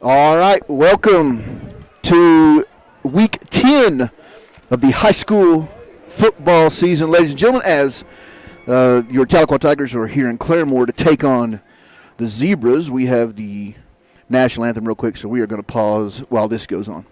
All right, welcome to week 10 of the high school football season, ladies and gentlemen, as your Tahlequah Tigers are here in Claremore to take on the Zebras. We have the national anthem real quick, so we are going to pause while this goes on.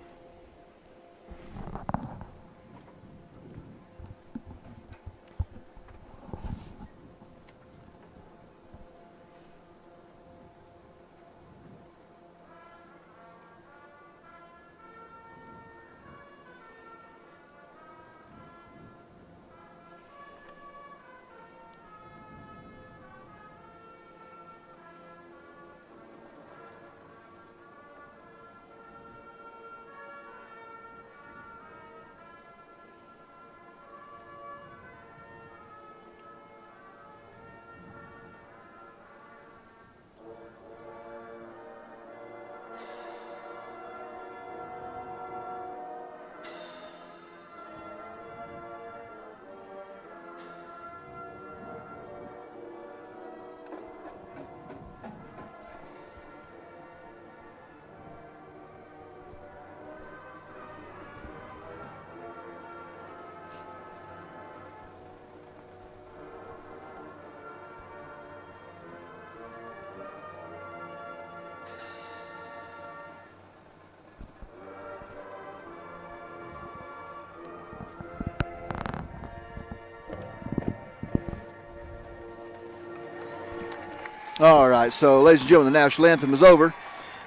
All right, so ladies and gentlemen, the national anthem is over.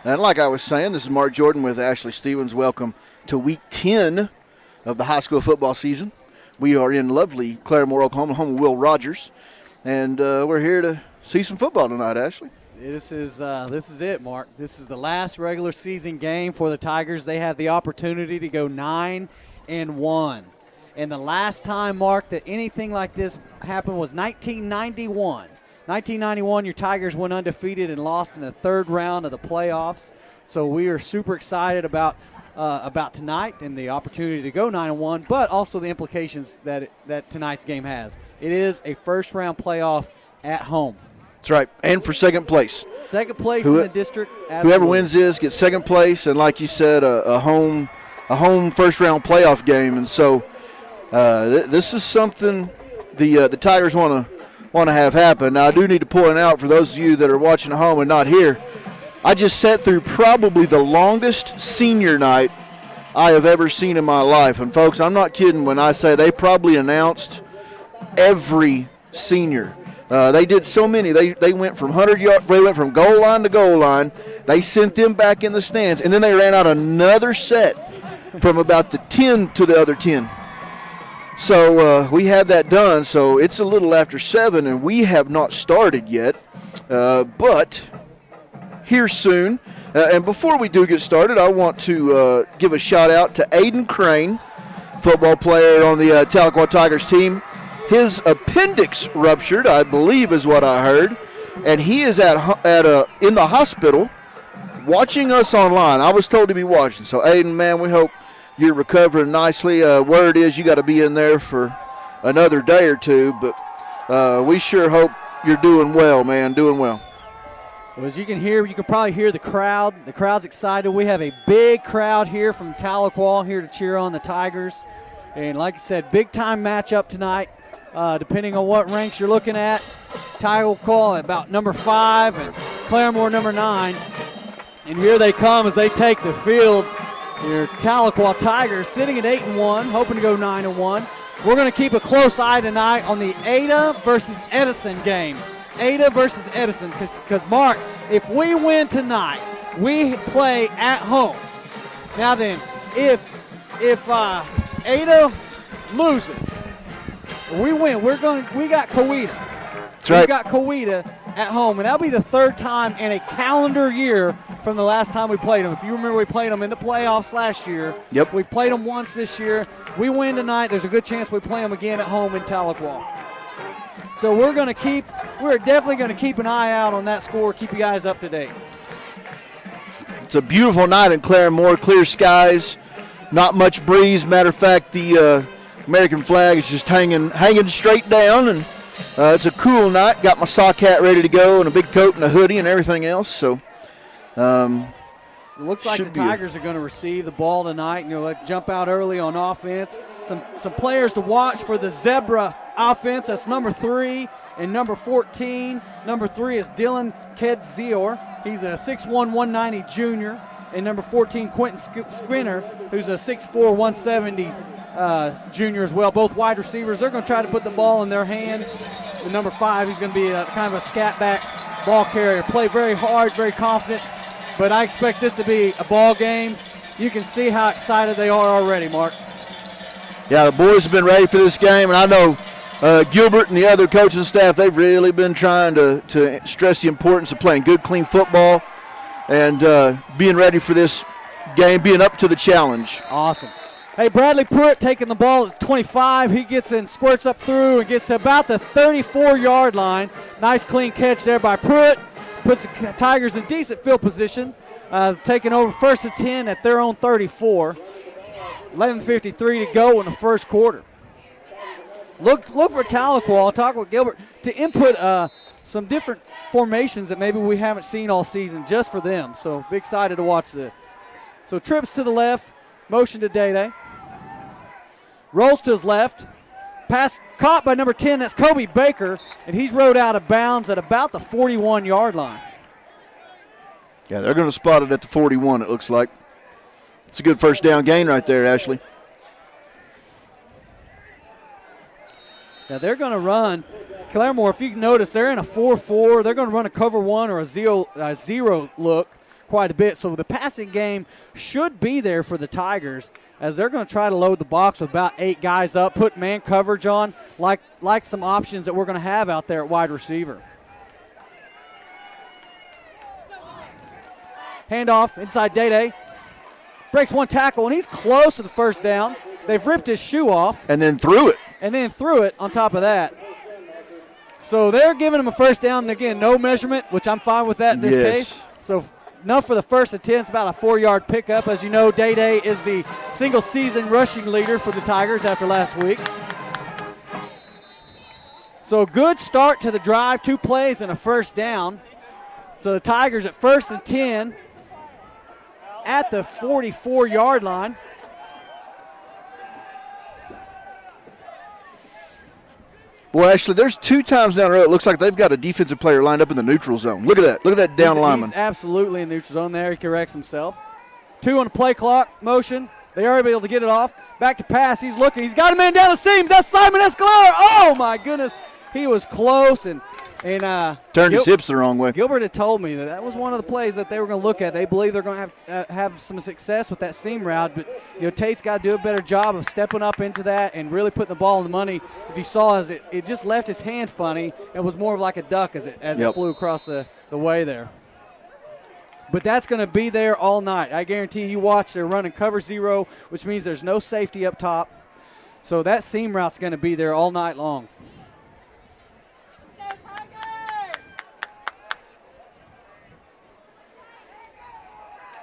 And like I was saying, this is Mark Jordan with Ashley Stevens. Welcome to week 10 of the high school football season. We are in lovely Claremore, Oklahoma, home of Will Rogers. And we're here to see some football tonight, Ashley. This is it, Mark. This is the last regular season game for the Tigers. They have the opportunity to go 9-1. And the last time, Mark, that anything like this happened was 1991. 1991, your Tigers went undefeated and lost in the third round of the playoffs. So we are super excited about tonight and the opportunity to go 9-1, but also the implications that tonight's game has. It is a first-round playoff at home. That's right, and for second place. Second place in the district. Absolutely. Whoever wins this gets second place, and like you said, a home first-round playoff game. And so this is something the Tigers want to have happen. Now, I do need to point out for those of you that are watching at home and not here, I just sat through probably the longest senior night I have ever seen in my life. And, folks, I'm not kidding when I say they probably announced every senior. They did so many. They went from 100 yards. They went from goal line to goal line. They sent them back in the stands, and then they ran out another set from about the 10 to the other 10. So we have that done. So it's a little after 7, and we have not started yet. But here soon. And before we do get started, I want to give a shout-out to Aiden Crane, football player on the Tahlequah Tigers team. His appendix ruptured, I believe is what I heard, and he is in the hospital watching us online. I was told to be watching. So, Aiden, man, we hope you're recovering nicely. Word is you got to be in there for another day or two, but we sure hope you're doing well, man, doing well. Well, as you can hear, you can probably hear the crowd. The crowd's excited. We have a big crowd here from Tahlequah here to cheer on the Tigers. And like I said, big-time matchup tonight. Depending on what ranks you're looking at, Tahlequah about number 5 and Claremore number 9. And here they come as they take the field. Your Tahlequah Tigers sitting at 8-1, hoping to go 9-1. We're going to keep a close eye tonight on the Ada versus Edison game. Ada versus Edison, because Mark, if we win tonight, we play at home. Now then, if Ada loses, we win. We got Coweta. That's right. We got Coweta at home, and that'll be the third time in a calendar year from the last time we played them. If you remember, we played them in the playoffs last year. Yep. We've played them once this year. We win tonight. There's a good chance we play them again at home in Tahlequah. So we're definitely going to keep an eye out on that score, keep you guys up to date. It's a beautiful night in Claremore, clear skies, not much breeze. Matter of fact, the American flag is just hanging straight down, and it's a cool night. Got my sock hat ready to go and a big coat and a hoodie and everything else. So It looks like the Tigers are going to receive the ball tonight. Jump out early on offense. Some players to watch for the Zebra offense. That's number 3 and number 14. Number 3 is Dylan Kedzior. He's a 6'1", 190 junior. And number 14, Quentin Squinter, who's a 6'4", 170 junior as well. Both wide receivers. They're going to try to put the ball in their hand. And number 5, he's going to be kind of a scat back ball carrier. Play very hard, very confident. But I expect this to be a ball game. You can see how excited they are already, Mark. Yeah, the boys have been ready for this game, and I know Gilbert and the other coaching staff, they've really been trying to stress the importance of playing good, clean football and being ready for this game, being up to the challenge. Awesome. Hey, Bradley Pruitt taking the ball at 25. He gets in, squirts up through, and gets to about the 34-yard line. Nice, clean catch there by Pruitt. Puts the Tigers in decent field position, taking over 1st and 10 at their own 34. 11:53 to go in the first quarter. Look for Tahlequah. I'll talk with Gilbert to input some different formations that maybe we haven't seen all season just for them. So be excited to watch this. So trips to the left, motion to Day. Rolls to his left. Pass caught by number 10, that's Kobe Baker, and he's rode out of bounds at about the 41-yard line. Yeah, they're going to spot it at the 41, it looks like. It's a good first down gain right there, Ashley. Yeah, they're going to run. Claremore, if you can notice, they're in a 4-4. They're going to run a cover 1 or a zero look quite a bit. So the passing game should be there for the Tigers as they're going to try to load the box with about 8 guys up, put man coverage on, like some options that we're going to have out there at wide receiver. Handoff inside Day. Breaks one tackle, and he's close to the first down. They've ripped his shoe off. And then threw it. On top of that. So they're giving him a first down. And again, no measurement, which I'm fine with that in this case. So enough for the 1st and 10. It's about a 4-yard pickup. As you know, Day is the single-season rushing leader for the Tigers after last week. So a good start to the drive. 2 plays and a first down. So the Tigers at 1st and 10 at the 44-yard line. Well, actually, there's 2 times down the road. It looks like they've got a defensive player lined up in the neutral zone. Look at that. Look at that down lineman. He's absolutely in the neutral zone there. He corrects himself. 2 on the play clock motion. They are able to get it off. Back to pass. He's looking. He's got a man down the seam. That's Simon Escalera. Oh, my goodness. He was close and turned his hips the wrong way. Gilbert had told me that was one of the plays that they were going to look at. They believe they're going to have some success with that seam route, but Tate's got to do a better job of stepping up into that and really putting the ball in the money. If you saw, as it just left his hand funny, it was more of like a duck as it flew across the way there. But that's going to be there all night. I guarantee you watch, they're running cover 0, which means there's no safety up top. So that seam route's going to be there all night long.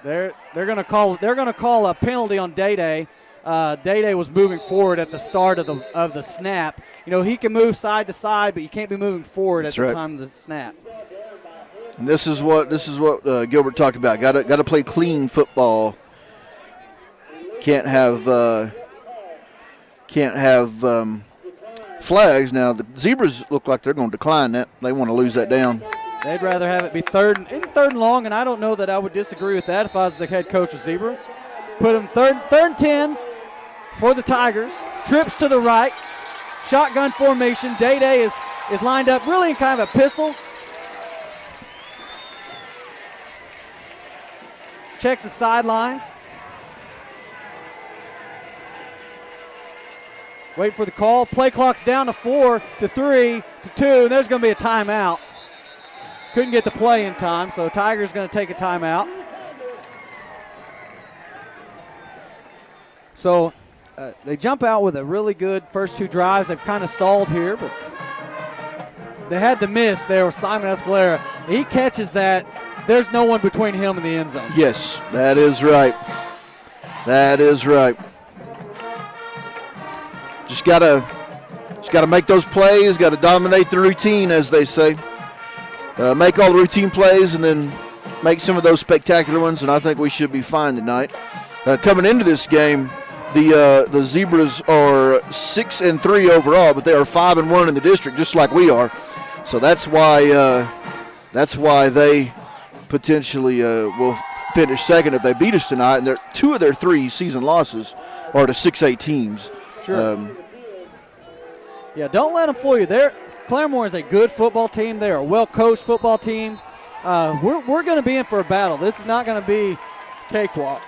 They're going to call a penalty on Day. Day was moving forward at the start of the snap. He can move side to side, but you can't be moving forward at the time of the snap. And this is what Gilbert talked about. Got to play clean football. Can't have flags. Now the Zebras look like they're going to decline that. They want to lose that down. They'd rather have it be third and long, and I don't know that I would disagree with that if I was the head coach of Zebras. Put them third and 10 for the Tigers. Trips to the right. Shotgun formation. Day is lined up really in kind of a pistol. Checks the sidelines. Wait for the call. Play clock's down to 4 to 3 to 2, and there's going to be a timeout. Couldn't get the play in time, so Tiger's going to take a timeout. So they jump out with a really good first 2 drives. They've kind of stalled here, but they had the miss there with Simon Escalera. He catches that. There's no one between him and the end zone. Yes, that is right. That is right. Just gotta make those plays. Got to dominate the routine, as they say. Make all the routine plays and then make some of those spectacular ones, and I think we should be fine tonight. Coming into this game, the Zebras are 6-3 overall, but they are 5-1 in the district, just like we are. So that's why they potentially will finish second if they beat us tonight. And 2 of their 3 season losses are to 6A teams. Sure. Yeah, don't let them fool you. Claremore is a good football team. They're a well-coached football team. We're going to be in for a battle. This is not going to be cakewalk.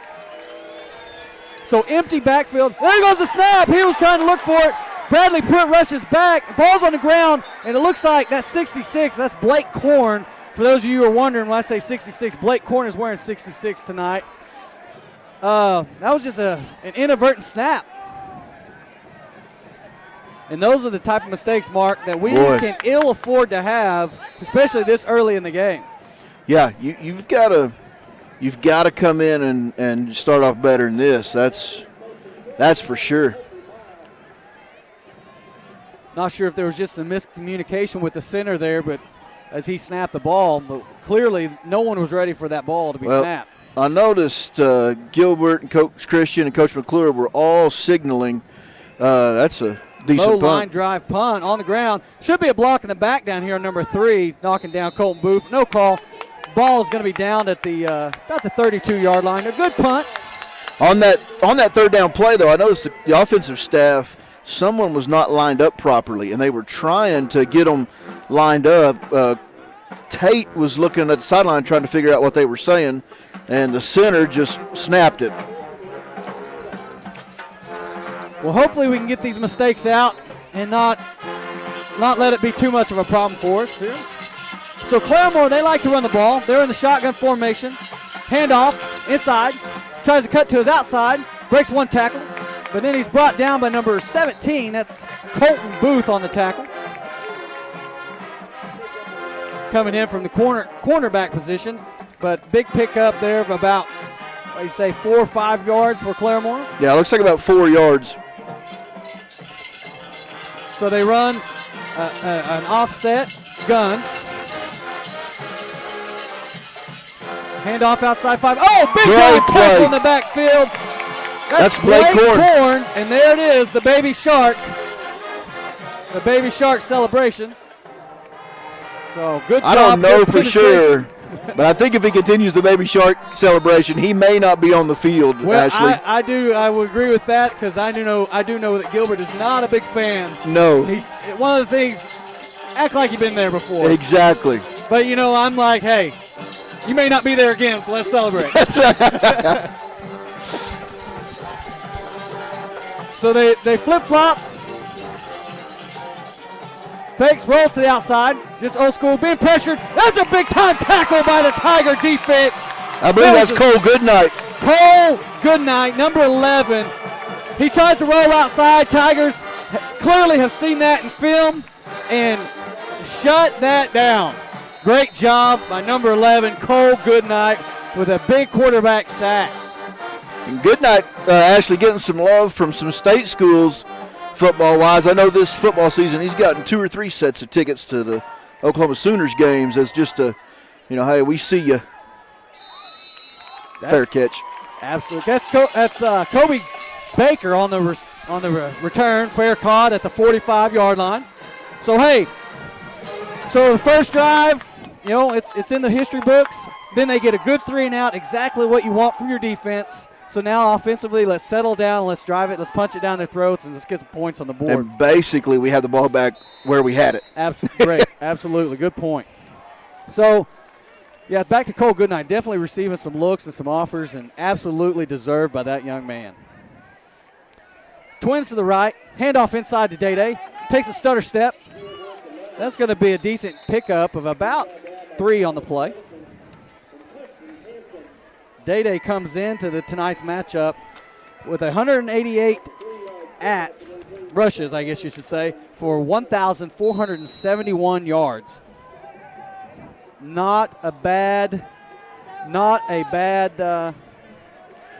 So empty backfield. There goes the snap. He was trying to look for it. Bradley Pruitt rushes back. Ball's on the ground, and it looks like that's 66. That's Blake Korn. For those of you who are wondering when I say 66, Blake Korn is wearing 66 tonight. That was just an inadvertent snap. And those are the type of mistakes, Mark, that we can ill afford to have, especially this early in the game. Yeah, you've got to come in and start off better than this. That's for sure. Not sure if there was just some miscommunication with the center there, but as he snapped the ball, but clearly no one was ready for that ball to be snapped. I noticed Gilbert and Coach Christian and Coach McClure were all signaling. That's a decent low punt. Line drive punt on the ground. Should be a block in the back down here on number 3, knocking down Colton Booth. No call. Ball is going to be down at the about the 32-yard line. A good punt. On that third down play, though, I noticed the offensive staff, someone was not lined up properly, and they were trying to get them lined up. Tate was looking at the sideline trying to figure out what they were saying, and the center just snapped it. Well, hopefully we can get these mistakes out and not let it be too much of a problem for us, too. So Claremore, they like to run the ball. They're in the shotgun formation. Handoff inside. Tries to cut to his outside. Breaks one tackle. But then he's brought down by number 17. That's Colton Booth on the tackle. Coming in from the cornerback position. But big pickup there of about, 4 or 5 yards for Claremore. Yeah, it looks like about 4 yards. So they run an offset gun. Handoff outside 5. Oh, big tackle in the backfield. That's Blake Korn. And there it is, the baby shark. The baby shark celebration. So good job. I don't know for sure, but I think if he continues the baby shark celebration, he may not be on the field, Ashley. I would agree with that because I do know that Gilbert is not a big fan. No. He's one of the things, act like you've been there before. Exactly. But, I'm like, hey, you may not be there again, so let's celebrate. So they flip-flop. Fakes, rolls to the outside. Just old school, being pressured. That's a big-time tackle by the Tiger defense. I believe that's Cole Goodnight. Cole Goodnight, number 11. He tries to roll outside. Tigers clearly have seen that in film and shut that down. Great job by number 11, Cole Goodnight, with a big quarterback sack. And Goodnight, Ashley, getting some love from some state schools football-wise. I know this football season he's gotten 2 or 3 sets of tickets to the Oklahoma Sooners games as just a, hey, we see you. Fair catch. Absolutely. That's Kobe Baker on the return. Fair caught at the 45-yard line. So, hey, the first drive, it's in the history books. Then they get a good 3 and out, exactly what you want from your defense. So now offensively, let's settle down, let's drive it, let's punch it down their throats, and let's get some points on the board. And basically, we have the ball back where we had it. Absolutely. Great. Absolutely. Good point. So, yeah, back to Cole Goodnight. Definitely receiving some looks and some offers, and absolutely deserved by that young man. Twins to the right. Handoff inside to Day-Day. Takes a stutter step. That's going to be a decent pickup of about 3 on the play. Day-Day comes into tonight's matchup with 188 rushes, I guess you should say, for 1,471 yards. Not a bad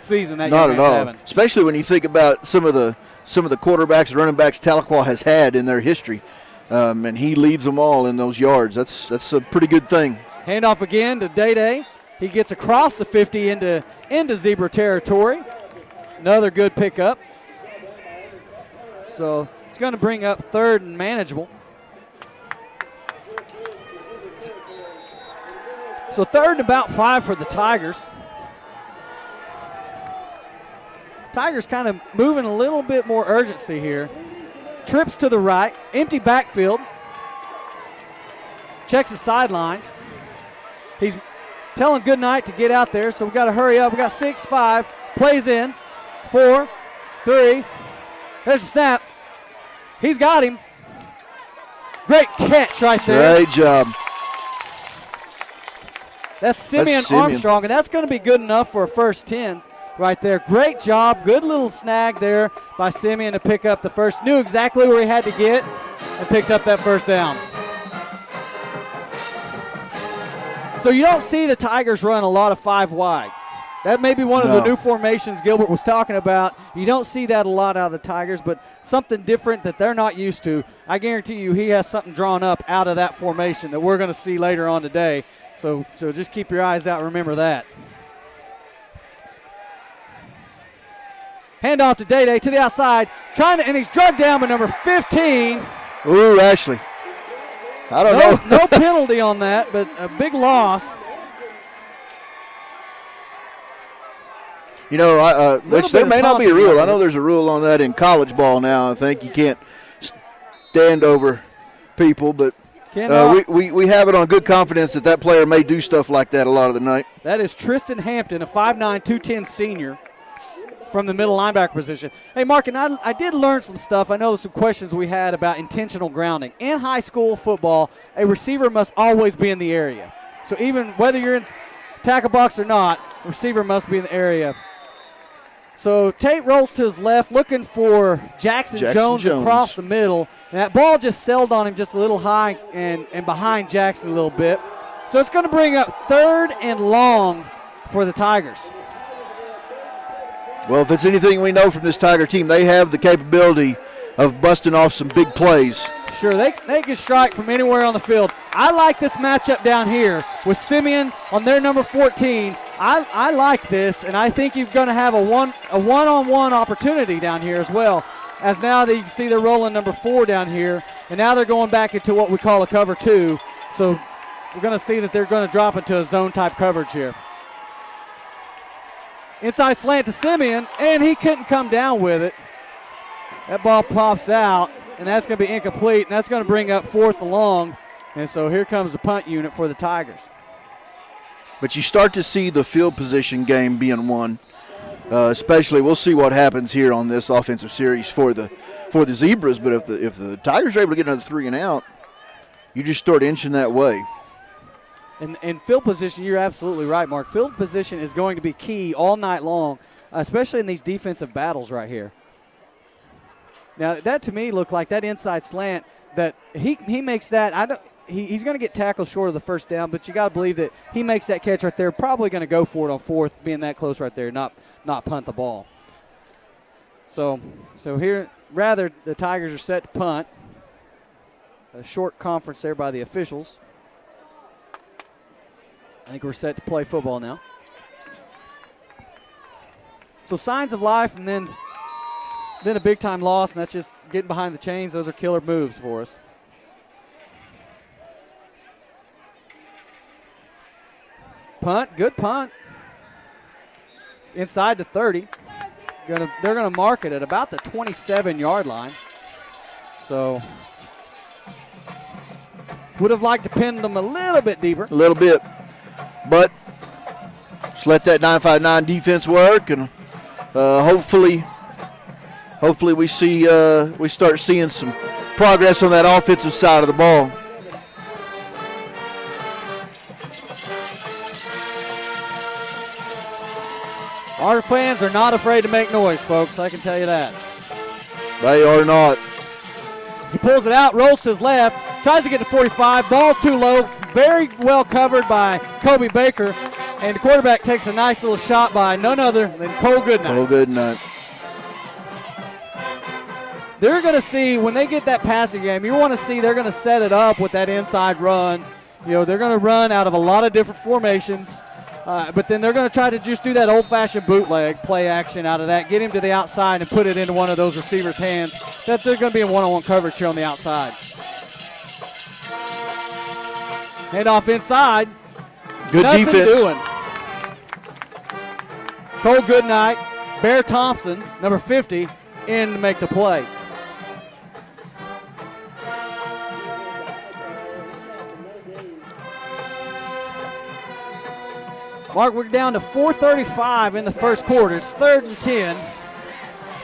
season that young man's having. Especially when you think about some of the quarterbacks and running backs Tahlequah has had in their history, and he leads them all in those yards. That's a pretty good thing. Handoff again to Day-Day. He gets across the 50 into zebra territory. Another good pickup. So it's going to bring up 3rd and manageable. So 3rd and about 5 for the Tigers. Tigers kind of moving a little bit more urgency here. Trips to the right, empty backfield. Checks the sideline. He's telling Goodnight to get out there, so we got to hurry up. We got 6-5. Plays in. 4, 3. There's a snap. He's got him. Great catch right there. Great job. That's Simeon Armstrong, and that's going to be good enough for a first 10 right there. Great job. Good little snag there by Simeon to pick up the first. Knew exactly where he had to get and picked up that first down. So you don't see the Tigers run a lot of 5 wide. That may be one of the new formations Gilbert was talking about. You don't see that a lot out of the Tigers, but something different that they're not used to. I guarantee you he has something drawn up out of that formation that we're going to see later on today. So just keep your eyes out and remember that. Handoff to Day to the outside, and he's drugged down by number 15. Ooh, Ashley. I don't know. No penalty on that, but a big loss. You know, which there may not be a rule. I know there's a rule on that in college ball now. I think you can't stand over people, but we have it on good confidence that player may do stuff like that a lot of the night. That is Tristan Hampton, a 5'9", 210 senior from the middle linebacker position. Hey, Mark, and I did learn some stuff. I know some questions we had about intentional grounding. In high school football, a receiver must always be in the area. So even whether you're in tackle box or not, the receiver must be in the area. So Tate rolls to his left, looking for Jackson Jones across the middle. And that ball just sailed on him just a little high and behind Jackson a little bit. So it's going to bring up 3rd and long for the Tigers. Well, if it's anything we know from this Tiger team, they have the capability of busting off some big plays. Sure, they can strike from anywhere on the field. I like this matchup down here with Simeon on their number 14. I like this, and I think you're going to have a one-on-one opportunity down here as well. As now you can see they're rolling number 4 down here, and now they're going back into what we call a cover 2. So we're going to see that they're going to drop into a zone-type coverage here. Inside slant to Simeon, and he couldn't come down with it. That ball pops out, and that's going to be incomplete, and that's going to bring up 4th and long. And so here comes the punt unit for the Tigers. But you start to see the field position game being won. Especially, we'll see what happens here on this offensive series for the Zebras. But if the Tigers are able to get another 3 and out, you just start inching that way. And field position, you're absolutely right, Mark. Field position is going to be key all night long, especially in these defensive battles right here. Now, that to me looked like that inside slant that he makes that. He's going to get tackled short of the first down, but you got to believe that he makes that catch right there. Probably going to go for it on 4th, being that close right there, not punt the ball. So here, rather, the Tigers are set to punt. A short conference there by the officials. I think we're set to play football now. So signs of life, and then a big-time loss, and that's just getting behind the chains. Those are killer moves for us. Punt, good punt. Inside the 30. They're going to mark it at about the 27-yard line. So would have liked to pin them a little bit deeper. A little bit. But just let that 9-5-9 defense work, and hopefully we start seeing some progress on that offensive side of the ball. Our fans are not afraid to make noise, folks. I can tell you that. They are not. He pulls it out, rolls to his left, tries to get to 45. Ball's too low. Very well covered by Kobe Baker. And the quarterback takes a nice little shot by none other than Cole Goodnight. Cole Goodnight. They're going to see, when they get that passing game, you want to see they're going to set it up with that inside run. You know, they're going to run out of a lot of different formations. But then they're going to try to just do that old-fashioned bootleg play action out of that, get him to the outside and put it into one of those receivers' hands. That they're going to be in one-on-one coverage here on the outside. Hand off inside. Good Nothing defense. Doing. Cole Goodnight, Bear Thompson, number 50, in to make the play. Mark, we're down to 4:35 in the first quarter. It's 3rd and 10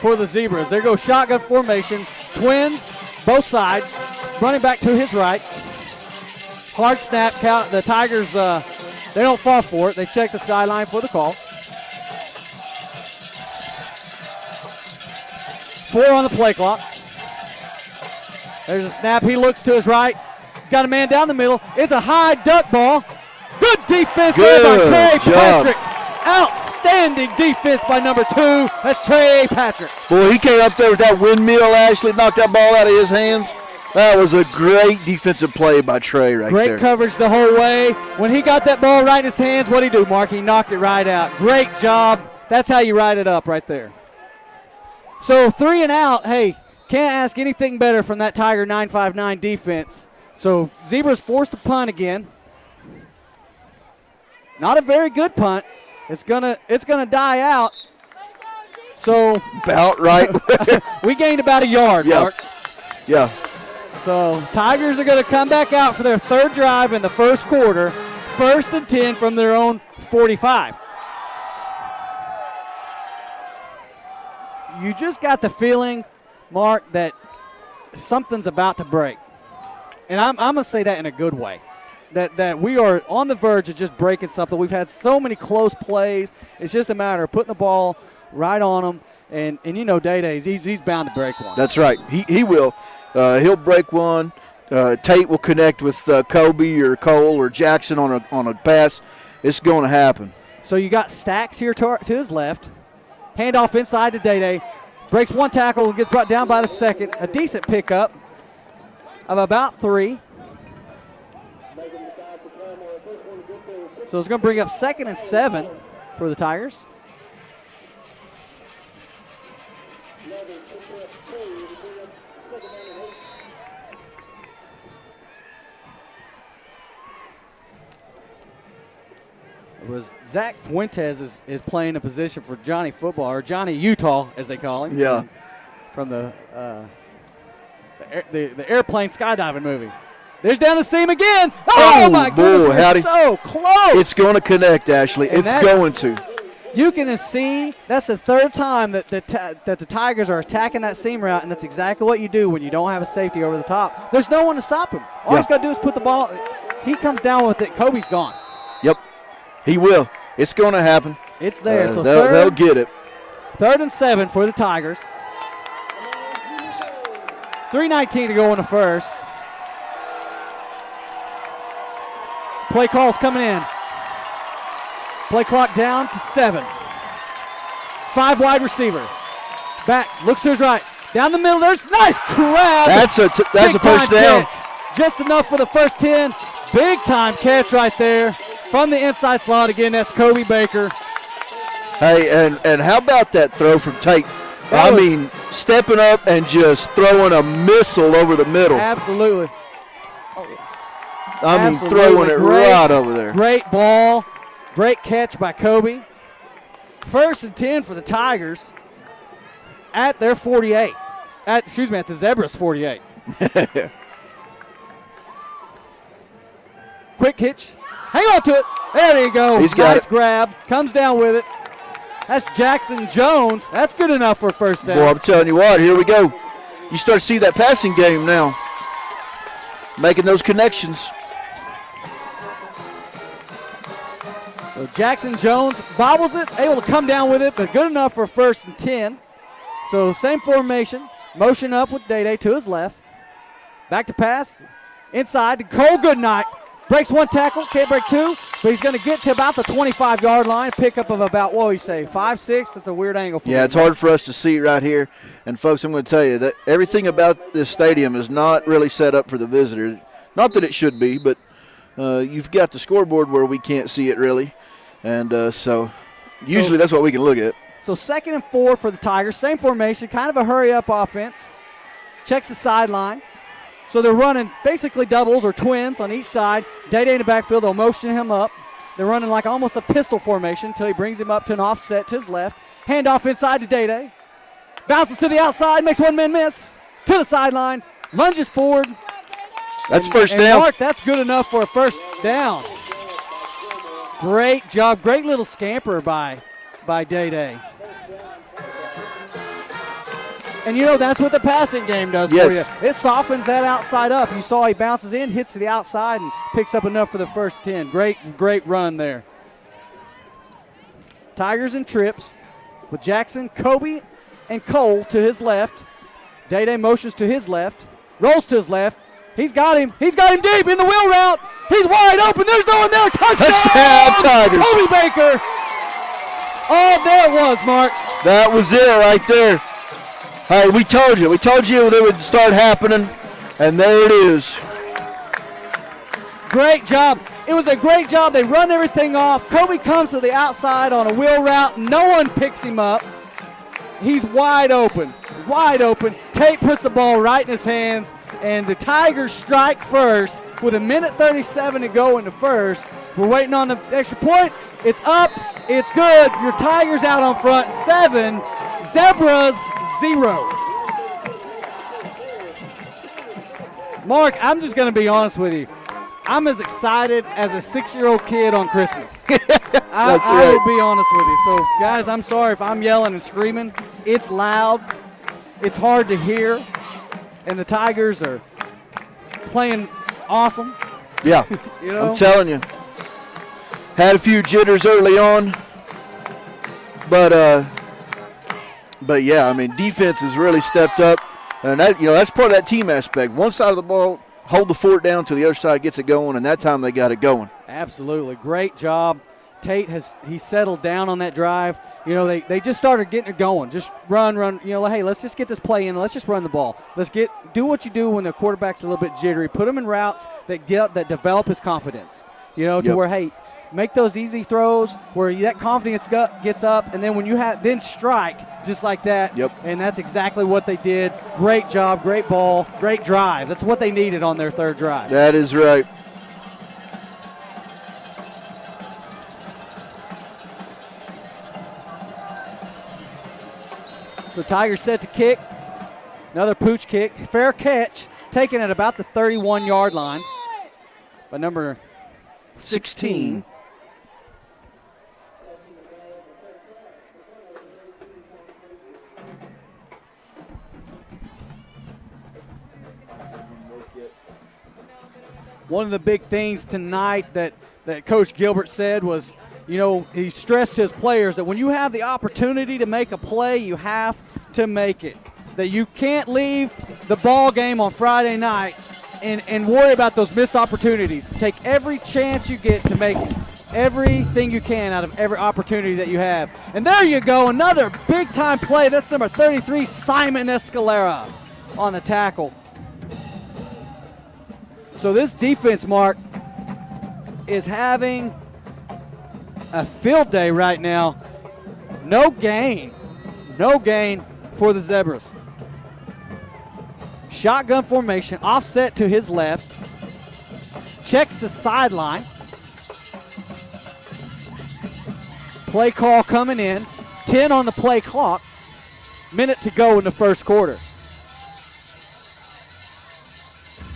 for the Zebras. There goes shotgun formation. Twins, both sides. Running back to his right. Hard snap. Count. The Tigers, they don't fall for it. They check the sideline for the call. 4 on the play clock. There's a snap. He looks to his right. He's got a man down the middle. It's a high duck ball. Good defense there by Trey Patrick. Outstanding defense by number 2. That's Trey Patrick. Boy, he came up there with that windmill, Ashley, knocked that ball out of his hands. That was a great defensive play by Trey right there. Great coverage the whole way. When he got that ball right in his hands, what did he do, Mark? He knocked it right out. Great job. That's how you ride it up right there. So 3 and out. Hey, can't ask anything better from that Tiger 9-5-9 defense. So Zebras forced to punt again. Not a very good punt. It's gonna die out. So about right. We gained about a yard, Mark. Yeah. So Tigers are going to come back out for their 3rd drive in the first quarter. 1st and 10 from their own 45. You just got the feeling, Mark, that something's about to break. And I'm going to say that in a good way. That we are on the verge of just breaking something. We've had so many close plays. It's just a matter of putting the ball right on them. And you know, Day-Day's, he's bound to break one. That's right. He will. He'll break one. Tate will connect with Kobe or Cole or Jackson on a pass. It's going to happen. So you got Stacks here to his left. Handoff inside to Day-Day. Breaks one tackle and gets brought down by the second. A decent pickup of about 3. So it's going to bring up 2nd and 7 for the Tigers. It was Zach Fuentes is playing a position for Johnny Football, or Johnny Utah, as they call him. Yeah. From the airplane skydiving movie. There's down the seam again. Oh my goodness, we're so close. It's going to connect, Ashley. It's going to. You can see that's the 3rd time that the Tigers are attacking that seam route, and that's exactly what you do when you don't have a safety over the top. There's no one to stop him. All he's got to do is put the ball. He comes down with it. Kobe's gone. Yep, he will. It's going to happen. It's there. So they'll get it. 3rd and 7 for the Tigers. 3:19 to go in the first. Play call's coming in. Play clock down to 7. 5 wide receiver. Back, looks to his right. Down the middle, there's nice grab. That's a first down. Catch. Just enough for the first 10. Big time catch right there. From the inside slot again, that's Kobe Baker. Hey, and how about that throw from Tate? I mean, stepping up and just throwing a missile over the middle. Absolutely. Throwing it right over there. Great ball. Great catch by Kobe. 1st and 10 for the Tigers at their 48. At the Zebras 48. Quick hitch. Hang on to it. There you go. He's got nice it. grab. Comes down with it. That's Jackson Jones. That's good enough for a first down. Boy, I'm telling you what, here we go. You start to see that passing game now. Making those connections. So Jackson Jones bobbles it, able to come down with it, but good enough for 1st and 10. So same formation, motion up with Day-Day to his left. Back to pass, inside to Cole Goodnight. Breaks one tackle, can't break 2, but he's going to get to about the 25-yard line. Pickup of about, 5, 6. That's a weird angle for me. Yeah, it's hard for us to see right here. And, folks, I'm going to tell you that everything about this stadium is not really set up for the visitor. Not that it should be, but you've got the scoreboard where we can't see it really. And so usually that's what we can look at. So 2nd and 4 for the Tigers. Same formation, kind of a hurry-up offense. Checks the sideline. So they're running basically doubles or twins on each side. Day-Day in the backfield, they'll motion him up. They're running like almost a pistol formation until he brings him up to an offset to his left. Handoff inside to Day-Day. Bounces to the outside, makes one man miss. To the sideline, lunges forward. That's first down. Mark, that's good enough for a first down. Great job. Great little scamper by Day-Day. And, that's what the passing game does for you. It softens that outside up. You saw he bounces in, hits to the outside, and picks up enough for the first 10. Great run there. Tigers and trips with Jackson, Kobe, and Cole to his left. Day-Day motions to his left, rolls to his left. He's got him deep in the wheel route. He's wide open. There's no one there. Touchdown, Tigers. Kobe Baker. Oh, there it was, Mark. That was it right there. Hey, we told you. We told you they would start happening, and there it is. Great job. It was a great job. They run everything off. Kobe comes to the outside on a wheel route. No one picks him up. He's wide open. Wide open. Tate puts the ball right in his hands, and the Tigers strike first with 1:37 to go in the first. We're waiting on the extra point. It's up. It's good. Your Tigers out on front, 7. Zebras, 0. Mark, I'm just going to be honest with you. I'm as excited as a 6-year-old kid on Christmas. I will be honest with you. So, guys, I'm sorry if I'm yelling and screaming. It's loud. It's hard to hear. And the Tigers are playing awesome. Yeah, I'm telling you. Had a few jitters early on. But yeah, I mean, defense has really stepped up. And that, that's part of that team aspect. One side of the ball, hold the fort down till the other side gets it going, and that time they got it going. Absolutely. Great job. Tate he settled down on that drive. They just started getting it going. Just run. Hey, let's just get this play in. Let's just run the ball. Do what you do when the quarterback's a little bit jittery. Put him in routes that develop his confidence. To where, hey, make those easy throws where that confidence gets up, and then when you then strike just like that. Yep. And that's exactly what they did. Great job, great ball, great drive. That's what they needed on their third drive. That is right. So Tigers set to kick. Another pooch kick. Fair catch, taken at about the 31-yard line by number 16. One of the big things tonight that Coach Gilbert said was, he stressed his players that when you have the opportunity to make a play, you have to make it. That you can't leave the ball game on Friday nights and worry about those missed opportunities. Take every chance you get to make everything you can out of every opportunity that you have. And there you go, another big-time play. That's number 33, Simon Escalera on the tackle. So this defense, Mark, is having a field day right now. No gain for the Zebras. Shotgun formation, offset to his left. Checks the sideline. Play call coming in. 10 on the play clock. Minute to go in the first quarter.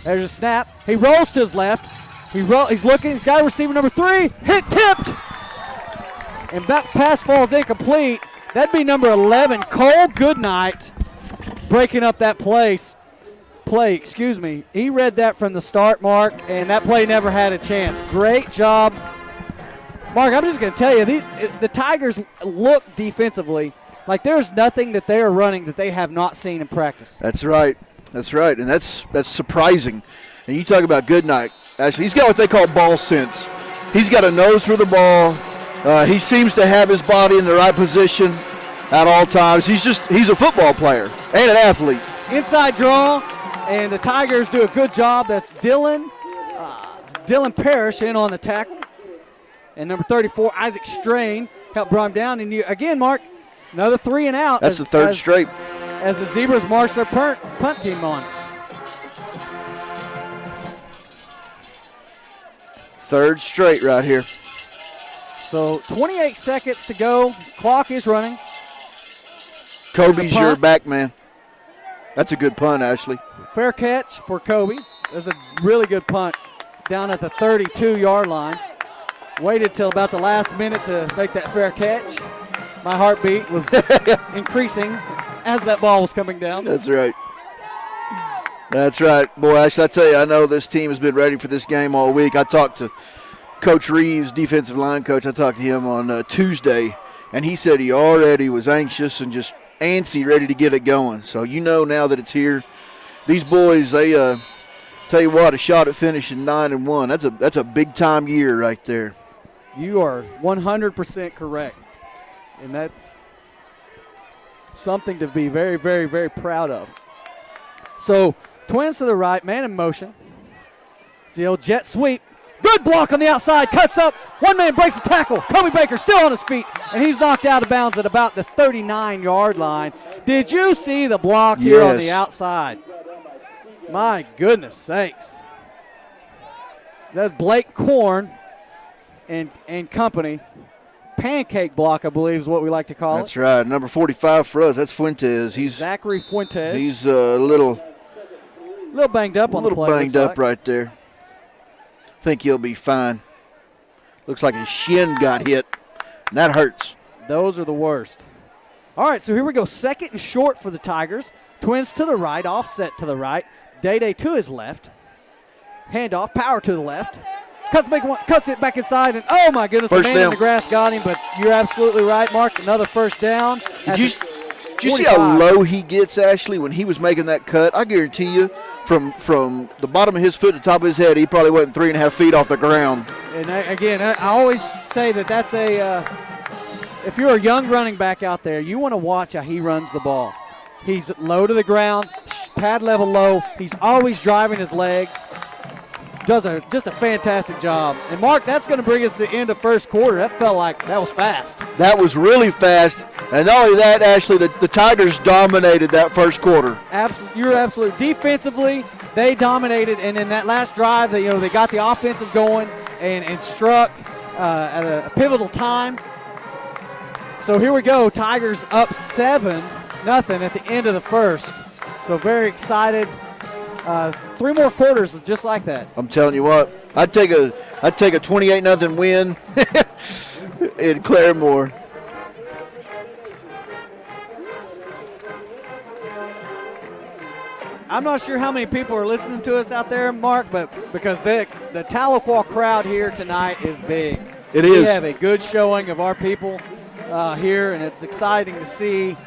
There's a snap. He rolls to his left. He's looking. He's got a receiver number 3. Hit tipped. And that pass falls incomplete. That'd be number 11, Cole Goodnight, breaking up that play. He read that from the start, Mark, and that play never had a chance. Great job. Mark, I'm just going to tell you, the Tigers look defensively like there's nothing that they are running that they have not seen in practice. That's right. And that's surprising. And you talk about Goodnight. Actually, he's got what they call ball sense. He's got a nose for the ball. He seems to have his body in the right position at all times. He's a football player and an athlete. Inside draw, and the Tigers do a good job. That's Dylan Parrish in on the tackle. And number 34, Isaac Strain, helped bring him down. And you, again, Mark, another 3 and out. That's the third straight. As the Zebras march their punt team on. Third straight right here. So 28 seconds to go. Clock is running. Kobe's your back man. That's a good punt, Ashley. Fair catch for Kobe. That's a really good punt down at the 32-yard line. Waited till about the last minute to make that fair catch. My heartbeat was increasing as that ball was coming down. That's right. That's right. Boy, Ashley, I tell you, I know this team has been ready for this game all week. I talked to Coach Reeves, defensive line coach. I talked to him on Tuesday, and he said he already was anxious and just antsy, ready to get it going. So you know now that it's here. These boys, they tell you what, a shot at finishing 9-1. That's a big-time year right there. You are 100% correct, and that's something to be very, very, very proud of. So Twins to the right, man in motion. It's the old jet sweep. Good block on the outside, cuts up. One man breaks the tackle. Kobe Baker still on his feet, and he's knocked out of bounds at about the 39-yard line. Did you see the block here on the outside? My goodness sakes. That's Blake Korn and company. Pancake block, I believe, is what we like to call it. That's right. Number 45 for us, that's Fuentes. He's Zachary Fuentes. He's a little banged up on the play. A little banged up right there. Think he'll be fine. Looks like his shin got hit, and that hurts. Those are the worst. All right, so here we go. Second and short for the Tigers. Twins to the right, offset to the right. Day to his left. Handoff, power to the left. Cuts it back inside, and oh my goodness, first the man down. In the grass got him, but you're absolutely right, Mark. Another first down. Did you see how low he gets, Ashley, when he was making that cut? I guarantee you, from the bottom of his foot to the top of his head, he probably wasn't 3.5 feet off the ground. And again, I always say that's if you're a young running back out there, you want to watch how he runs the ball. He's low to the ground, pad level low. He's always driving his legs. Does just a fantastic job. And, Mark, that's going to bring us to the end of first quarter. That felt like that was fast. That was really fast. And not only that, Ashley, the Tigers dominated that first quarter. You're absolutely. Defensively, they dominated. And in that last drive, they got the offensive going and struck at a pivotal time. So here we go. Tigers up 7-0 at the end of the first. So very excited. 3 more quarters just like that. I'm telling you what, I'd take a 28-0 win in Claremore. I'm not sure how many people are listening to us out there, Mark, but because the Tahlequah crowd here tonight is big. It is. We have a good showing of our people here, and it's exciting to see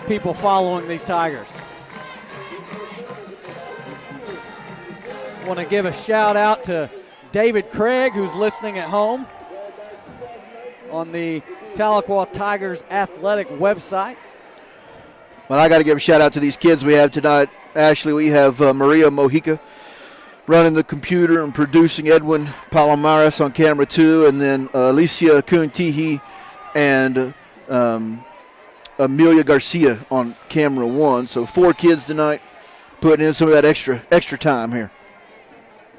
people following these Tigers. Want to give a shout out to David Craig, who's listening at home on the Tahlequah Tigers athletic website. Well, I got to give a shout out to these kids we have tonight. Ashley, we have Maria Mojica running the computer and producing, Edwin Palomares on camera 2, and then Alicia Kuntihi and Amelia Garcia on camera 1. So 4 kids tonight putting in some of that extra time here.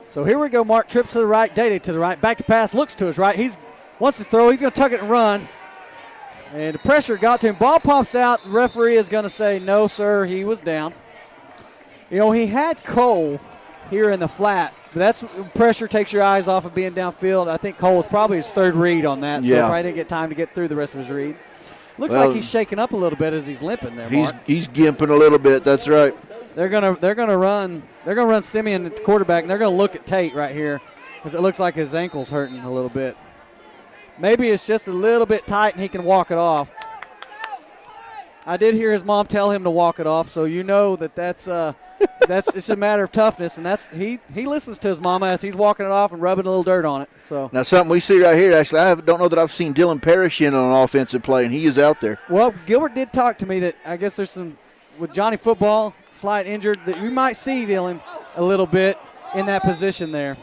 So here we go, Mark. Trips to the right, Day to the right. Back to pass, looks to his right. He wants to throw. He's going to tuck it and run. And the pressure got to him. Ball pops out. The referee is going to say, no, sir, he was down. He had Cole here in the flat. But that's pressure takes your eyes off of being downfield. I think Cole was probably his third read on that. So probably didn't get time to get through the rest of his read. Looks like he's shaking up a little bit as he's limping there, Mark. He's gimping a little bit. That's right. They're gonna run Simeon at the quarterback, and they're gonna look at Tate right here because it looks like his ankle's hurting a little bit. Maybe it's just a little bit tight and he can walk it off. I did hear his mom tell him to walk it off, so you know that's it's a matter of toughness, and he listens to his mama as he's walking it off and rubbing a little dirt on it. So now something we see right here, actually, I don't know that I've seen Dylan Parrish in on an offensive play, and he is out there. Well, Gilbert did talk to me that I guess there's some with Johnny Football slight injured that you might see Dylan a little bit in that position there.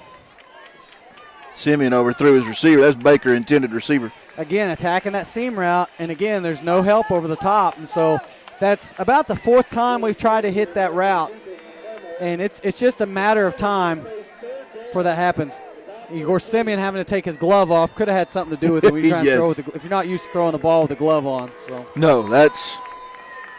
Simeon overthrew his receiver. That's Baker intended receiver. Again, attacking that seam route, and again, there's no help over the top, and so that's about the 4th time we've tried to hit that route, and it's just a matter of time before that happens. Of course, Simeon having to take his glove off could have had something to do with it. When you're trying to throw with if you're not used to throwing the ball with the glove on. So. No,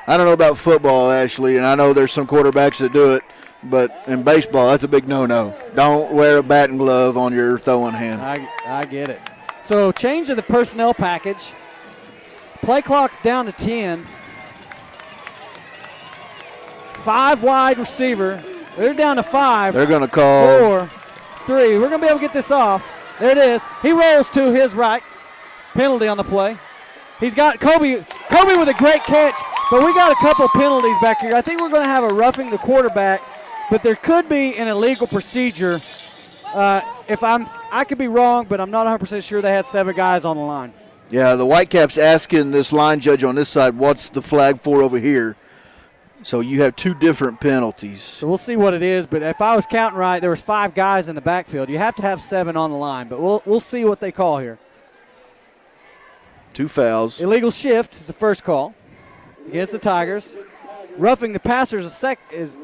I don't know about football, Ashley, and I know there's some quarterbacks that do it, but in baseball, that's a big no-no. Don't wear a batting glove on your throwing hand. I get it. So change of the personnel package. Play clock's down to 10. 5 wide receiver. They're down to 5. They're going to call 4, 3. We're going to be able to get this off. There it is. He rolls to his right. Penalty on the play. He's got Kobe with a great catch, but we got a couple penalties back here. I think we're going to have a roughing the quarterback, but there could be an illegal procedure. I could be wrong, but I'm not 100% sure they had 7 guys on the line. Yeah, the Whitecaps asking this line judge on this side, what's the flag for over here? So you have 2 different penalties. So we'll see what it is, but if I was counting right, there was 5 guys in the backfield. You have to have 7 on the line, but we'll see what they call here. 2 fouls. Illegal shift is the first call against the Tigers. Roughing the passer is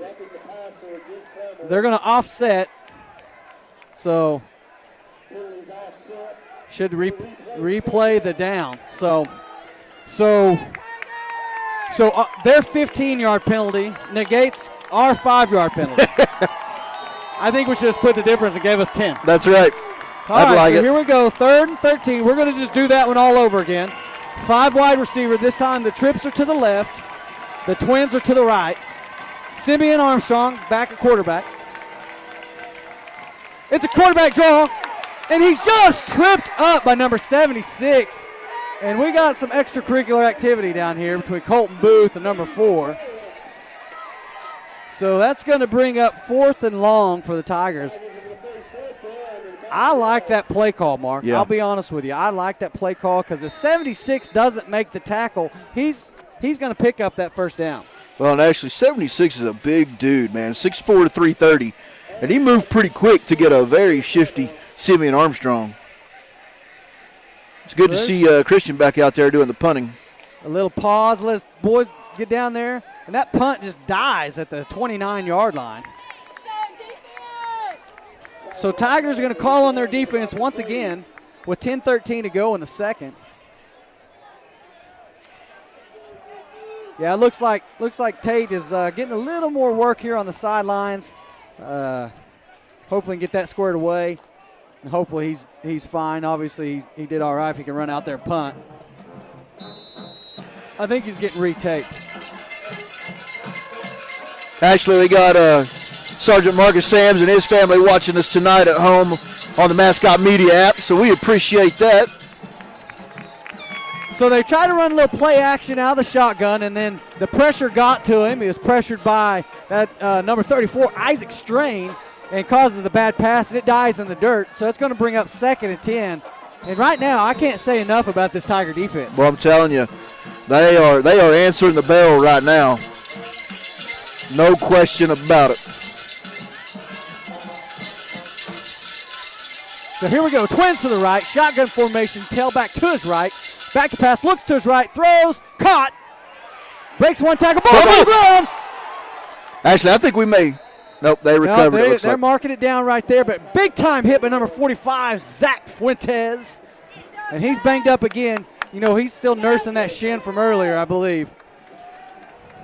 they're going to offset. So should replay the down. So their 15-yard penalty negates our 5-yard penalty. I think we should have split the difference and gave us 10. That's right. All right, so here we go, 3rd and 13. We're going to just do that one all over again. 5 wide receiver. This time the trips are to the left. The twins are to the right. Simeon Armstrong back at quarterback. It's a quarterback draw, and he's just tripped up by number 76. And we got some extracurricular activity down here between Colton Booth and number 4. So that's going to bring up 4th and long for the Tigers. I like that play call, Mark. Yeah. I'll be honest with you. I like that play call because if 76 doesn't make the tackle, he's going to pick up that first down. Well, and actually, 76 is a big dude, man, 6'4" to 330. And he moved pretty quick to get a very shifty Simeon Armstrong. It's good to see Christian back out there doing the punting. A little pause. Let's boys get down there. And that punt just dies at the 29-yard line. So Tigers are going to call on their defense once again with 10:13 to go in the second. Yeah, it looks like Tate is getting a little more work here on the sidelines. Hopefully get that squared away. And hopefully he's fine. Obviously he did all right if he can run out there and punt. I think he's getting retaped. Actually, we got Sergeant Marcus Sams and his family watching us tonight at home on the Mascot Media app, so we appreciate that. So they tried to run a little play action out of the shotgun, and then the pressure got to him. He was pressured by that number 34, Isaac Strain, and causes a bad pass, and it dies in the dirt. So it's going to bring up 2nd and 10. And right now, I can't say enough about this Tiger defense. Well, I'm telling you, they are answering the bell right now. No question about it. So here we go. Twins to the right. Shotgun formation. Tailback to his right. Back to pass. Looks to his right. Throws. Caught. Breaks one tackle. Ball on the ground. Actually, I think we may. Nope, they recovered it. They're marking it down right there. But big time hit by number 45, Zach Fuentes. And he's banged up again. You know, he's still nursing that shin from earlier, I believe.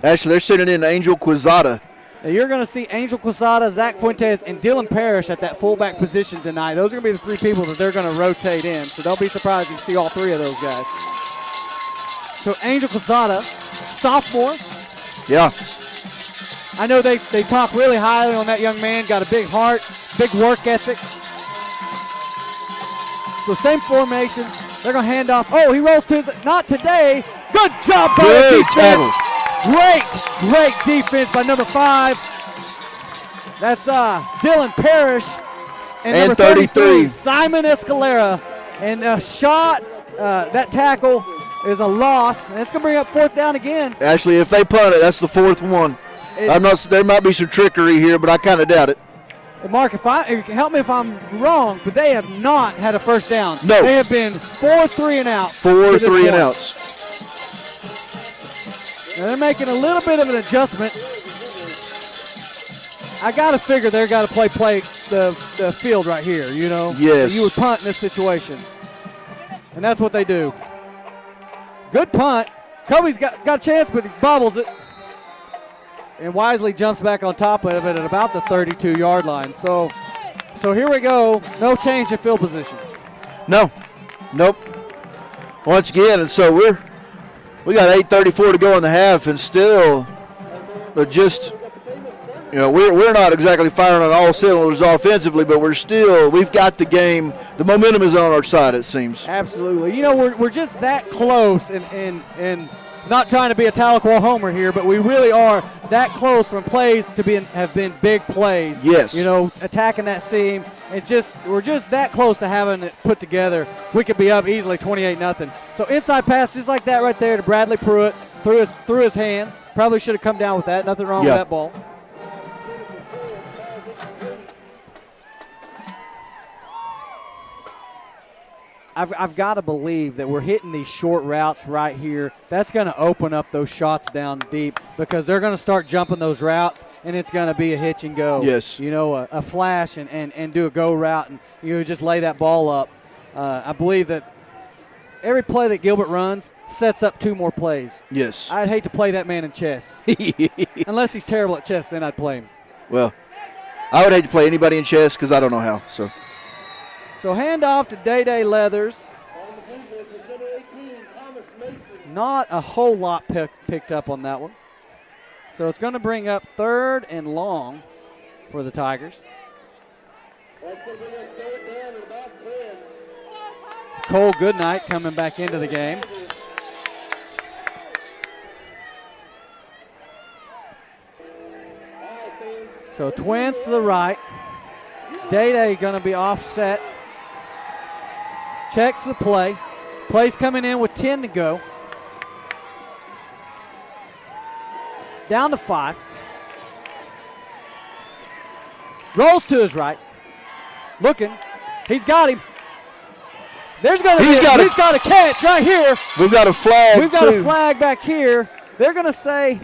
Actually, they're sending in Angel Quezada. Now you're going to see Angel Quezada, Zach Fuentes, and Dylan Parrish at that fullback position tonight. Those are going to be the 3 people that they're going to rotate in. So don't be surprised if you see all 3 of those guys. So Angel Quezada, sophomore. Yeah. I know they talk really highly on that young man. Got a big heart, big work ethic. So same formation. They're going to hand off. Oh, he rolls to his – not today. Good job by the defense. Great defense by number 5. That's Dylan Parrish. And number 33, Simon Escalera. And a shot, that tackle is a loss. And it's going to bring up 4th down again. Actually, if they punt it, that's the 4th one. There might be some trickery here, but I kind of doubt it. Mark, help me if I'm wrong, but they have not had a first down. No. They have been 4 3-and-outs. 4 3-and-outs. Now they're making a little bit of an adjustment. I got to figure they're got to play the field right here, you know. Yes. So you would punt in this situation. And that's what they do. Good punt. Kobe's got a chance, but he bobbles it. And wisely jumps back on top of it at about the 32-yard line. So here we go. No change in field position. No. Nope. Once again, and so we got 8:34 to go in the half, and still just, you know, we're not exactly firing on all cylinders offensively, but we've got the game. The momentum is on our side, it seems. Absolutely. You know, we're just that close, and not trying to be a Tahlequah homer here, but we really are that close from plays to have been big plays. Yes. You know, attacking that seam. We're just that close to having it put together. We could be up easily 28-0. So inside pass just like that right there to Bradley Pruitt through his hands. Probably should have come down with that. Nothing wrong with that ball. I've got to believe that we're hitting these short routes right here. That's going to open up those shots down deep because they're going to start jumping those routes, and it's going to be a hitch and go. Yes. You know, a flash and do a go route, and you just lay that ball up. I believe that every play that Gilbert runs sets up 2 more plays. Yes. I'd hate to play that man in chess. Unless he's terrible at chess, then I'd play him. Well, I would hate to play anybody in chess because I don't know how. So handoff to Day Leathers. Not a whole lot picked up on that one. So it's going to bring up 3rd and long for the Tigers. Cole Goodnight coming back into the game. So twins to the right. Day going to be offset. Checks the play. Play's coming in with 10 to go. Down to 5. Rolls to his right. Looking. He's got him. He's got a catch right here. We've got a flag. We've got a flag back here. They're going to say.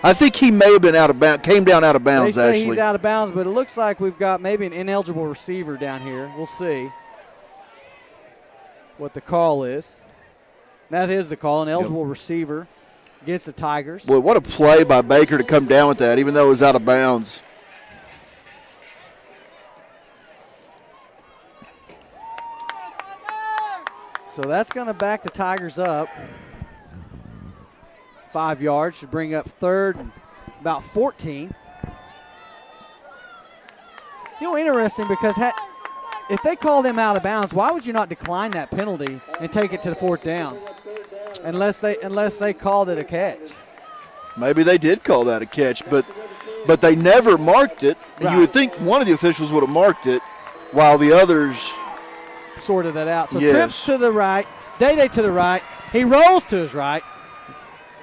I think he may have been out of bounds. Came down out of bounds, they say actually. He's out of bounds, but it looks like we've got maybe an ineligible receiver down here. We'll see what the call is. That is the call, an eligible receiver against the Tigers. Boy, what a play by Baker to come down with that, even though it was out of bounds. So that's going to back the Tigers up 5 yards, should bring up 3rd and about 14. You know, interesting because if they call them out of bounds, why would you not decline that penalty and take it to the 4th down? Unless they called it a catch. Maybe they did call that a catch, but they never marked it. Right. You would think one of the officials would have marked it while the others sorted that out. So yes. Trips to the right, Day to the right. He rolls to his right,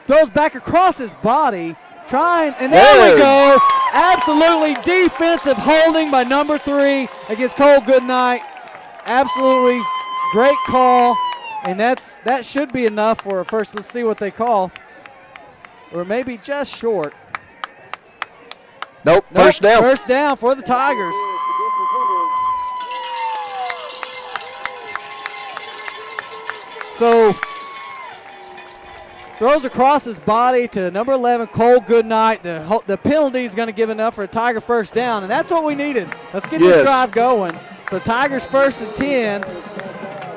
throws back across his body, and there we go. Absolutely defensive holding by number 3 against Cole Goodnight. Absolutely great call, and that should be enough for a first. Let's see what they call. Or maybe just short. Nope, first down. First down for the Tigers. So throws across his body to number 11, Cole Goodnight. The penalty is going to give enough for a Tiger first down, and that's what we needed. Let's get this drive going. So Tigers 1st and 10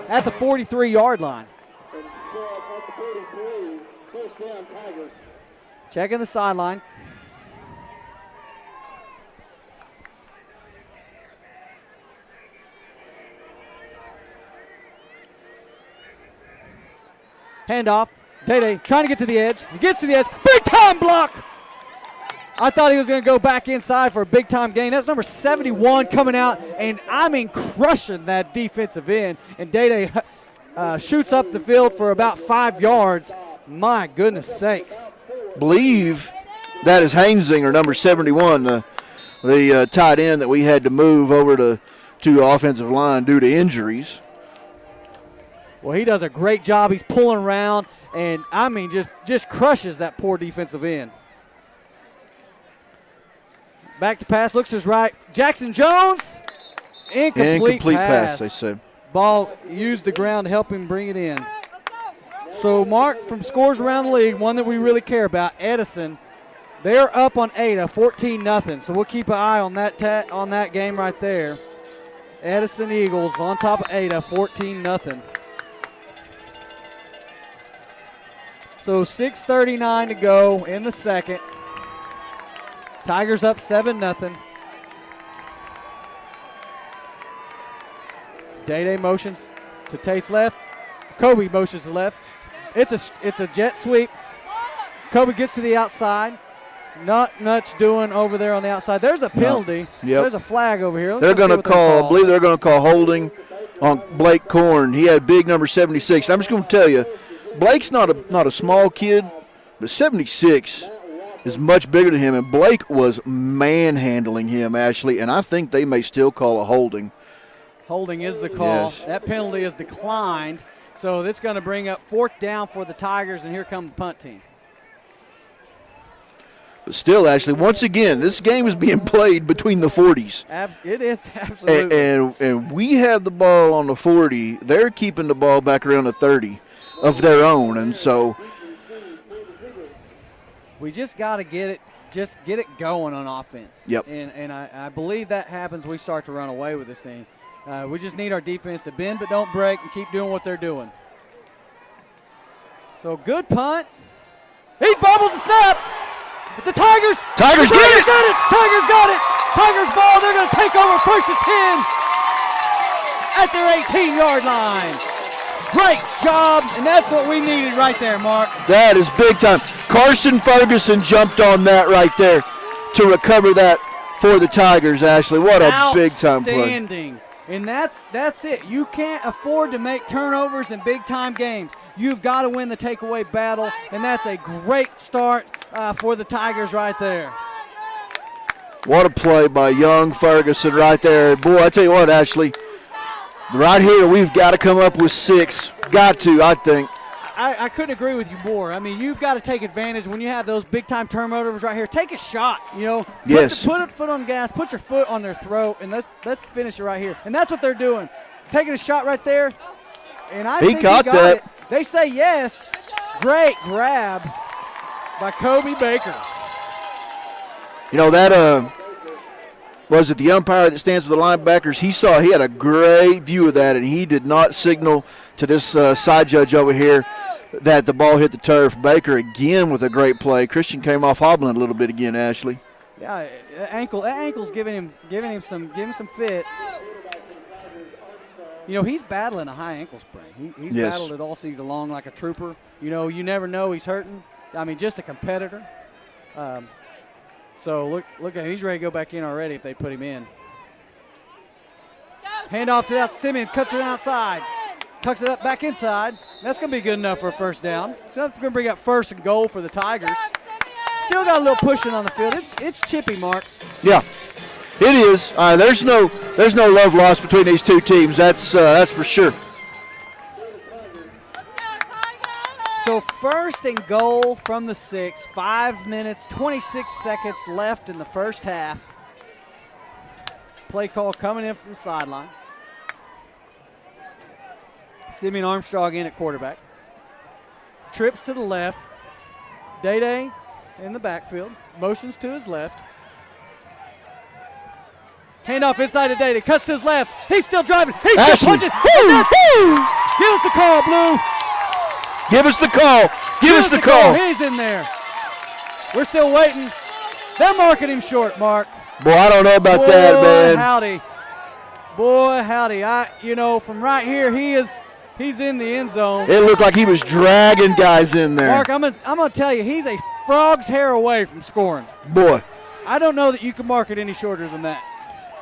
at the 43-yard line. Checking the sideline. Handoff. Day trying to get to the edge. He gets to the edge. Big time block. I thought he was going to go back inside for a big time gain. That's number 71 coming out, and I mean crushing that defensive end. And Day shoots up the field for about 5 yards. My goodness sakes. Believe that is Hainzinger, number 71, the tight end that we had to move over to offensive line due to injuries. Well, he does a great job. He's pulling around, and, I mean, just crushes that poor defensive end. Back to pass, looks to his right. Jackson Jones, incomplete pass. They say. Ball used the ground to help him bring it in. So, Mark, from scores around the league, one that we really care about, Edison, they're up on Ada, 14-0. So we'll keep an eye on that game right there. Edison Eagles on top of Ada, 14-0. So 6:39 to go in the second. Tigers up 7-0. Day motions to Tate's left. Kobe motions to left. It's a jet sweep. Kobe gets to the outside. Not much doing over there on the outside. There's a penalty. No. Yep. There's a flag over here. They're going to call, I believe they're going to call holding on Blake Korn. He had big number 76. I'm just going to tell you, Blake's not a small kid, but 76 is much bigger than him, and Blake was manhandling him, Ashley, and I think they may still call a holding. Holding is the call. Yes. That penalty is declined, so that's going to bring up fourth down for the Tigers, and here comes the punt team. But still, Ashley, once again, this game is being played between the 40s. It is, absolutely. And we have the ball on the 40. They're keeping the ball back around the 30 of their own, and so we just got to get it going on offense. Yep. And I believe that happens. We start to run away with this thing. We just need our defense to bend but don't break and keep doing what they're doing. So good punt. He bobbles the snap. But the Tigers get it! Got it! Tigers got it! Tigers ball. They're going to take over first and 10 at their 18-yard line. Great job, and that's what we needed right there, Mark. That is big time. Carson Ferguson jumped on that right there to recover that for the Tigers, Ashley. What a big-time play. Outstanding. And that's it. You can't afford to make turnovers in big-time games. You've got to win the takeaway battle, and that's a great start for the Tigers right there. What a play by young Ferguson right there. Boy, I tell you what, Ashley, right here we've got to come up with 6. Got to, I think. I couldn't agree with you more. I mean, you've got to take advantage when you have those big-time turnovers right here. Take a shot, Yes. Put a foot on the gas, put your foot on their throat, and let's finish it right here. And that's what they're doing. Taking a shot right there, and I think he got that. It. They say yes. Great grab by Kobe Baker. That was it the umpire that stands with the linebackers? He had a great view of that, and he did not signal to this side judge over here that the ball hit the turf. Baker again with a great play. Christian came off hobbling a little bit again, Ashley. Yeah, that ankle's giving him some fits. He's battling a high ankle sprain. He's battled it all season long like a trooper. You never know he's hurting. I mean, just a competitor. So look at him. He's ready to go back in already if they put him in. Hand off to that. Simeon cuts it outside. Tucks it up back inside. That's going to be good enough for a first down. So that's going to bring up first and goal for the Tigers. Still got a little pushing on the field. It's chippy, Mark. Yeah, it is. There's no love lost between these two teams. That's for sure. So first and goal from the 6. 5 minutes, 26 seconds left in the first half. Play call coming in from the sideline. Simeon Armstrong in at quarterback. Trips to the left. Day in the backfield. Motions to his left. Handoff inside to Day. Cuts to his left. He's still driving. He's still punching. Give us the call, Blue. Give us the call. Give us the call. He's in there. We're still waiting. They're marking him short, Mark. Boy, I don't know about that, man. Boy, howdy. From right here, he's in the end zone. It looked like he was dragging guys in there. Mark, I'm gonna tell you, he's a frog's hair away from scoring. Boy. I don't know that you can mark it any shorter than that.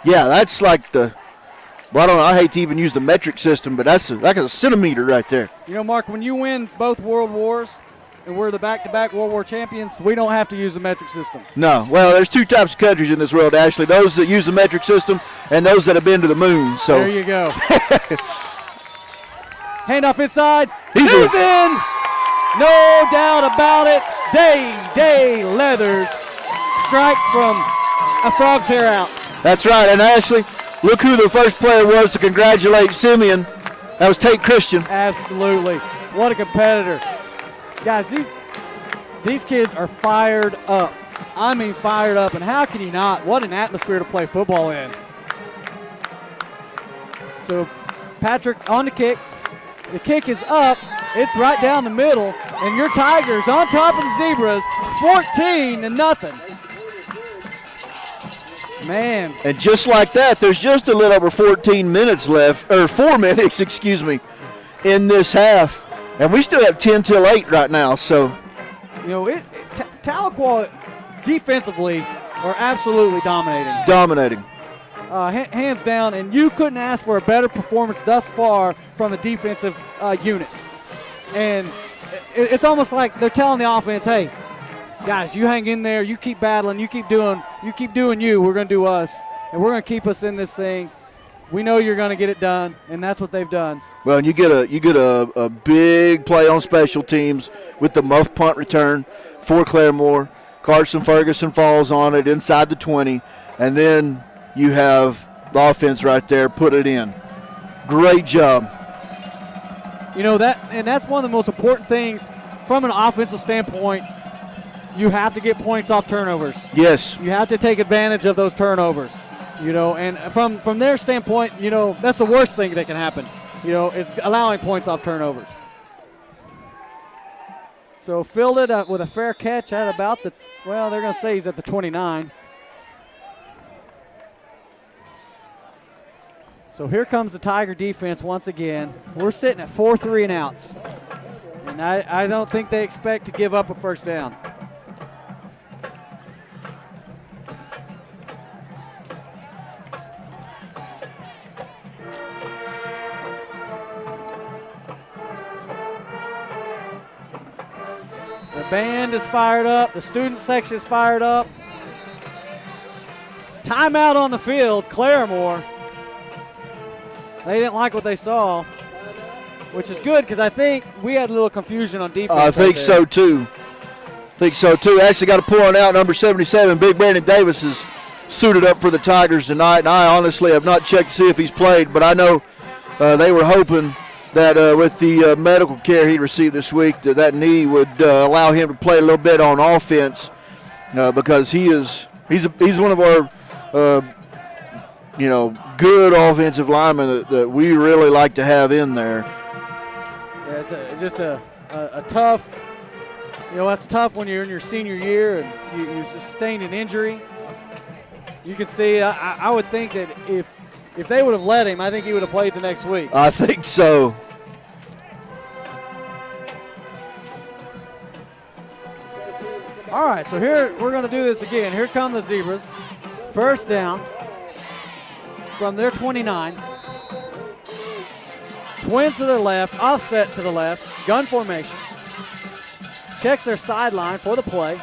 Yeah, that's like I hate to even use the metric system, but that's like a centimeter right there. Mark, when you win both world wars, and we're the back-to-back World War champions, we don't have to use the metric system. No. Well, there's two types of countries in this world, Ashley. Those that use the metric system and those that have been to the moon. So there you go. Handoff inside. He's in. No doubt about it. Day Leathers strikes from a frog's hair out. That's right. And Ashley, look who the first player was to congratulate Simeon. That was Tate Christian. Absolutely. What a competitor. Guys, these kids are fired up. I mean fired up, and how can you not? What an atmosphere to play football in. So Patrick on the kick. The kick is up. It's right down the middle, and your Tigers on top of the Zebras, 14-0. Man. And just like that, there's just a little over 14 minutes left, or 4 minutes, excuse me, in this half. And we still have 10 till 8 right now, so. You know, Tahlequah defensively are absolutely dominating. Dominating. Hands down, and you couldn't ask for a better performance thus far from the defensive unit. And it's almost like they're telling the offense, hey, guys, you hang in there, you keep battling, you keep doing you, we're going to do us, and we're going to keep us in this thing. We know you're going to get it done, and that's what they've done. Well, and you get a big play on special teams with the muff punt return for Claremore. Carson Ferguson falls on it inside the 20, and then you have the offense right there, put it in. Great job. You know, that's one of the most important things from an offensive standpoint. You have to get points off turnovers. Yes. You have to take advantage of those turnovers. You know, and from their standpoint, you know, that's the worst thing that can happen, you know, is allowing points off turnovers. So fielded with a fair catch at about they're going to say he's at the 29. So here comes the Tiger defense once again. We're sitting at 4 3-and-outs. And I don't think they expect to give up a first down. The band is fired up. The student section is fired up. Timeout on the field, Claremore. They didn't like what they saw, which is good because I think we had a little confusion on defense. I think so too. Actually got to pull it out. Number 77, Big Brandon Davis is suited up for the Tigers tonight. And I honestly have not checked to see if he's played, but I know they were hoping that with the medical care he received this week, that knee would allow him to play a little bit on offense because he's one of our good offensive linemen that we really like to have in there. Yeah, it's just a tough, that's tough when you're in your senior year and you sustain an injury. You can see, I would think that if they would have let him, I think he would have played the next week. I think so. All right, so here we're going to do this again. Here come the Zebras. First down from their 29. Twins to their left, offset to the left, gun formation. Checks their sideline for the play.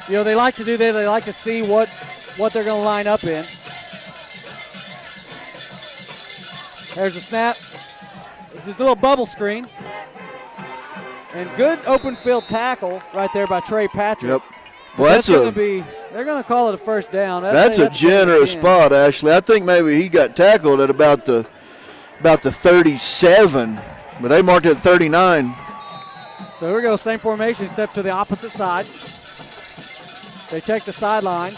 They like to do that. They like to see what they're going to line up in. There's a snap. This little bubble screen. And good open field tackle right there by Trey Patrick. Yep. Well, they're going to call it a first down. That's a generous spot, Ashley. I think maybe he got tackled at about the 37, but they marked it at 39. So here we go, same formation, step to the opposite side. They check the sideline.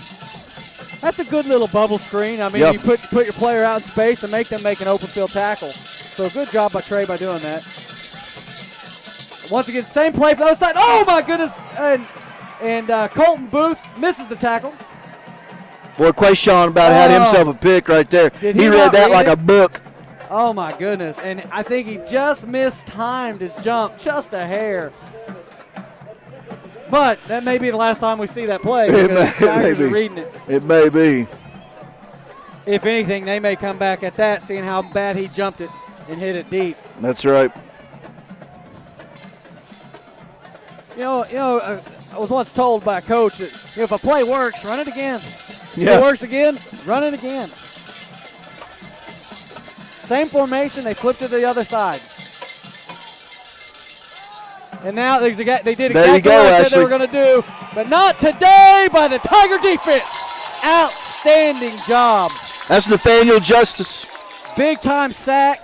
That's a good little bubble screen. I mean, yep. You put your player out in space and make them make an open field tackle. So good job by Trey by doing that. Once again, same play for the other side. Oh, my goodness. And Colton Booth misses the tackle. Boy, Quayshawn had himself a pick right there. He read that like a book. Oh, my goodness. And I think he just mistimed his jump just a hair. But that may be the last time we see that play because the Tigers are reading it. It may be. If anything, they may come back at that, seeing how bad he jumped it and hit it deep. That's right. I was once told by a coach that if a play works, run it again. Yeah. If it works again, run it again. Same formation, they flipped to the other side. And now they did exactly what I said they were going to do, but not today by the Tiger defense. Outstanding job. That's Nathaniel Justice. Big time sack.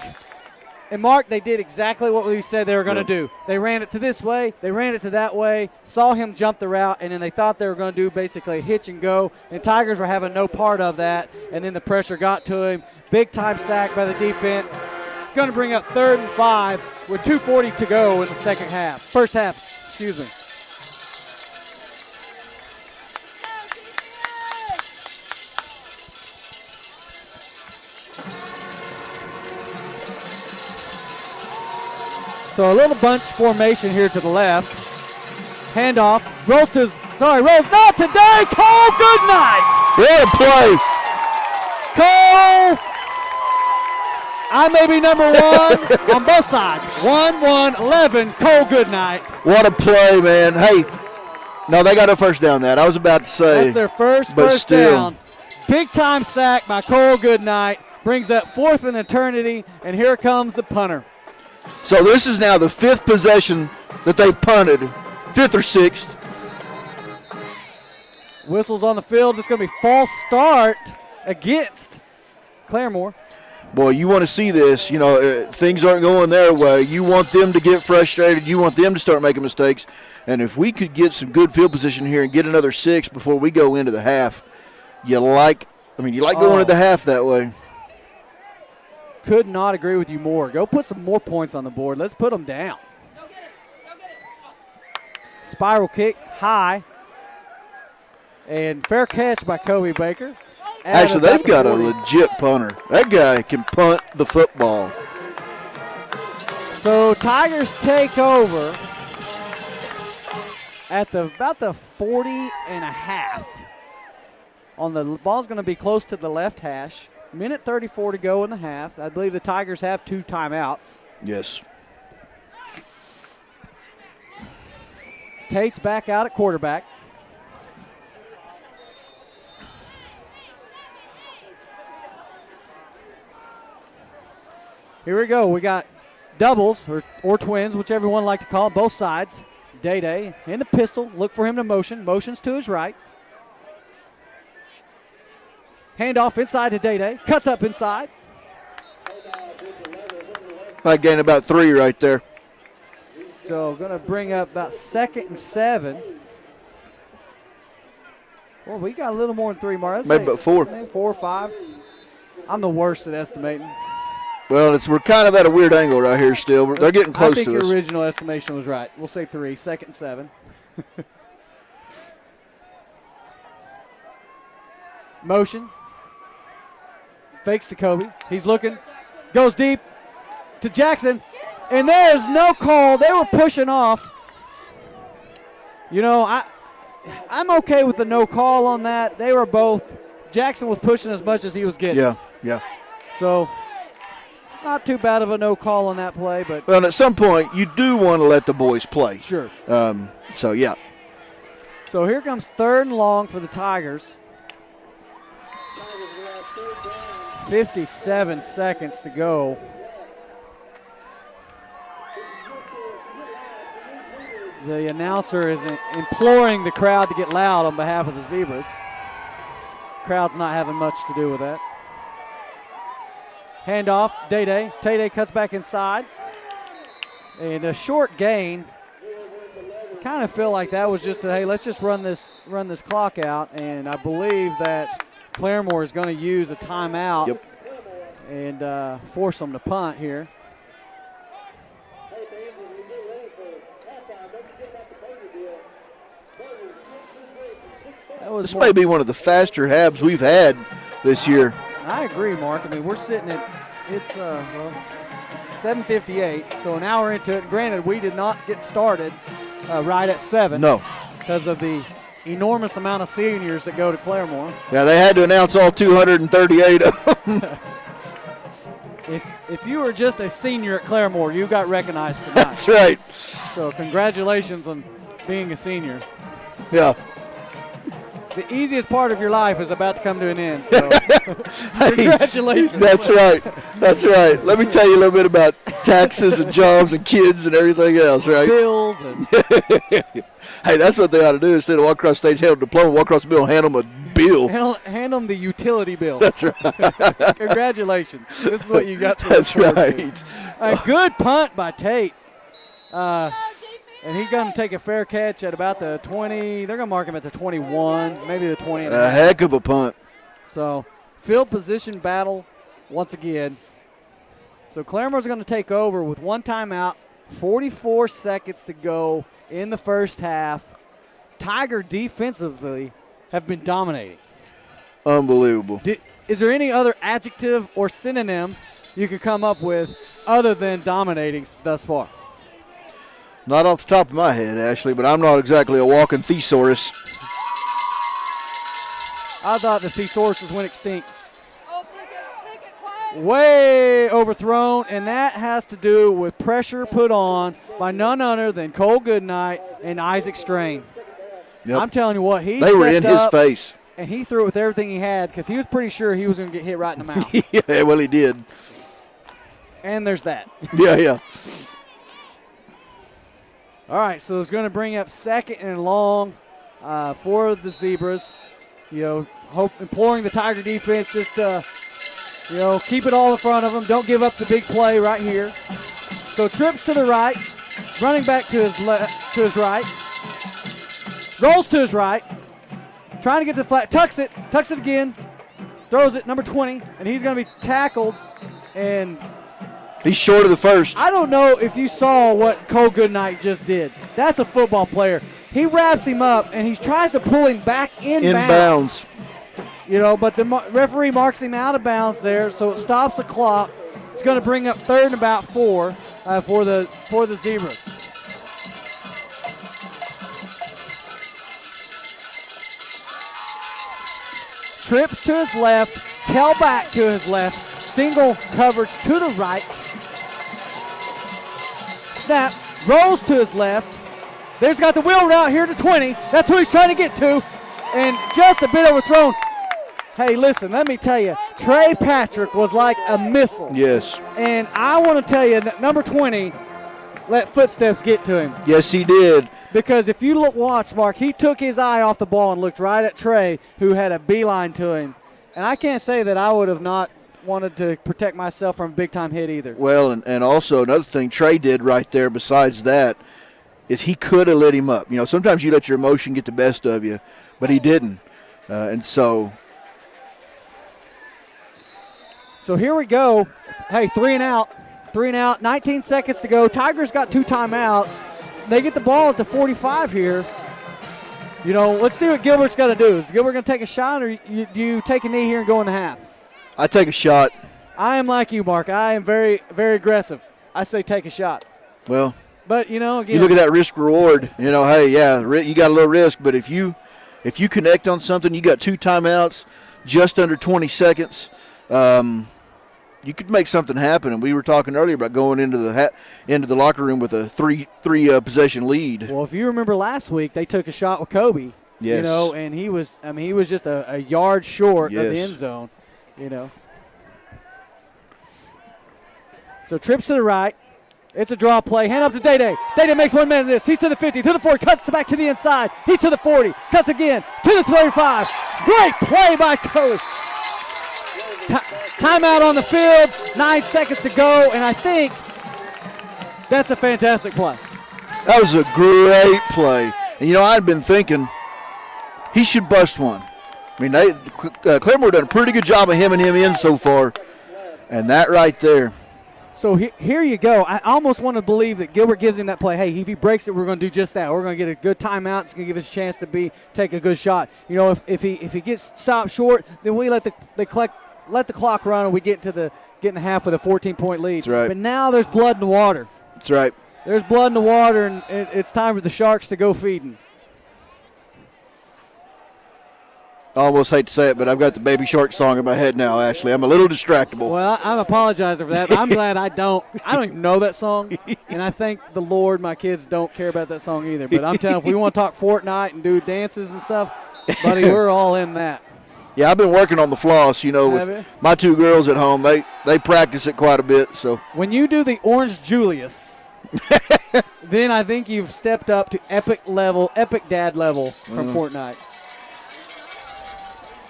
And Mark, they did exactly what we said they were going to do. They ran it to this way, they ran it to that way, saw him jump the route, and then they thought they were going to do basically a hitch and go. And Tigers were having no part of that, and then the pressure got to him. Big time sack by the defense. Going to bring up 3rd and 5 with 2:40 to go in the first half, excuse me. So a little bunch formation here to the left. Handoff. Rolls not today. Cole Goodnight. What a play. Cole, I may be number 1 on both sides. 1-1-11, Cole Goodnight. What a play, man. Hey, no, they got a first down that. I was about to say. That's their first down. Big time sack by Cole Goodnight. Brings up 4th in eternity, and here comes the punter. So this is now the 5th possession that they punted, 5th or 6th. Whistles on the field. It's going to be false start against Claremore. Boy, you want to see this. Things aren't going their way. You want them to get frustrated. You want them to start making mistakes. And if we could get some good field position here and get another 6 before we go into the half, you like going into the half that way. Could not agree with you more. Go put some more points on the board. Let's put them down. Spiral kick, high. And fair catch by Kobe Baker. Actually, they've got a legit punter. That guy can punt the football. So Tigers take over at about the 40 and a half. The ball's going to be close to the left hash. Minute 34 to go in the half. I believe the Tigers have 2 timeouts. Yes. Tate's back out at quarterback. Here we go. We got doubles or twins, whichever one like to call it, both sides. Day in the pistol. Look for him to motion. Motions to his right. Handoff inside to Day. Cuts up inside. Might gain about 3 right there. So going to bring up about 2nd and 7. Well, we got a little more than 3, Mark. Maybe about 4. Maybe 4 or 5. I'm the worst at estimating. Well, we're kind of at a weird angle right here still. They're getting close to us. I think your original estimation was right. We'll say 3, 2nd and 7. Motion. Fakes to Kobe. He's looking. Goes deep to Jackson. And there's no call. They were pushing off. I'm okay with the no call on that. They were both. Jackson was pushing as much as he was getting. Yeah. So, not too bad of a no call on that play. But well, at some point, you do want to let the boys play. Sure. So, yeah. So, here comes 3rd and long for the Tigers. 57 seconds to go. The announcer is imploring the crowd to get loud on behalf of the Zebras. Crowd's not having much to do with that. Handoff, Day. Tay cuts back inside. And a short gain. Kind of feel like that was just hey, let's just run this clock out. And I believe that Claremore is going to use a timeout and force them to punt here. This may be one of the faster halves we've had this year. I agree, Mark. I mean, we're sitting at 7:58, so an hour into it. Granted, we did not get started right at 7. No. Because of the enormous amount of seniors that go to Claremore. Yeah, they had to announce all 238 of them. If you were just a senior at Claremore, you got recognized tonight. That's right. So congratulations on being a senior. Yeah. The easiest part of your life is about to come to an end. So congratulations. That's right. That's right. Let me tell you a little bit about taxes and jobs and kids and everything else, right? Bills. And hey, that's what they ought to do. Instead of walk across stage, hand them a diploma, walk across the bill, and hand them a bill. hand them the utility bill. That's right. Congratulations. This is what you got to That's look forward right. to. A good punt by Tate. And he's going to take a fair catch at about the 20. They're going to mark him at the 21, maybe the 20. A heck of a punt. So, field position battle once again. So, Claremore's going to take over with one timeout, 44 seconds to go in the first half. Tiger defensively have been dominating. Unbelievable. Is there any other adjective or synonym you could come up with other than dominating thus far? Not off the top of my head, Ashley, but I'm not exactly a walking thesaurus. I thought the thesauruses went extinct. Way overthrown, and that has to do with pressure put on by none other than Cole Goodnight and Isaac Strain. Yep. I'm telling you what, they were in his face. And he threw it with everything he had because he was pretty sure he was going to get hit right in the mouth. Yeah, well, he did. And there's that. Yeah. All right, so it's going to bring up second and long for the Zebras. Imploring the Tiger defense just to, keep it all in front of them. Don't give up the big play right here. So trips to the right, running back to his right, rolls to his right, trying to get the flat, tucks it again, throws it, number 20, and he's going to be tackled and he's short of the first. I don't know if you saw what Cole Goodnight just did. That's a football player. He wraps him up, and he tries to pull him back in bounds. But the referee marks him out of bounds there, so it stops the clock. It's going to bring up third and about 4 for the Zebras. Trips to his left, tailback to his left, single coverage to the right. Snap, rolls to his left. There's got the wheel route here to 20. That's who he's trying to get to. And just a bit overthrown. Hey, listen, let me tell you, Trey Patrick was like a missile. Yes. And I want to tell you that number 20 let footsteps get to him. Yes, he did. Because if you watch, Mark, he took his eye off the ball and looked right at Trey, who had a beeline to him. And I can't say that I would have not wanted to protect myself from a big-time hit either. Well, and also another thing Trey did right there besides that is he could have lit him up. Sometimes you let your emotion get the best of you, but he didn't. So here we go. Hey, 3 and out, 19 seconds to go. Tigers got 2 timeouts. They get the ball at the 45 here. Let's see what Gilbert's going to do. Is Gilbert going to take a shot, or do you take a knee here and go in the half? I take a shot. I am like you, Mark. I am very, very aggressive. I say take a shot. Well, but again, you look at that risk reward. Hey, yeah, you got a little risk, but if you connect on something, you got 2 timeouts, just under 20 seconds. You could make something happen. And we were talking earlier about going into the locker room with a three possession lead. Well, if you remember last week, they took a shot with Kobe. Yes. And he was just a yard short yes. of the end zone. So trips to the right. It's a draw play. Hand up to Day-Day. Day-Day makes 1 minute of this. He's to the 50, to the 40, cuts back to the inside. He's to the 40, cuts again, to the 35. Great play by Kobe. Timeout on the field, 9 seconds to go, and I think that's a fantastic play. That was a great play. And, I'd been thinking he should bust one. I mean, Claremore done a pretty good job of hemming him in so far. And that right there. So here you go. I almost want to believe that Gilbert gives him that play. Hey, if he breaks it, we're going to do just that. We're going to get a good timeout. It's going to give us a chance to take a good shot. If he gets stopped short, then we let the clock run and we get in the half with a 14-point lead. That's right. But now there's blood in the water. That's right. There's blood in the water, and it's time for the Sharks to go feeding. I almost hate to say it, but I've got the Baby Shark song in my head now, Ashley. I'm a little distractible. Well, I'm apologizing for that, but I'm glad I don't even know that song, and I thank the Lord my kids don't care about that song either. But I'm telling you, if we want to talk Fortnite and do dances and stuff, buddy, we're all in that. Yeah, I've been working on the floss, with my 2 girls at home. They practice it quite a bit. So when you do the Orange Julius, then I think you've stepped up to epic dad level from Fortnite.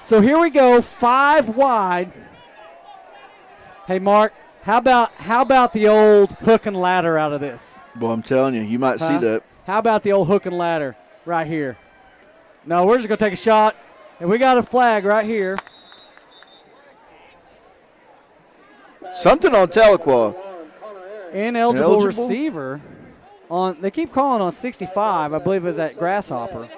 So here we go, 5 wide. Hey, Mark, how about the old hook and ladder out of this? Well, I'm telling you, you might see that. How about the old hook and ladder right here? No, we're just going to take a shot, and we got a flag right here. Something on Tahlequah. Ineligible receiver. They keep calling on 65, I believe it was at Grasshopper.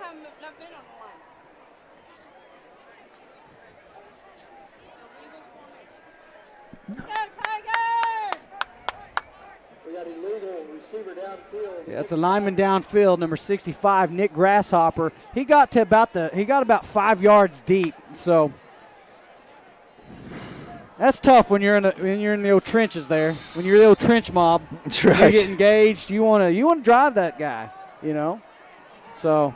Yeah, it's a lineman downfield, number 65, Nick Grasshopper. He got about 5 yards deep. So that's tough when you're in the old trenches there. When you're the old trench mob, that's right. You get engaged. You want to drive that guy, So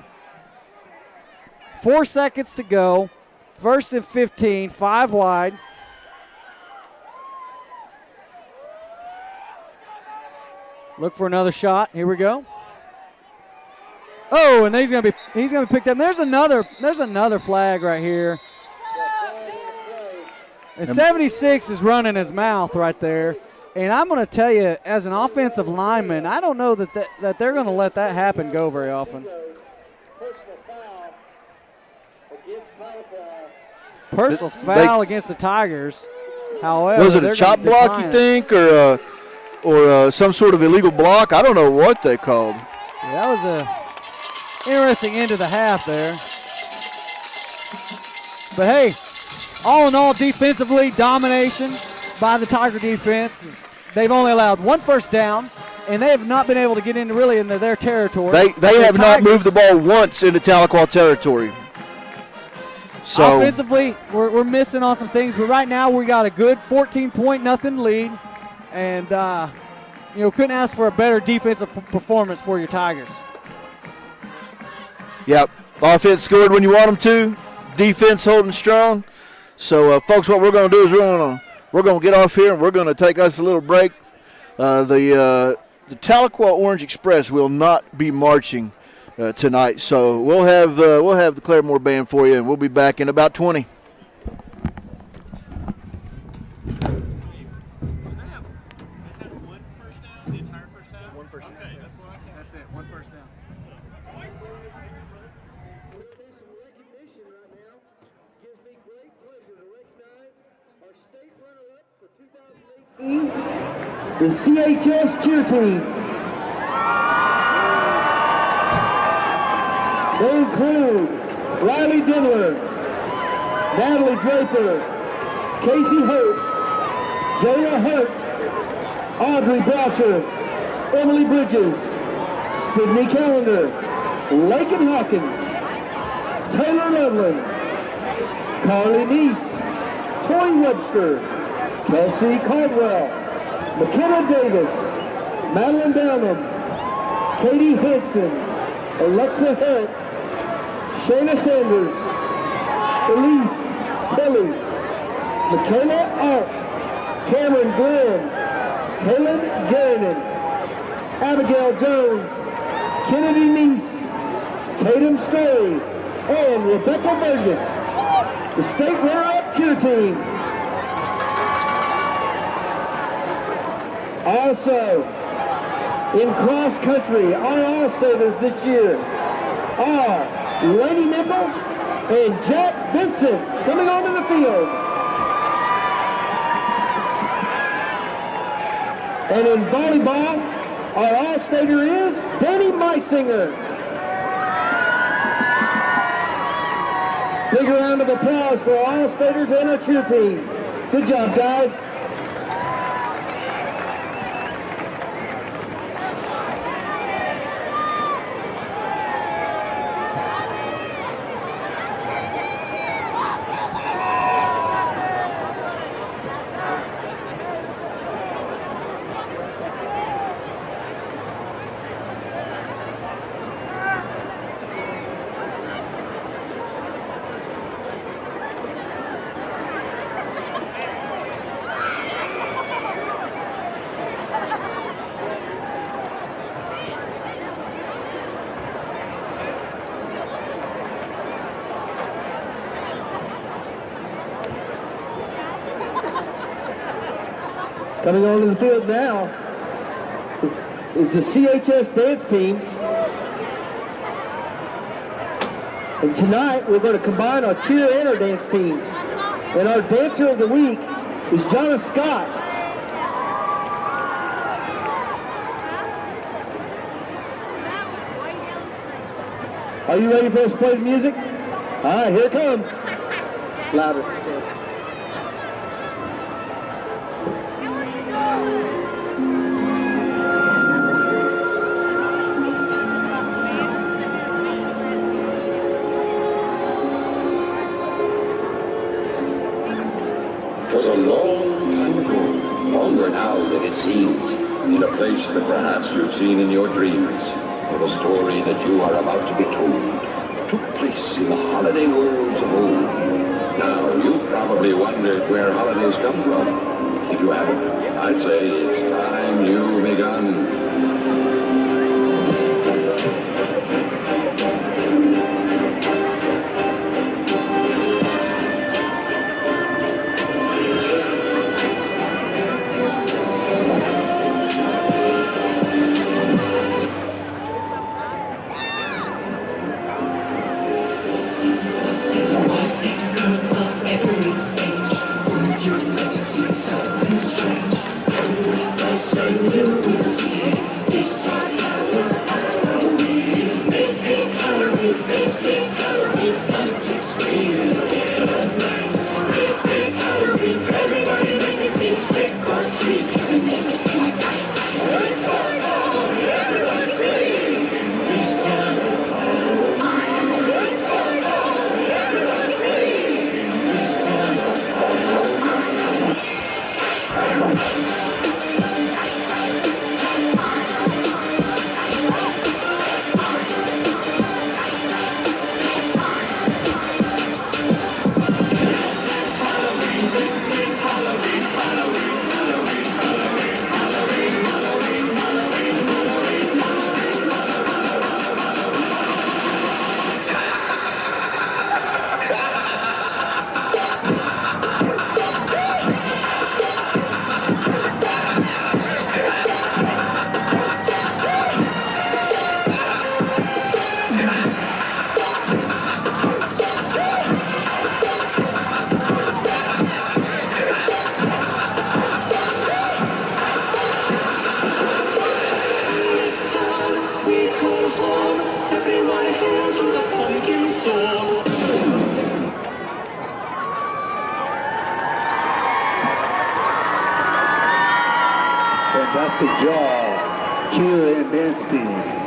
4 seconds to go. 1st and 15, 5 wide. Look for another shot. Here we go. Oh, and he's gonna be picked up. There's another flag right here. And 76 is running his mouth right there. And I'm gonna tell you, as an offensive lineman, I don't know that they're gonna let that happen go very often. Personal foul against the Tigers. However, was it a chop block, you think, or some sort of illegal block? I don't know what they called. Yeah, that was a interesting end of the half there. But hey, all in all, defensively, domination by the Tiger defense. They've only allowed 1 first down, and they have not been able to get into their territory. They have not moved the ball once into Tahlequah territory. So offensively, we're missing on some things, but right now we got a good 14-0 lead. And, couldn't ask for a better defensive performance for your Tigers. Yep. Offense scored when you want them to. Defense holding strong. So, folks, what we're going to do is we're going to get off here, and we're going to take us a little break. The Tahlequah Orange Express will not be marching tonight. So we'll have the Claremore band for you, and we'll be back in about 20. The CHS cheer team. They include Riley Dindler, Natalie Draper, Casey Hope, Jayla Hurt, Audrey Boucher, Emily Bridges, Sydney Callender, Lakin Hawkins, Taylor Loveland, Carly Neese, Tori Webster, Kelsey Caldwell, McKenna Davis, Madeline Downham, Katie Henson, Alexa Hunt, Shayna Sanders, Elise Tilly, Michaela Alt, Cameron Glenn, Helen Garrinan, Abigail Jones, Kennedy Neese, Tatum Story, and Rebecca Burgess, the state runner-up cheer team. Also, in cross country, our All-Staters this year are Laney Nichols and Jack Vincent coming onto the field. And in volleyball, our All-Stater is Danny Meisinger. Big round of applause for our All-Staters and our cheer team. Good job, guys. Coming onto the field now is the CHS dance team. And tonight we're going to combine our cheer and our dance teams. And our dancer of the week is Jonna Scott. Are you ready for us to play the music? All right, here it comes. Louder. It was a long time ago, longer now than it seems, in a place that perhaps you've seen in your dreams, for the story that you are about to be told took place in the holiday worlds of old. Now, you've probably wondered where holidays come from. If you haven't, I'd say it's time you begun. Fantastic job, cheer and dance team.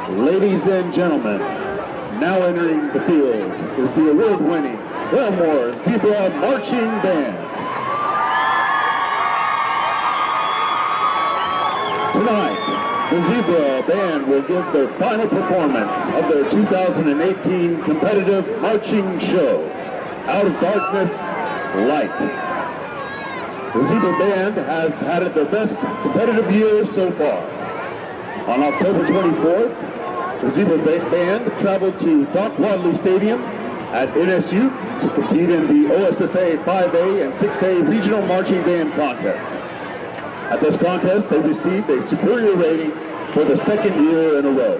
Ladies and gentlemen, now entering the field is the award-winning Claremore Zebra Marching Band. Tonight, the Zebra Band will give their final performance of their 2018 competitive marching show, Out of Darkness, Light. The Zebra Band has had their best competitive year so far. On October 24th, the Zebra Band traveled to Doc Wadley Stadium at NSU to compete in the OSSA 5A and 6A Regional Marching Band Contest. At this contest, they received a superior rating for the second year in a row.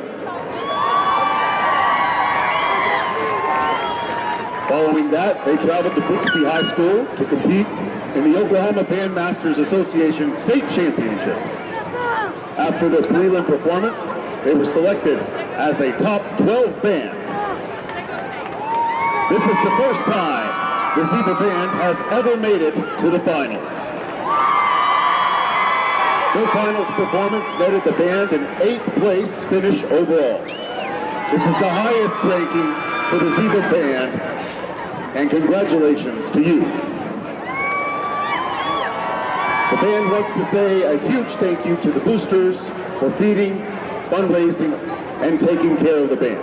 Following that, they traveled to Bixby High School to compete in the Oklahoma Bandmasters Association State Championships. After their prelim performance, they were selected as a top 12 band. This is the first time the Zebra Band has ever made it to the finals. Their finals performance netted the band an 8th place finish overall. This is the highest ranking for the Zebra Band and congratulations to you. The band wants to say a huge thank you to the boosters for feeding, fundraising, and taking care of the band.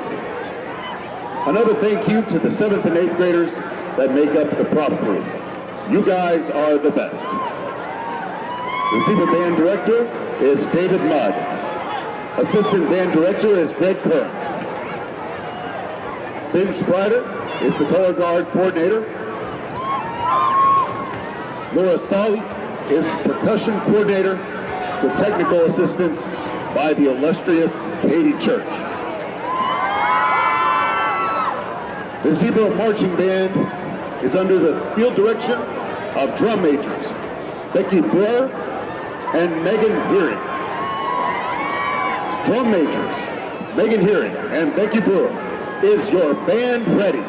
Another thank you to the 7th and 8th graders that make up the prop crew. You guys are the best. The Zebra Band Director is David Mudd. Assistant Band Director is Greg Kern. Ben Sprider is the Color Guard Coordinator. Laura Solly is Percussion Coordinator with technical assistance by the illustrious Katie Church. The Zebra Marching Band is under the field direction of drum majors Becky Brewer and Megan Hearing. Drum majors Megan Hearing and Becky Brewer, is your band ready?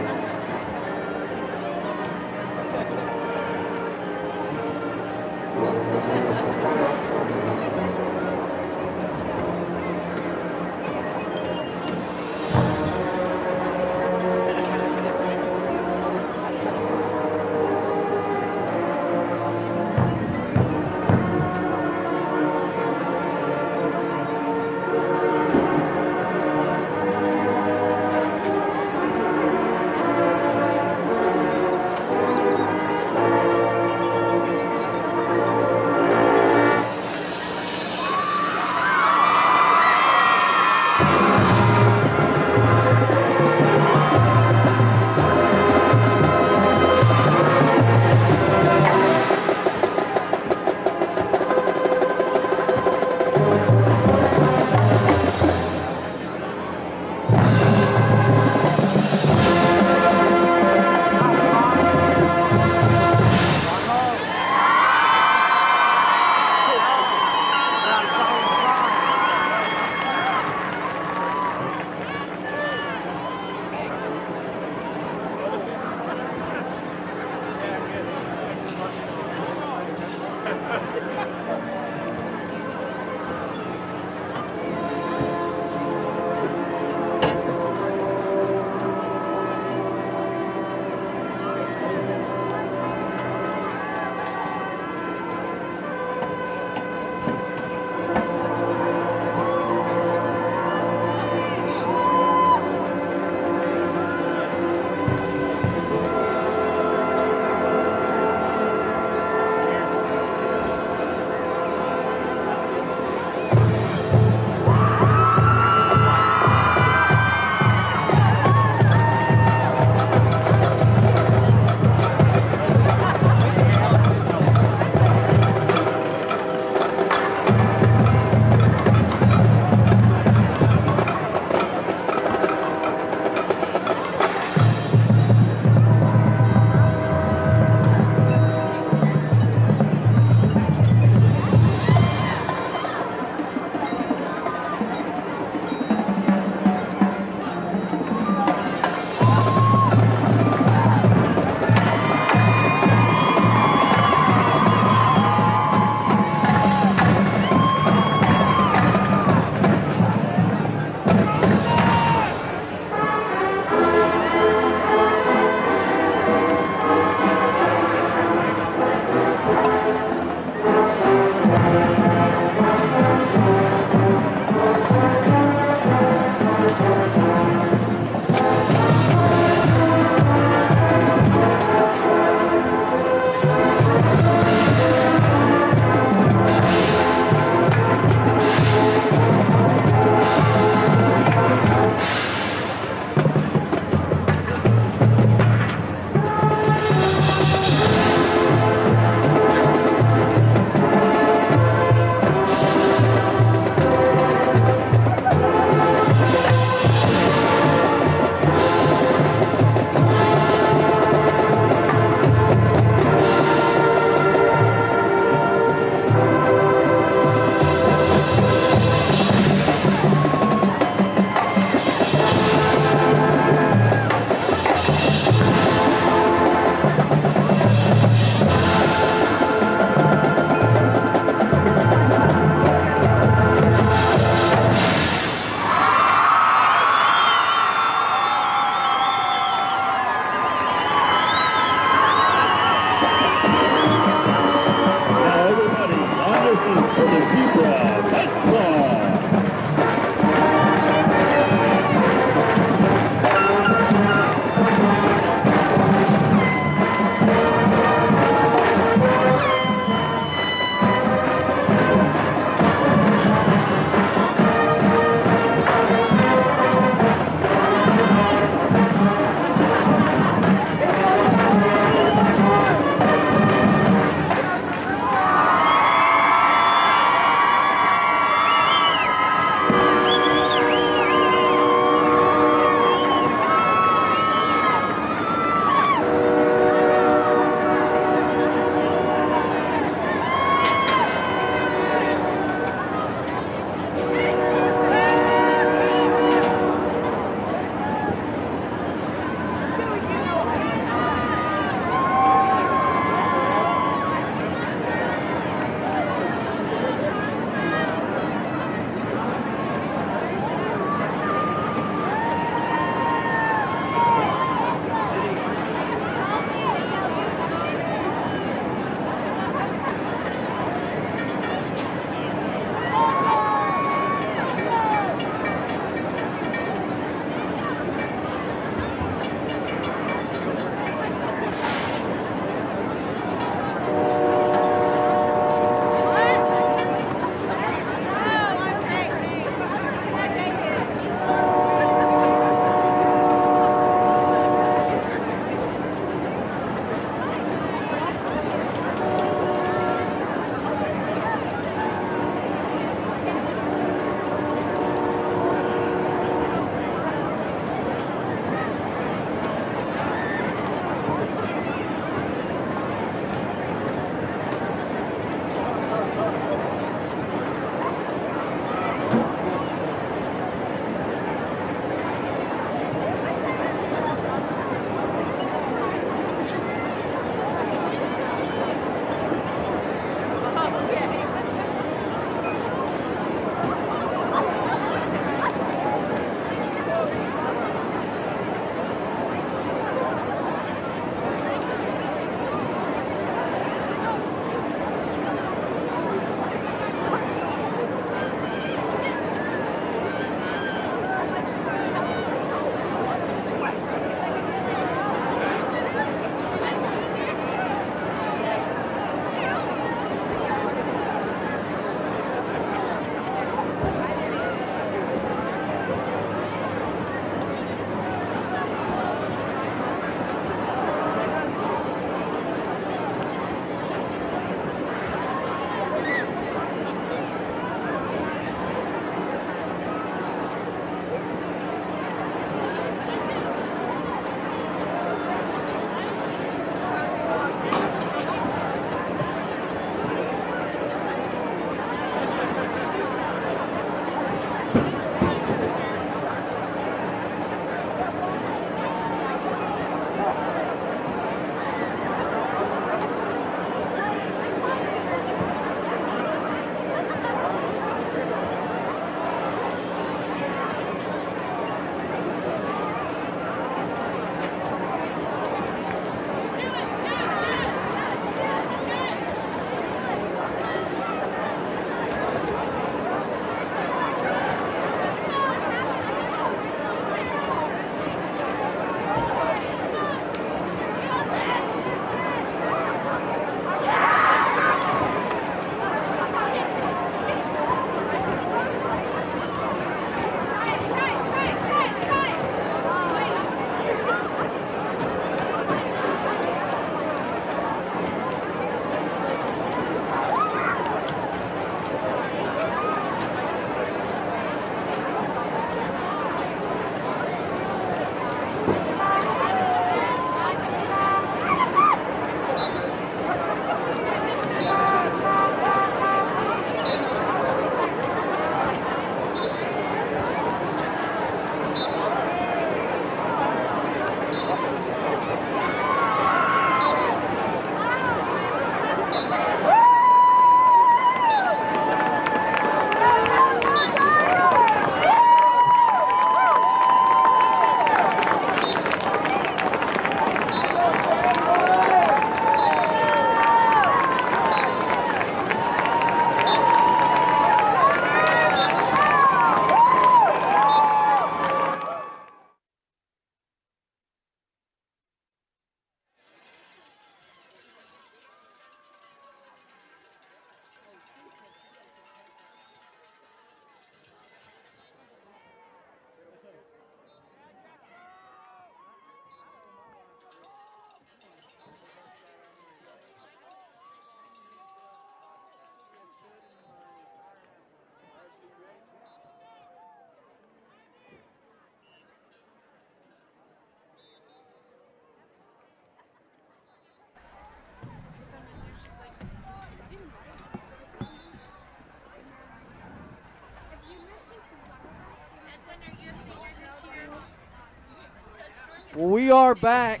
We are back.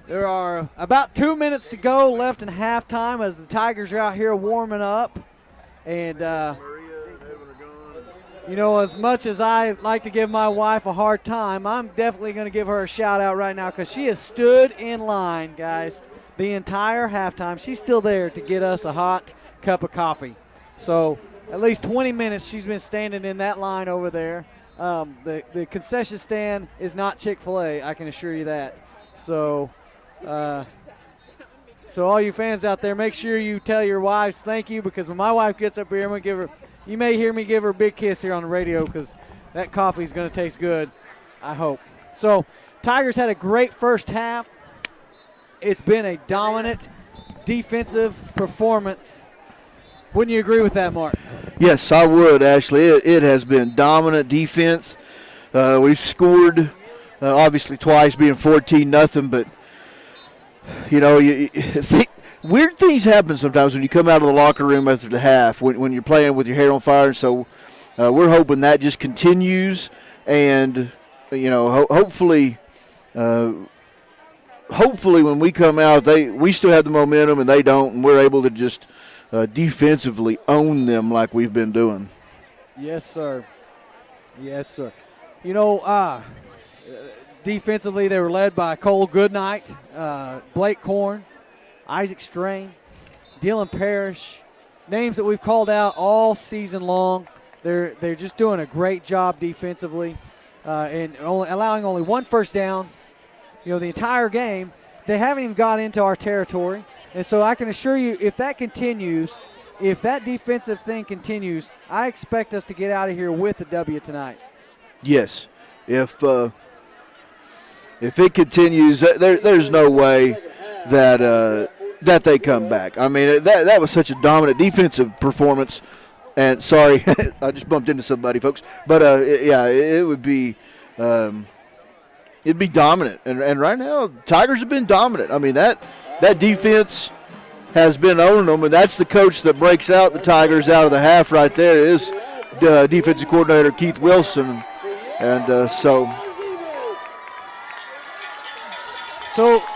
There are about 2 minutes to go left in halftime as the Tigers are out here warming up. And, you know, as much as I like to give my wife a hard time, I'm definitely going to give her a shout out right now because she has stood in line, guys, the entire halftime. She's still there to get us a hot cup of coffee. So at least 20 minutes she's been standing in that line over there. The concession stand is not Chick-fil-A, I can assure you that. So all you fans out there, make sure you tell your wives thank you, because when my wife gets up here, I'm going to give her, you may hear me give her a big kiss here on the radio because that coffee is going to taste good, I hope. So Tigers had a great first half. It's been a dominant defensive performance. Wouldn't you agree with that, Mark? Yes, I would, actually. It has been dominant defense. We've scored, obviously, twice, being 14-0, but, you know, weird things happen sometimes when you come out of the locker room after the half, when you're playing with your hair on fire. So we're hoping that just continues, and, you know, hopefully when we come out, we still have the momentum and they don't, and we're able to just defensively own them like we've been doing. Yes, sir. Yes, sir. You know, defensively they were led by Cole Goodnight, Blake Korn, Isaac Strain, Dylan Parrish, names that we've called out all season long. They're just doing a great job defensively, and allowing only one first down, you know, the entire game. They haven't even got into our territory. And so I can assure you, if that continues, if that defensive thing continues, I expect us to get out of here with a W tonight. Yes. If it continues, there's no way that they come back. I mean, that was such a dominant defensive performance. And sorry, I just bumped into somebody, folks. But yeah, it would be it'd be dominant. And right now, Tigers have been dominant. I mean, that defense has been owning them, and that's the coach that breaks out the Tigers out of the half right there is defensive coordinator Keith Wilson. And so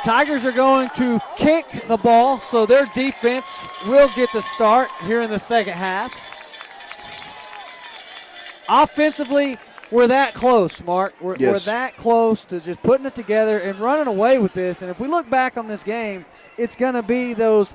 Tigers are going to kick the ball, so their defense will get the start here in the second half. Offensively, we're that close, Mark. We're that close to just putting it together and running away with this. And if we look back on this game, it's going to be those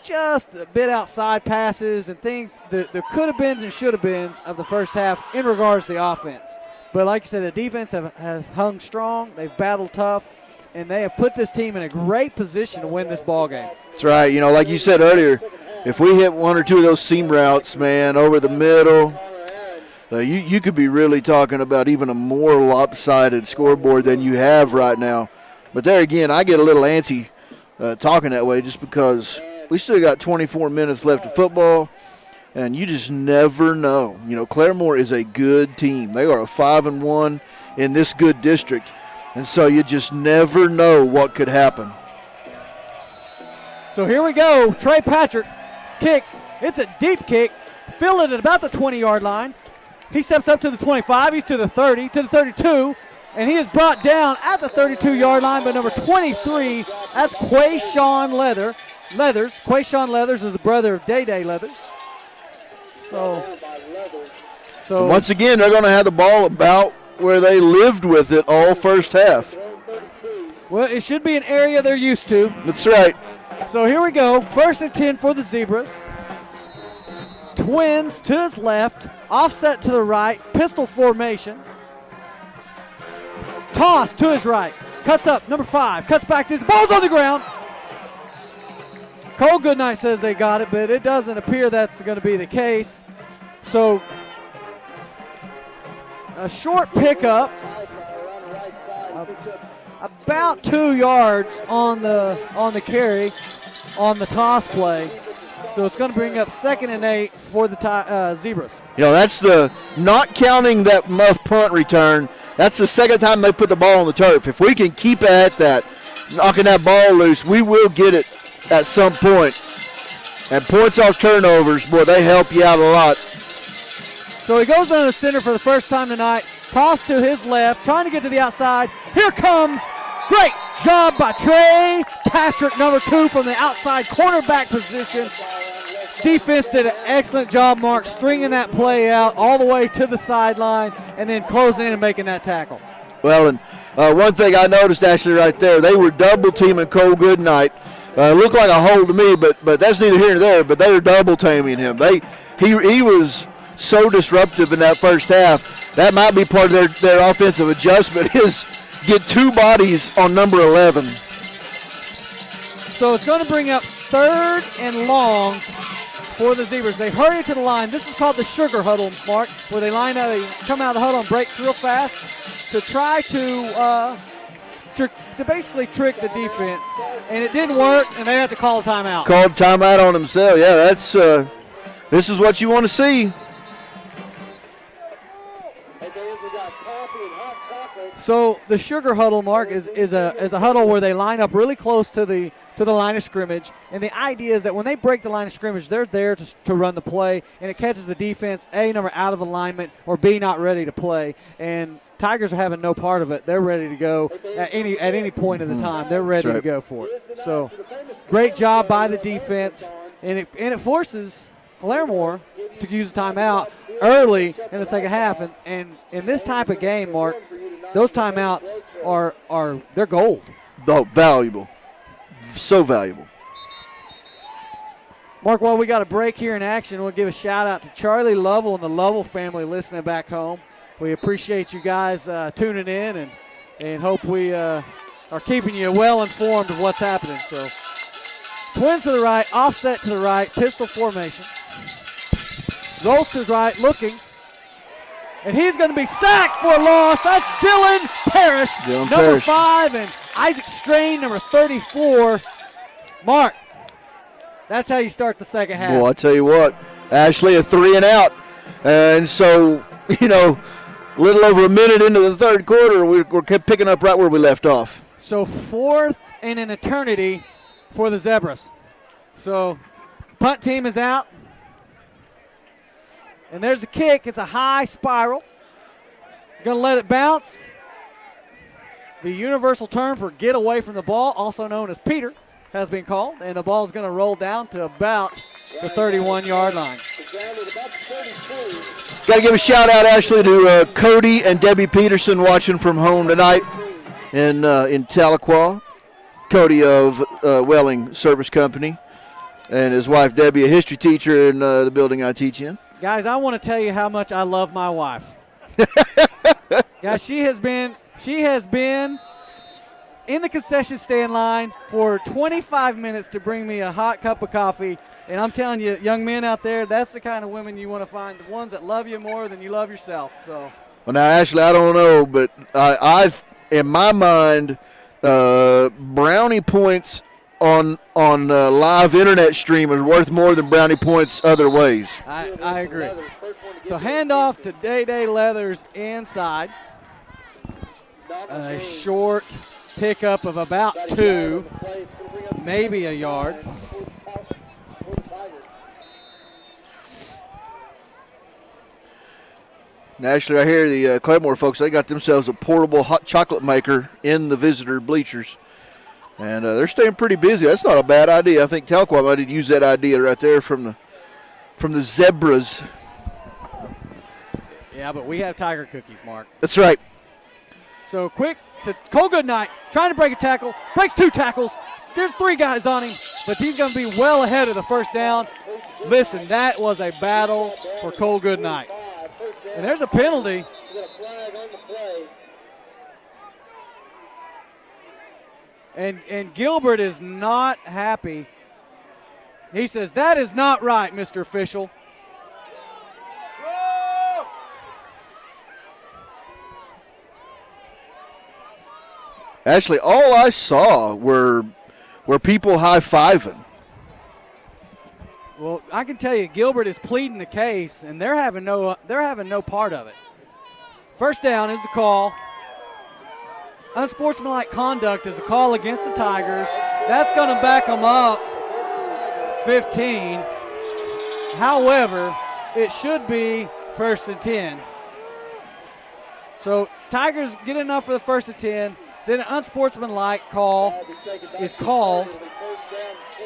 just a bit outside passes and things, the could have beens and should have beens of the first half in regards to the offense. But like you said, the defense have hung strong. They've battled tough, and they have put this team in a great position to win this ball game. That's right. You know, like you said earlier, if we hit one or two of those seam routes, man, over the middle, you could be really talking about even a more lopsided scoreboard than you have right now. But there again, I get a little antsy talking that way just because we still got 24 minutes left of football, and you just never know. You know, Claremore is a good team. They are a 5-1 in this good district, and so you just never know what could happen. So here we go. Trey Patrick kicks. It's a deep kick. Fielded at about the 20-yard line. He steps up to the 25. He's to the 30, to the 32. And he is brought down at the 32-yard line by number 23. That's Quayshawn Leathers. Quayshawn Leathers is the brother of Day-Day Leathers. So once again, they're going to have the ball about where they lived with it all first half. Well, it should be an area they're used to. That's right. So here we go. 1st and 10 for the Zebras. Twins to his left. Offset to the right. Pistol formation. Toss to his right. Cuts up. Number 5. Cuts back to his ball's on the ground. Cole Goodnight says they got it, but it doesn't appear that's going to be the case. So a short pickup. About 2 yards on the carry on the toss play. So it's going to bring up 2nd and 8 for the Zebras. You know, that's not counting that muff punt return. That's the second time they put the ball on the turf. If we can keep at that, knocking that ball loose, we will get it at some point. And points off turnovers, boy, they help you out a lot. So he goes under the center for the first time tonight. Toss to his left, trying to get to the outside. Here comes, great job by Trey Patrick, number 2 from the outside cornerback position. Defense did an excellent job, Mark, stringing that play out all the way to the sideline and then closing in and making that tackle. Well, and one thing I noticed actually right there, they were double teaming Cole Goodnight. Looked like a hole to me, but that's neither here nor there. But they were double teaming him. He was so disruptive in that first half. That might be part of their offensive adjustment is get 2 bodies on number 11. So it's going to bring up 3rd and long for the Zebras. They hurry to the line. This is called the sugar huddle, Mark, where they line out, they come out of the huddle and break real fast to try to basically trick the defense. And it didn't work, and they had to call a timeout. Called timeout on themselves. Yeah, that's this is what you want to see. So the sugar huddle, Mark, is a huddle where they line up really close to the line of scrimmage, and the idea is that when they break the line of scrimmage, they're there to run the play, and it catches the defense, A, number out of alignment, or B, not ready to play. And Tigers are having no part of it. They're ready to go at any point of the time. They're ready to go for it. So great job by the defense, and it forces Claremore to use a timeout early in the second half. And in this type of game, Mark, those timeouts they're gold. Oh, valuable. So valuable. Mark, while we got a break here in action, we'll give a shout-out to Charlie Lovell and the Lovell family listening back home. We appreciate you guys tuning in and hope we are keeping you well informed of what's happening. So, twins to the right, offset to the right, pistol formation. Rolls to his right, looking. And he's going to be sacked for a loss. That's Dylan Parrish, number 5, and Isaac Strain, number 34. Mark, that's how you start the second half. Well, I tell you what, Ashley, a 3 and out. And so, a little over a minute into the third quarter, we're picking up right where we left off. So 4th and an eternity for the Zebras. So punt team is out. And there's a kick. It's a high spiral. Going to let it bounce. The universal term for get away from the ball, also known as Peter, has been called. And the ball is going to roll down to about the 31-yard line. Got to give a shout-out, Ashley, to Cody and Debbie Peterson watching from home tonight in Tahlequah. Cody of Welling Service Company and his wife, Debbie, a history teacher in the building I teach in. Guys, I want to tell you how much I love my wife. Guys, she has been in the concession stand line for 25 minutes to bring me a hot cup of coffee. And I'm telling you, young men out there, that's the kind of women you want to find, the ones that love you more than you love yourself. So. Well, now, Ashley, I don't know, but I've in my mind, brownie points on live internet stream is worth more than brownie points other ways. I agree. So handoff to Day Leathers inside. A short pickup of about 2, maybe a yard. Now, actually, I hear the Claremore folks, they got themselves a portable hot chocolate maker in the visitor bleachers. And they're staying pretty busy. That's not a bad idea. I think Tahlequah might have used that idea right there from the Zebras. Yeah, but we have Tiger cookies, Mark. That's right. So quick to Cole Goodnight, trying to break a tackle, breaks 2 tackles. There's 3 guys on him, but he's going to be well ahead of the first down. Listen, that was a battle for Cole Goodnight. And there's a penalty. And Gilbert is not happy. He says, that is not right, Mr. Official. Actually, all I saw were people high-fiving. Well, I can tell you, Gilbert is pleading the case, and they're having no part of it. First down is the call. Unsportsmanlike conduct is a call against the Tigers. That's going to back them up 15. However, it should be 1st and 10. So Tigers get enough for the first and 10. Then an unsportsmanlike call is called.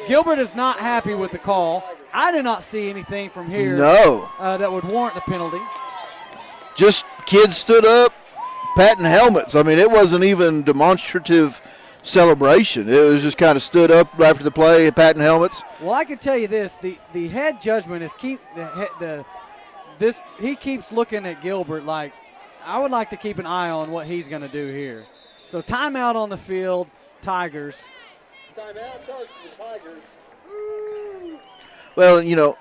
Gilbert is not happy with the call. I did not see anything from here that would warrant the penalty. Just kids stood up, patting helmets. I mean, it wasn't even demonstrative celebration. It was just kind of stood up after the play, patting helmets. Well, I can tell you this: the head judgment is he keeps looking at Gilbert like, I would like to keep an eye on what he's going to do here. So timeout on the field, Tigers. Timeout charge to the Tigers. Well, you know,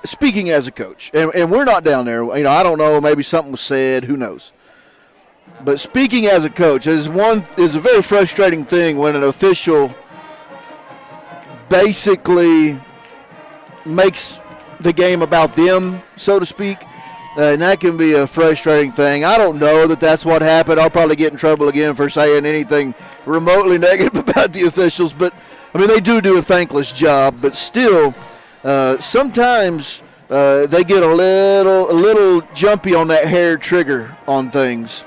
speaking as a coach, and we're not down there. You know, I don't know. Maybe something was said. Who knows? But speaking as a coach, is a very frustrating thing when an official basically makes the game about them, so to speak. And that can be a frustrating thing. I don't know that that's what happened. I'll probably get in trouble again for saying anything remotely negative about the officials. But, I mean, they do a thankless job. But still, sometimes they get a little jumpy on that hair trigger on things.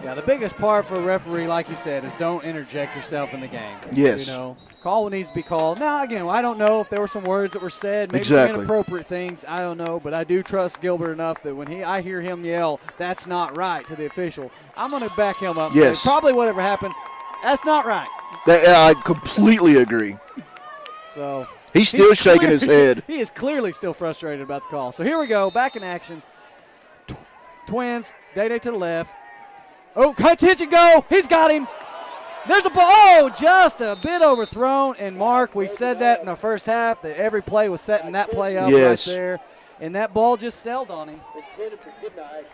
Yeah, the biggest part for a referee, like you said, is don't interject yourself in the game. Yes. You know, call what needs to be called. Now, again, I don't know if there were some words that were said, maybe Exactly. some inappropriate things. I don't know, but I do trust Gilbert enough that when I hear him yell, "That's not right" to the official, I'm going to back him up. Yes. Probably whatever happened, that's not right. I completely agree. So He's still shaking his head. He is clearly still frustrated about the call. So here we go, back in action. Twins, Day-Day to the left. Oh, attention, go. He's got him. There's a ball. Oh, just a bit overthrown. And, Mark, we said that in the first half, that every play was setting that play up Yes. right there. And that ball just sailed on him. Intended for good night.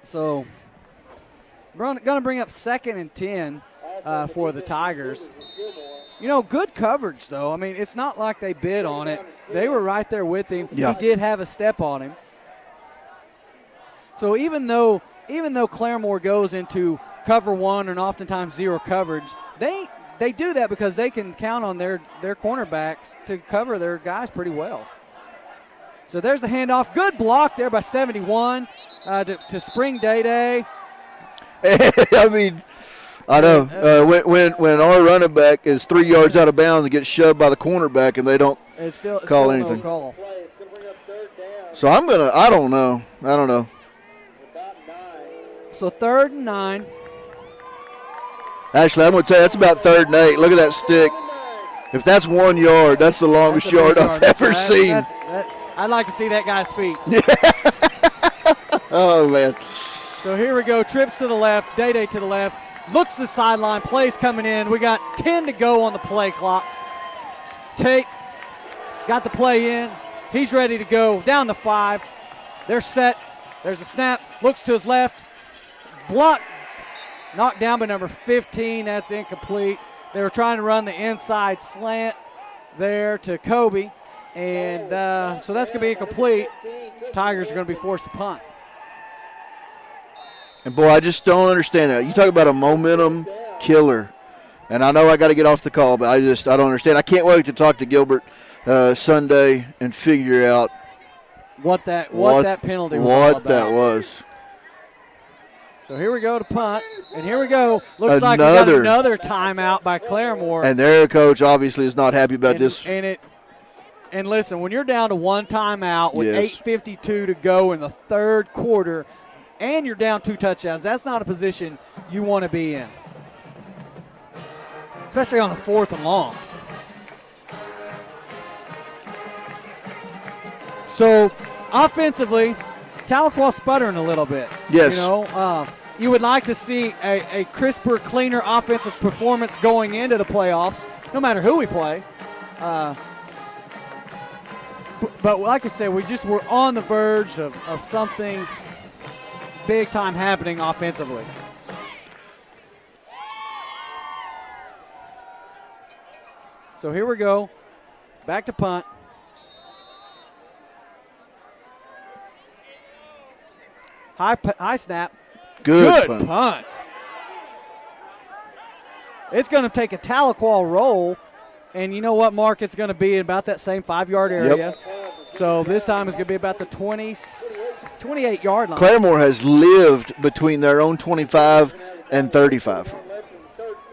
So we're going to bring up 2nd and 10 for the Tigers. You know, good coverage, though. I mean, it's not like they bid on it. They were right there with him. Yeah. He did have a step on him. So even though Claremore goes into cover one and oftentimes zero coverage, they do that because they can count on their cornerbacks to cover their guys pretty well. So there's the handoff. Good block there by 71 to Spring Day-Day. I mean, I know. When our running back is 3 yards out of bounds and gets shoved by the cornerback and they don't It's still anything. No call. It's going to bring up 3rd down. So I don't know. About 9. So 3rd and 9. Actually, I'm going to tell you, that's about 3rd and 8. Look at that stick. If that's 1 yard, that's the longest That's a big yard I've ever seen. I'd like to see that guy's feet. Oh, man. So here we go. Trips to the left. Day-Day to the left. Looks the sideline. Plays coming in. We got 10 to go on the play clock. Tate got the play in. He's ready to go. Down to 5. They're set. There's a snap. Looks to his left. Blocked. Knocked down by number 15. That's incomplete. They were trying to run the inside slant there to Kobe. And so that's going to be incomplete. Tigers are going to be forced to punt. And, boy, I just don't understand that. You talk about a momentum killer. And I know I got to get off the call, but I don't understand. I can't wait to talk to Gilbert Sunday and figure out what that penalty was all what about. that was. So here we go to punt, and here we go. Looks like we got another timeout by Claremore. And their coach obviously is not happy about this. And listen, when you're down to one timeout with Yes. 8:52 to go in the 3rd quarter, and you're down 2 touchdowns, that's not a position you want to be in, especially on a 4th and long. So offensively, Tahlequah sputtering a little bit. Yes. You know, you would like to see a crisper, cleaner offensive performance going into the playoffs, no matter who we play. But like I said, we're on the verge of something big time happening offensively. So here we go. Back to punt. High snap. Good punt. It's going to take a Tahlequah roll, and you know what, Mark? It's going to be about that same 5-yard area. Yep. So this time it's going to be about the 28-yard line. Claremore has lived between their own 25 and 35.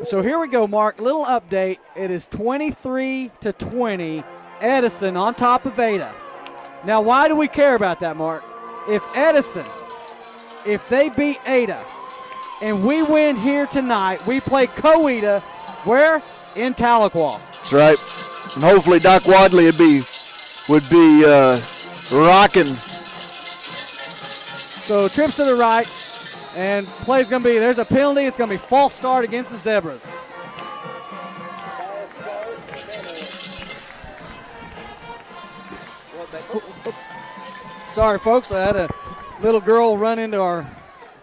So here we go, Mark. Little update. It is 23-20. Edison on top of Ada. Now, why do we care about that, Mark? If Edison, if they beat Ada, and we win here tonight, we play Coweta where? In Tahlequah. That's right. And hopefully Doc Wadley would be rocking. So trips to the right, and play's going to be, there's a penalty. It's going to be false start against the Zebras. Sorry, folks. I had a little girl run into our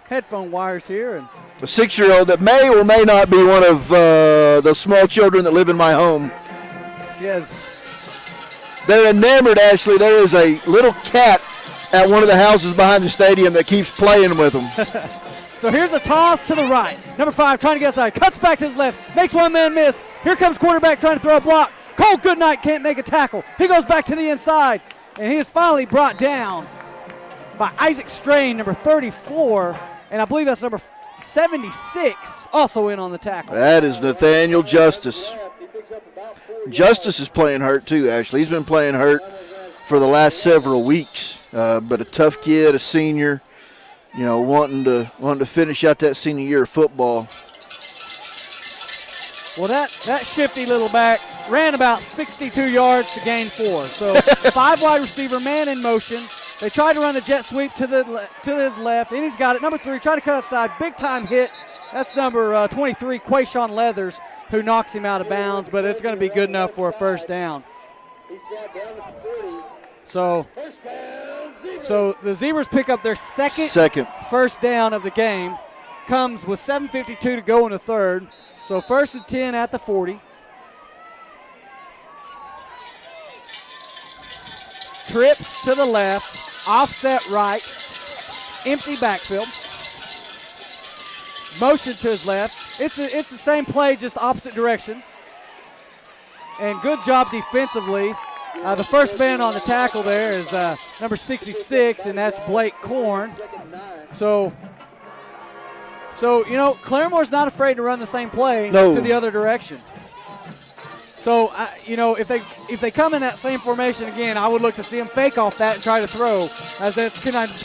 headphone wires here. And a 6-year-old that may or may not be one of the small children that live in my home. she has. They're enamored, Ashley. There is a little cat at one of the houses behind the stadium that keeps playing with them. So here's a toss to the right. Number 5 trying to get outside. Cuts back to his left. Makes one man miss. Here comes quarterback trying to throw a block. Cole Goodnight can't make a tackle. He goes back to the inside. And he is finally brought down by Isaac Strain, number 34. And I believe that's number 76, also in on the tackle. That is Nathaniel Justice. Justice is playing hurt too, Ashley. He's been playing hurt for the last several weeks. But a tough kid, a senior, wanting to finish out that senior year of football. Well, that shifty little back ran about 62 yards to gain 4. So 5 wide receiver, man in motion. They tried to run the jet sweep to his left, and he's got it. Number 3, trying to cut outside, big time hit. That's number 23, Quayshawn Leathers, who knocks him out of bounds, but it's going to be good enough for a first down. So the Zebras pick up their second first down of the game. Comes with 7:52 to go in the third. So 1st and 10 at the 40. Trips to the left, offset right, empty backfield. Motion to his left. It's the same play, just opposite direction. And good job defensively. The first man on the tackle there is number 66, and that's Blake Korn. So Claremore's not afraid to run the same play to the other direction. So, if they come in that same formation again, I would look to see them fake off that and try to throw, as that's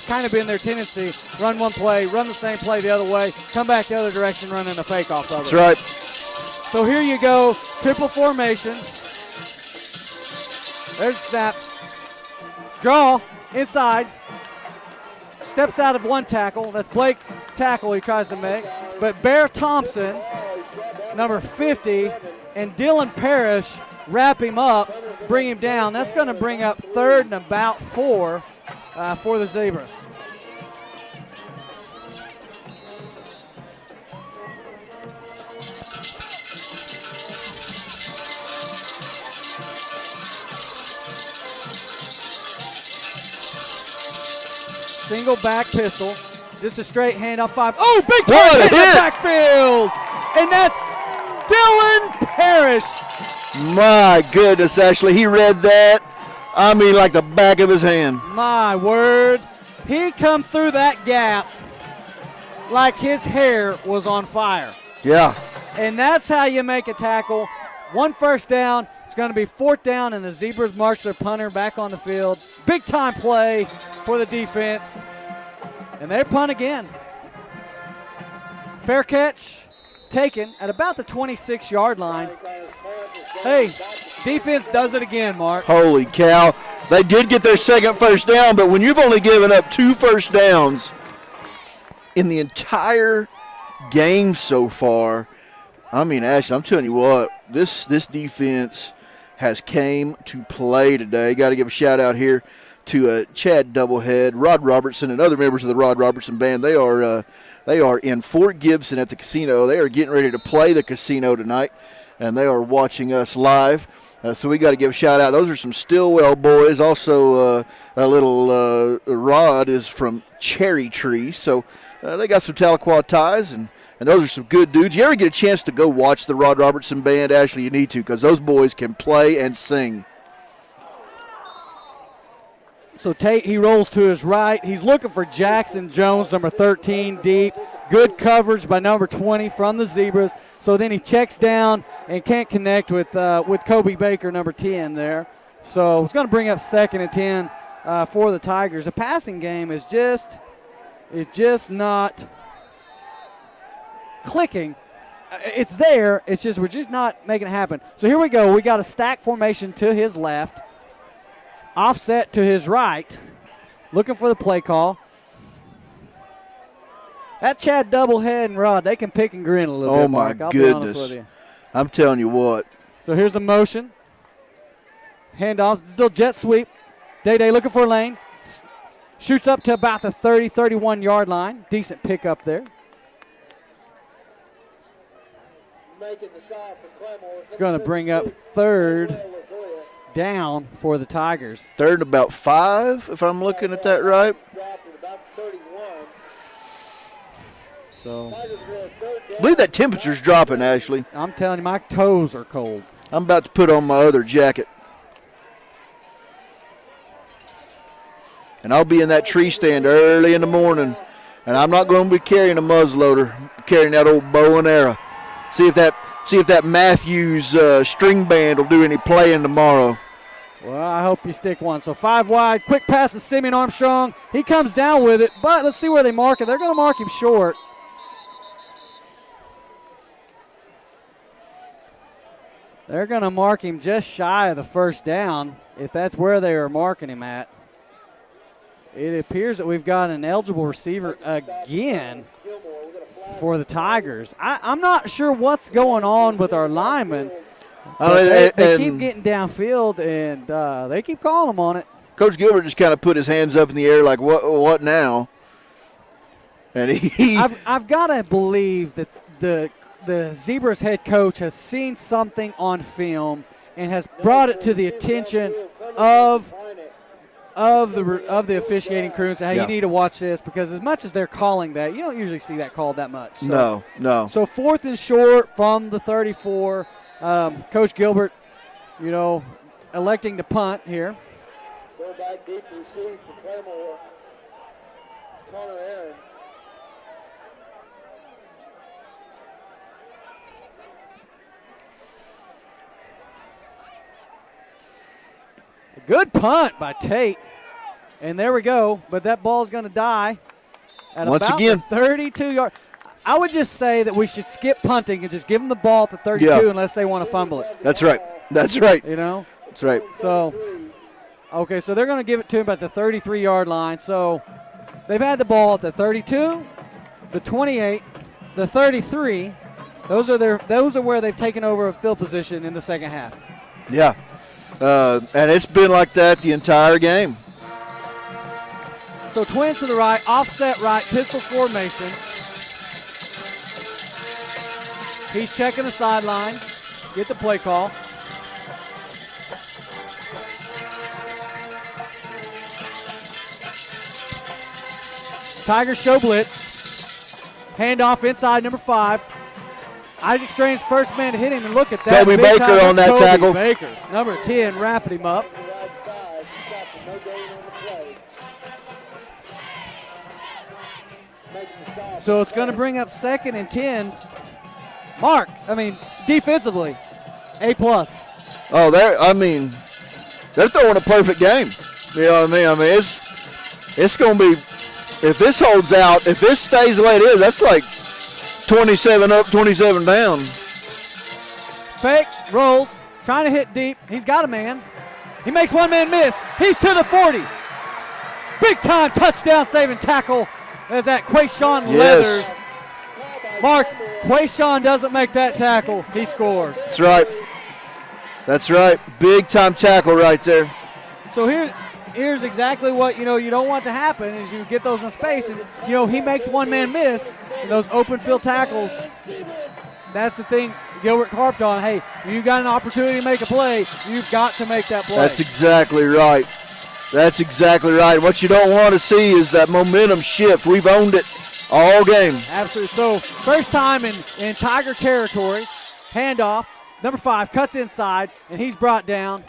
kind of been their tendency. Run one play, run the same play the other way, come back the other direction, running a fake off of it. That's right. So here you go, triple formation. There's snap. Draw, inside. Steps out of one tackle. That's Blake's tackle he tries to make. But Bear Thompson, number 50, and Dylan Parrish wrap him up, bring him down. That's going to bring up 3rd and about 4 for the Zebras. Single back pistol. Just a straight handoff 5. Oh, big time hit in the backfield. And that's Dylan Parrish. My goodness, Ashley, he read that. I mean, like the back of his hand. My word. He come through that gap like his hair was on fire. Yeah. And that's how you make a tackle. 1 first down. It's going to be 4th down, and the Zebras march their punter back on the field. Big time play for the defense. And they punt again. Fair catch taken at about the 26-yard line. Hey, defense does it again, Mark. Holy cow. They did get their second first down, but when you've only given up 2 first downs in the entire game so far, I mean, Ashley, I'm telling you what, this defense has came to play today. Got to give a shout out here to Chad Doublehead, Rod Robertson, and other members of the Rod Robertson Band. They are in Fort Gibson at the casino. They are getting ready to play the casino tonight, and they are watching us live. So we got to give a shout out. Those are some Stillwell boys. Also, a little Rod is from Cherry Tree. So they got some Tahlequah ties, and those are some good dudes. You ever get a chance to go watch the Rod Robertson Band? Ashley, you need to, because those boys can play and sing. So Tate, he rolls to his right. He's looking for Jackson Jones, number 13, deep. Good coverage by number 20 from the Zebras. So then he checks down and can't connect with Kobe Baker, number 10 there. So it's going to bring up 2nd and 10 for the Tigers. The passing game is just not clicking. It's there. It's just we're just not making it happen. So here we go. We got a stack formation to his left. Offset to his right, looking for the play call. That Chad Doublehead and Rod, they can pick and grin a little bit, Mark. Oh, my I'll goodness. be honest with you. I'm telling you what. So here's a motion. Handoff, still jet sweep. Day looking for a lane. Shoots up to about the 30, 31-yard line. Decent pick up there. Making the shot for Claremore. It's going to bring up 3rd down for the Tigers. 3rd and about 5, if I'm looking at that right. Dropped at about 31. So Tigers are going 3rd I down. believe that temperature's dropping, Ashley. I'm telling you, my toes are cold. I'm about to put on my other jacket. And I'll be in that tree stand early in the morning. And I'm not going to be carrying a muzzleloader, carrying that old bow and arrow. See if that Matthews string band will do any playing tomorrow. Well, I hope you stick one. So 5 wide, quick pass to Simeon Armstrong. He comes down with it, but let's see where they mark it. They're going to mark him short. They're going to mark him just shy of the 1st down, if that's where they are marking him at. It appears that we've got an eligible receiver again for the Tigers. I'm not sure what's going on with our linemen. They keep getting downfield, and they keep calling them on it. Coach Gilbert just kind of put his hands up in the air like, what now? And I've got to believe that the Zebras head coach has seen something on film and has brought it to the attention of the officiating crew and say, hey, yeah. You need to watch this, because as much as they're calling that, you don't usually see that called that much. So, No. So 4th and short from the 34. Coach Gilbert, electing to punt here. Go back deep receive for Claremore. It's Connor Aaron. Good punt by Tate. And there we go. But that ball's going to die at Once about again. the 32-yard. I would just say that we should skip punting and just give them the ball at the 32 unless they want to fumble it. That's right. That's right. That's right. So, okay, so they're going to give it to him at the 33-yard line. So they've had the ball at the 32, the 28, the 33. Those are where they've taken over a field position in the second half. Yeah. And it's been like that the entire game. So twins to the right, offset right, pistol formation. He's checking the sideline. Get the play call. Tigers show blitz. Handoff inside number 5. Isaac Strange first man to hit him, and look at that. Kobe Baker on that tackle. Baker, number 10, wrapping him up. So it's going to bring up 2nd and 10. Defensively, A+. Oh, they're throwing a perfect game. You know what I mean? It's going to be, if this holds out, if this stays the way it is, that's like 27 up, 27 down. Fake, rolls, trying to hit deep. He's got a man. He makes one man miss. He's to the 40. Big time touchdown saving tackle. As that Quayshawn Leathers. Mark, Quayshawn doesn't make that tackle. He scores. That's right. That's right. Big time tackle right there. So here's exactly what you don't want to happen is you get those in space, and he makes one man miss in those open field tackles. That's the thing Gilbert harped on. Hey, you've got an opportunity to make a play. You've got to make that play. That's exactly right. That's exactly right. What you don't want to see is that momentum shift. We've owned it all game. Absolutely. So first time in Tiger territory. Handoff. Number 5 cuts inside, and he's brought down.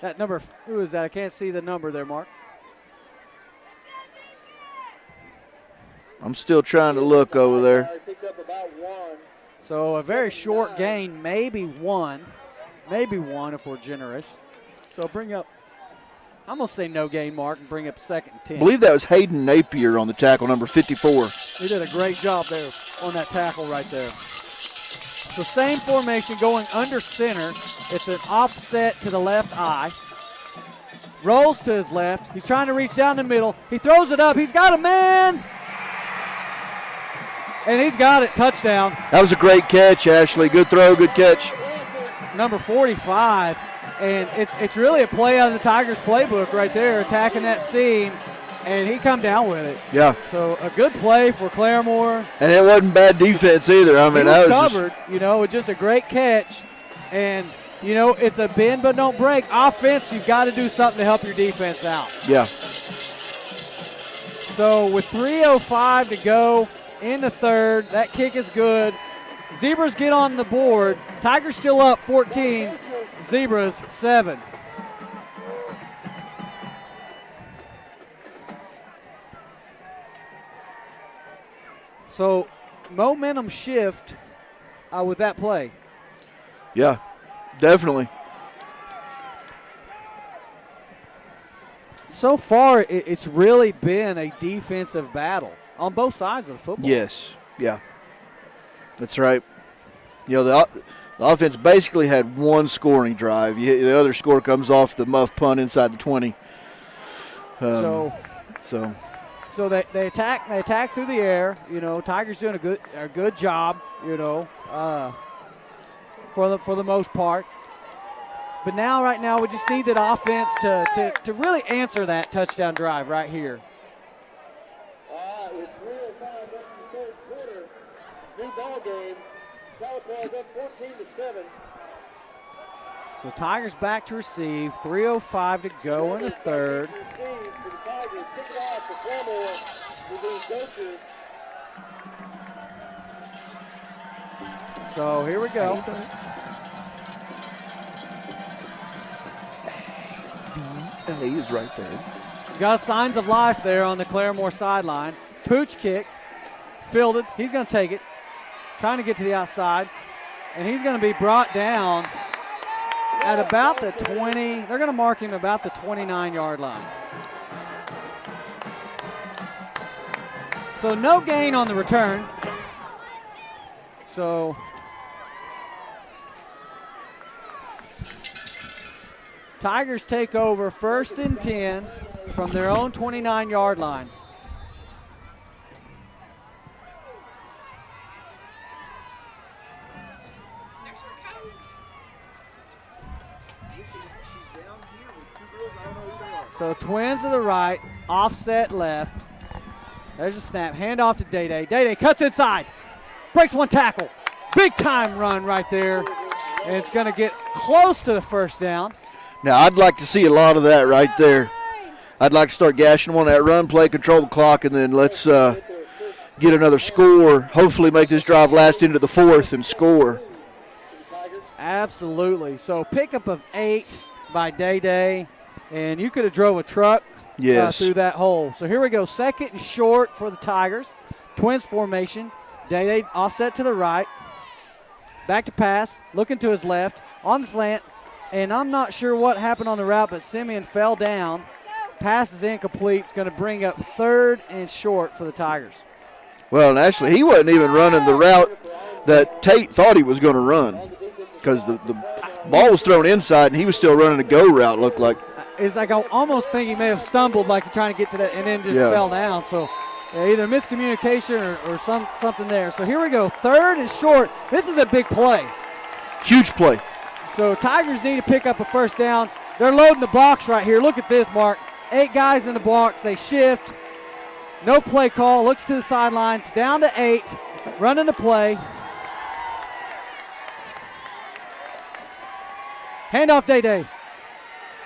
That number, who is that? I can't see the number there, Mark. I'm still trying to look over there. Picks up about 1. So a very short gain, maybe one if we're generous. So bring up, I'm going to say no gain, Mark, and bring up 2nd and 10. I believe that was Hayden Napier on the tackle, number 54. He did a great job there on that tackle right there. So same formation going under center. It's an offset to the left eye. Rolls to his left. He's trying to reach down the middle. He throws it up. He's got a man. And he's got it. Touchdown. That was a great catch, Ashley. Good throw, good catch. Number 45. And it's really a play out of the Tigers playbook right there, attacking that seam. And he come down with it. Yeah. So a good play for Claremore. And it wasn't bad defense either. I mean, He was that was covered, with just a great catch. And, it's a bend but don't break. Offense, you've got to do something to help your defense out. Yeah. So with 3:05 to go in the third, that kick is good. Zebras get on the board. Tigers still up 14. Zebras 7. So momentum shift with that play. Yeah, definitely. So far, it's really been a defensive battle on both sides of the football. Yes, yeah. That's right. The offense basically had one scoring drive. The other score comes off the muff punt inside the 20. So they attack through the air. Tigers doing a good job. For the most part. But right now, we just need that offense to really answer that touchdown drive right here. With 3:05 left in the third quarter, new ball game. Tahlequah is up 14-7. So Tigers back to receive. 3:05 to go in the third. Receive for the Tigers. Pick it off for Claremore. So here we go. He is right there. Got signs of life there on the Claremore sideline. Pooch kick, fielded. He's going to take it. Trying to get to the outside. And he's going to be brought down at about the 20. They're going to mark him about the 29-yard line. So no gain on the return. So Tigers take over 1st and 10 from their own 29-yard line. So Twins to the right, offset left. There's a snap, handoff to Day-Day. Day-Day cuts inside, breaks one tackle. Big time run right there. And it's going to get close to the first down. Now, I'd like to see a lot of that right there. I'd like to start gashing them on that run play, control the clock, and then let's get another score. Hopefully make this drive last into the fourth and score. Absolutely. So pickup of 8 by Day-Day, and you could have drove a truck through that hole. So here we go, 2nd and short for the Tigers. Twins formation. Day-Day offset to the right. Back to pass, looking to his left, on the slant. And I'm not sure what happened on the route, but Simeon fell down. Pass is incomplete. It's going to bring up 3rd and short for the Tigers. Well, and actually, he wasn't even running the route that Tate thought he was going to run because the ball was thrown inside, and he was still running a go route, looked like. It's like I almost think he may have stumbled like trying to get to that and then just fell down. So either miscommunication or something there. So here we go, 3rd and short. This is a big play. Huge play. So Tigers need to pick up a first down. They're loading the box right here. Look at this, Mark. 8 guys in the box. They shift. No play call. Looks to the sidelines. Down to 8. Running the play. Handoff Day-Day.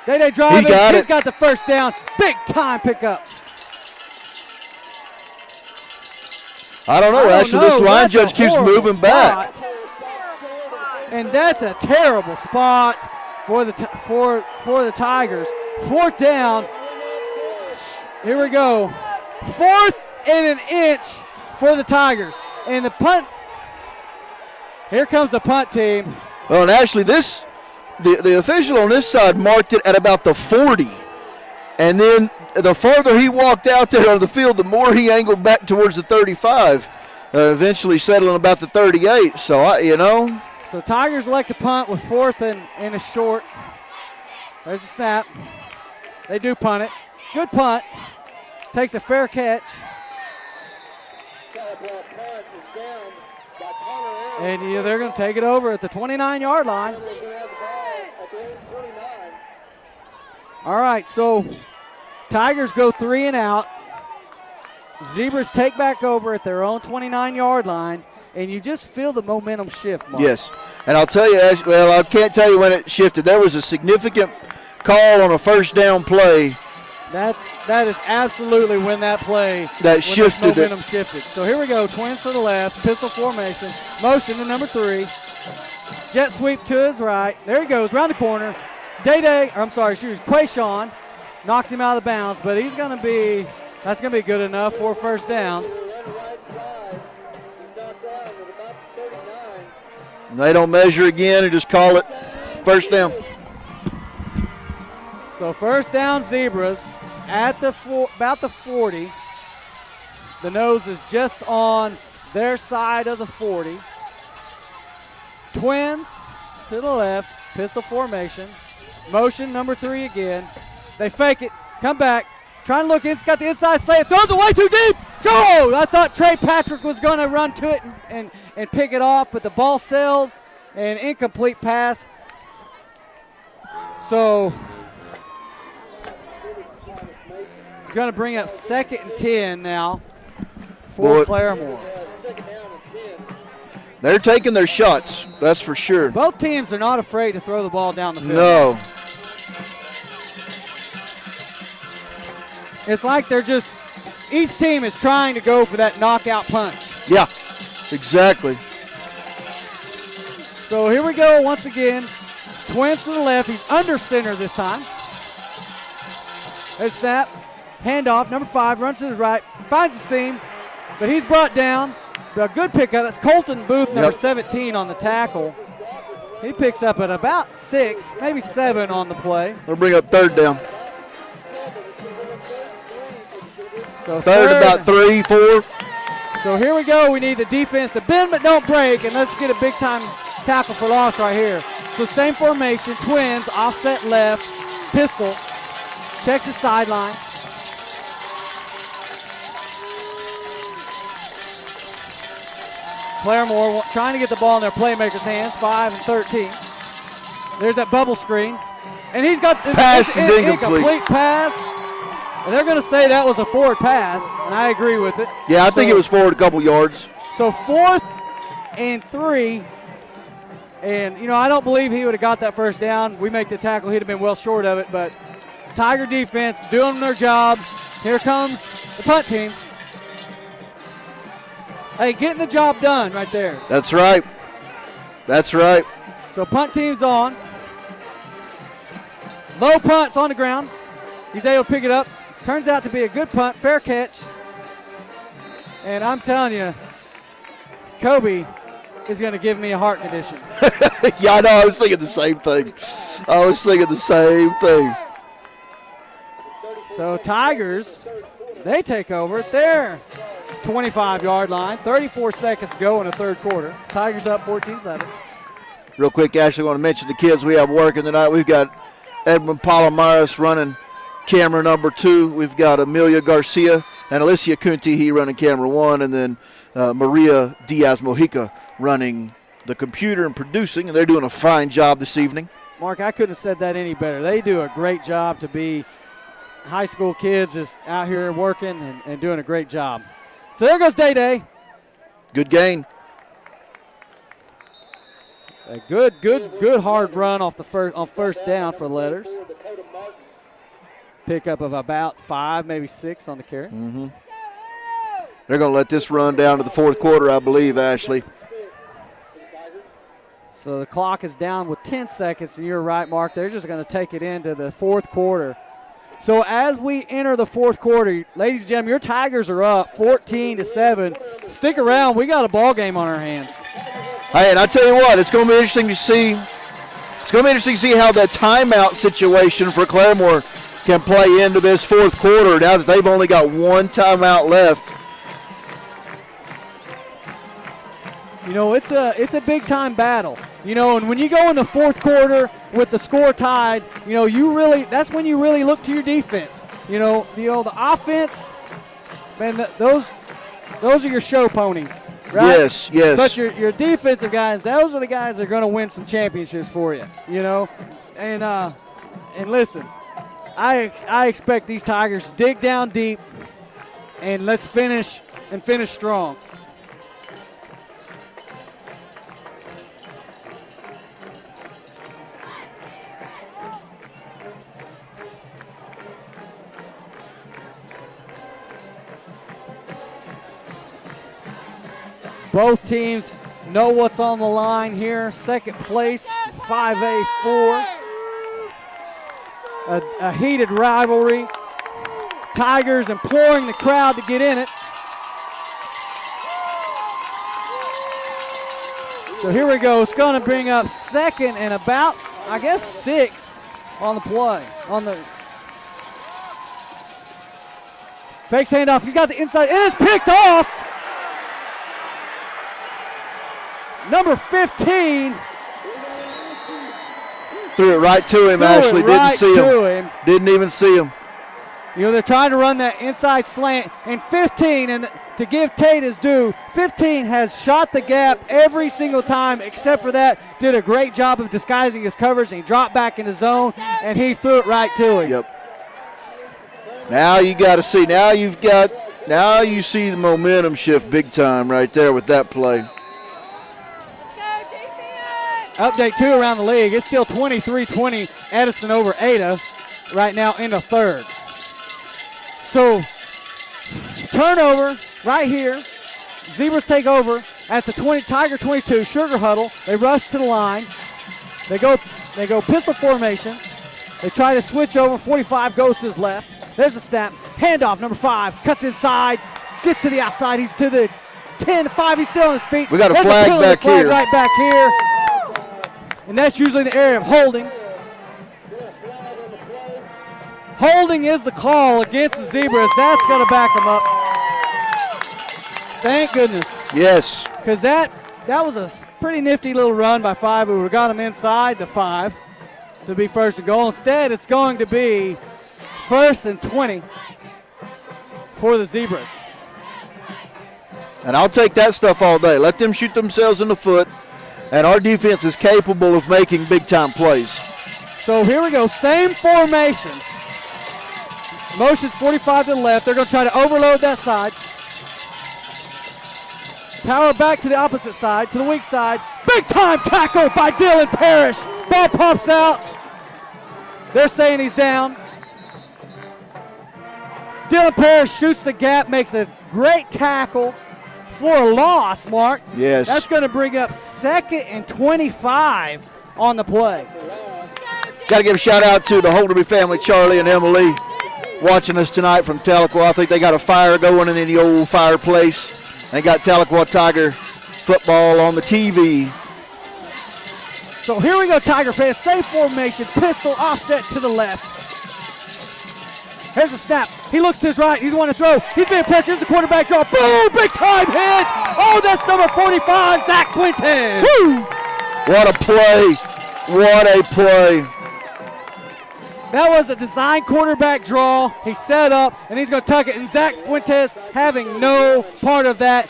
Day-Day driving. He's got the first down. Big time pickup. I don't know. Actually, this line judge keeps moving back. And that's a terrible spot. for the Tigers. Fourth down. Here we go. 4th and an inch for the Tigers. And the punt. Here comes the punt team. Well, and actually the official on this side marked it at about the 40. And then the farther he walked out there on the field, the more he angled back towards the 35, eventually settling about the 38. So, So Tigers elect to punt with 4th and a short. There's the snap. They do punt it. Good punt. Takes a fair catch. And they're going to take it over at the 29-yard line. All right, so Tigers go 3 and out. Zebras take back over at their own 29-yard line, and you just feel the momentum shift, Mark. Yes, and I'll tell you, well, I can't tell you when it shifted. There was a significant call on a first down play. That is absolutely when that play that shifted momentum shifted. So here we go, twins to the left, pistol formation, motion to number 3, jet sweep to his right. There he goes, around the corner. Quayshawn knocks him out of the bounds, but that's going to be good enough for a first down. And they don't measure again and just call it first down. So first down, Zebras at about the 40. The nose is just on their side of the 40. Twins to the left, pistol formation. Motion number 3 again. They fake it, come back, trying to look in. It's got the inside slant, throws it way too deep. Oh, I thought Trey Patrick was going to run to it and pick it off, but the ball sails, an incomplete pass. So he's going to bring up 2nd and 10 now for Claremore. They're taking their shots, that's for sure. Both teams are not afraid to throw the ball down the field. No. It's like each team is trying to go for that knockout punch. Yeah, exactly. So here we go once again. Twins to the left. He's under center this time. There's snap. Handoff. Number 5 runs to his right. Finds the seam, but he's brought down. A good pickup. That's Colton Booth, number 17 on the tackle. He picks up at about 6, maybe 7 on the play. They'll bring up 3rd down. So third about 3, 4. So here we go. We need the defense to bend but don't break, and let's get a big-time tackle for loss right here. So same formation, twins, offset left, pistol, checks the sideline. Claremore trying to get the ball in their playmakers' hands, 5 and 13. There's that bubble screen. And he's got the pass is incomplete pass. And they're going to say that was a forward pass, and I agree with it. Yeah, I think it was forward a couple yards. So 4th and 3. And, I don't believe he would have got that first down. We make the tackle. He'd have been well short of it. But Tiger defense doing their job. Here comes the punt team. Hey, getting the job done right there. That's right. That's right. So punt team's on. Low punt's on the ground. He's able to pick it up. Turns out to be a good punt, fair catch. And I'm telling you, Kobe is going to give me a heart condition. Yeah, I know. I was thinking the same thing. So Tigers, they take over at their 25-yard line. 34 seconds to go in the third quarter. Tigers up 14-7. Real quick, Ashley, I want to mention the kids we have working tonight. We've got Edmund Palomares running camera number 2. We've got Amelia Garcia and Alicia Kunti, he running camera 1, and then Maria Diaz Mojica running the computer and producing, and they're doing a fine job this evening. Mark, I couldn't have said that any better. They do a great job to be high school kids just out here working and doing a great job. So there goes Day-Day. Good gain. A good hard run off the first down for the Letters. Pickup of about 5, maybe 6 on the carry. Mm-hmm. They're going to let this run down to the fourth quarter, I believe, Ashley. So the clock is down with 10 seconds, and you're right, Mark. They're just going to take it into the fourth quarter. So as we enter the fourth quarter, ladies and gentlemen, your Tigers are up 14-7. Stick around. We got a ball game on our hands. Hey, and I tell you what, it's going to be interesting to see. It's going to be interesting to see how the timeout situation for Claremore can play into this fourth quarter now that they've only got one timeout left. You know, it's a big time battle. You know, and when you go in the fourth quarter with the score tied, you know, that's when you really look to your defense. You know, the offense, man, those are your show ponies, right? Yes, yes. But your defensive guys, those are the guys that are going to win some championships for you. You know, and listen, I expect these Tigers to dig down deep, and let's finish strong. Both teams know what's on the line here. Second place, 5A4. A heated rivalry. Tigers imploring the crowd to get in it. So here we go. It's going to bring up second and about, I guess, 6 on the play. Fakes handoff. He's got the inside. It is picked off. Number 15. Threw it right to him, Ashley. Didn't see him. Didn't even see him. You know, they're trying to run that inside slant. And 15, and to give Tate his due, 15 has shot the gap every single time except for that. Did a great job of disguising his coverage, and he dropped back in the zone, and he threw it right to him. Yep. Now you got to see. Now you see the momentum shift big time right there with that play. Update 2 around the league. It's still 23-20 Edison over Ada right now in the third. So turnover right here. Zebras take over at the 20, Tiger 22, Sugar Huddle. They rush to the line. They go pistol formation. They try to switch over. 45 goes to his left. There's a snap. Handoff, number 5. Cuts inside. Gets to the outside. He's to the 10-5. He's still on his feet. We got a flag back here. Right back here. And that's usually the area of holding. Holding is the call against the Zebras. That's going to back them up. Thank goodness. Yes. Because that was a pretty nifty little run by 5 who got him inside the 5 to be first and goal. Instead, it's going to be 1st and 20 for the Zebras. And I'll take that stuff all day. Let them shoot themselves in the foot. And our defense is capable of making big-time plays. So here we go, same formation. Motion's 45 to the left. They're going to try to overload that side. Power back to the opposite side, to the weak side. Big-time tackle by Dylan Parrish. Ball pops out. They're saying he's down. Dylan Parrish shoots the gap, makes a great tackle. For a loss, Mark. Yes. That's going to bring up 2nd and 25 on the play. Got to give a shout out to the Holderby family, Charlie and Emily, watching us tonight from Tahlequah. I think they got a fire going in the old fireplace. They got Tahlequah Tiger football on the TV. So here we go, Tiger fans. Safe formation, pistol offset to the left. Here's a snap. He looks to his right. He's going to throw. He's being pressed. Here's the quarterback draw. Boom! Big time hit. Oh, that's number 45, Zach Fuentes. Woo! What a play. What a play. That was a design quarterback draw. He set up, and he's going to tuck it. And Zach Fuentes having no part of that.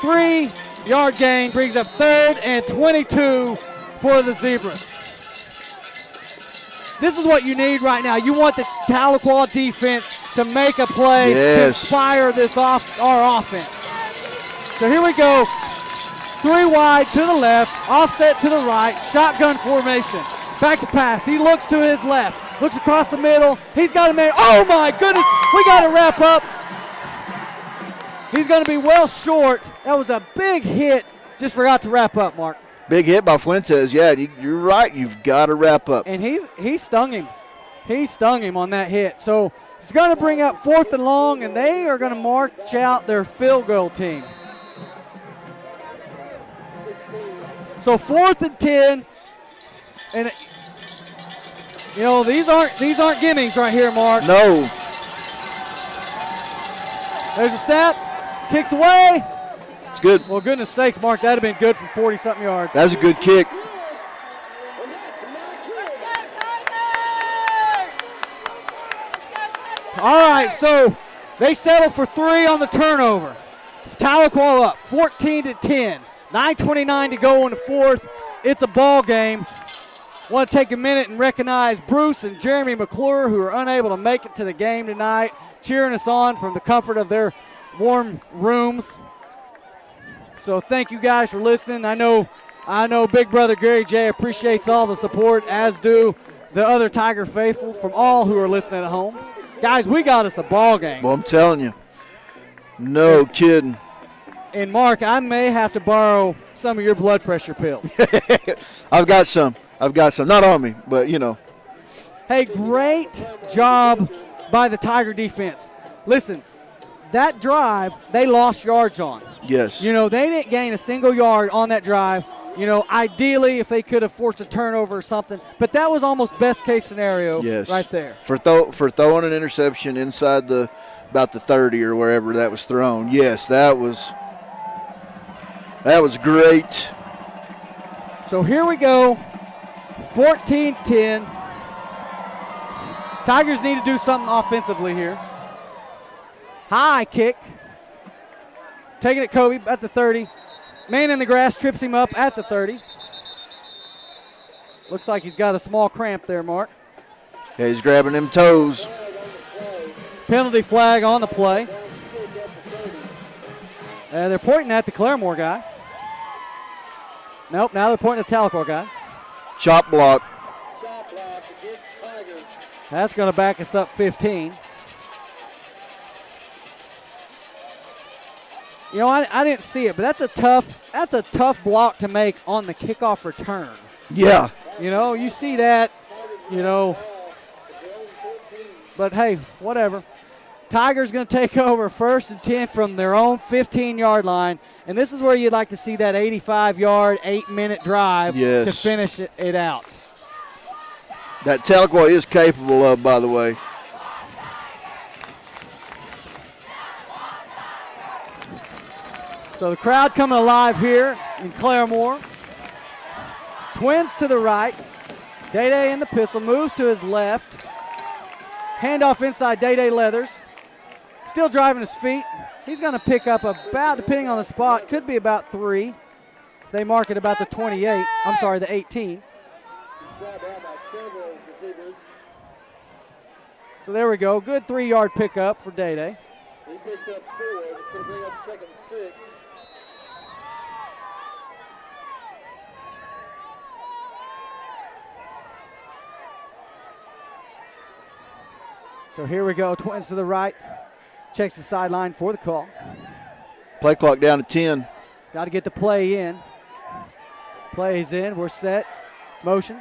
3-yard gain brings up 3rd and 22 for the Zebras. This is what you need right now. You want the Tahlequah defense to make a play to inspire our offense. So here we go. 3 wide to the left, offset to the right, shotgun formation. Back to pass. He looks to his left, looks across the middle. He's got a man. Oh my goodness, we got to wrap up. He's going to be well short. That was a big hit. Just forgot to wrap up, Mark. Big hit by Fuentes. Yeah, you're right. You've got to wrap up. And he stung him. He stung him on that hit. So it's going to bring up 4th and long, and they are going to march out their field goal team. So 4th and 10, and these aren't gimmies right here, Mark. No. There's a snap, kicks away. It's good. Well, goodness sakes, Mark, that'd have been good from 40-something yards. That's a good kick. All right, so they settle for 3 on the turnover. Tahlequah up, 14-10. 9:29 to go in the 4th. It's a ball game. Want to take a minute and recognize Bruce and Jeremy McClure, who are unable to make it to the game tonight, cheering us on from the comfort of their warm rooms. So thank you guys for listening. I know Big Brother Gary J appreciates all the support, as do the other Tiger faithful from all who are listening at home. Guys, we got us a ball game. Well, I'm telling you. No kidding. And Mark, I may have to borrow some of your blood pressure pills. I've got some. Not on me, but Hey, great job by the Tiger defense. Listen, that drive, they lost yards on. Yes. They didn't gain a single yard on that drive. Ideally, if they could have forced a turnover or something. But that was almost best case scenario right there. For throwing an interception inside about the 30 or wherever that was thrown. Yes, that was great. So here we go, 14-10. Tigers need to do something offensively here. High kick. Taking it Kobe at the 30. Man in the grass trips him up at the 30. Looks like he's got a small cramp there, Mark. Yeah, he's grabbing them toes. Penalty flag on the play. They're pointing at the Claremore guy. Nope, now they're pointing at the Tahlequah guy. Chop block. That's going to back us up 15. I didn't see it, but that's a tough block to make on the kickoff return. Yeah. You see that, but hey, whatever. Tigers going to take over 1st and 10 from their own 15-yard line, and this is where you'd like to see that 85-yard, 8-minute drive to finish it out. That Tahlequah is capable of, by the way. So the crowd coming alive here in Claremore. Twins to the right. Day-Day in the pistol, moves to his left. Handoff inside Day-Day Leathers. Still driving his feet. He's going to pick up about, depending on the spot, could be about 3. If they mark it about the 28, the 18. So there we go. Good 3-yard pickup for Day-Day. He picks up 4. It's going to bring up 2nd and 6. So here we go. Twins to the right. Checks the sideline for the call. Play clock down to 10. Got to get the play in. Plays in. We're set. Motion.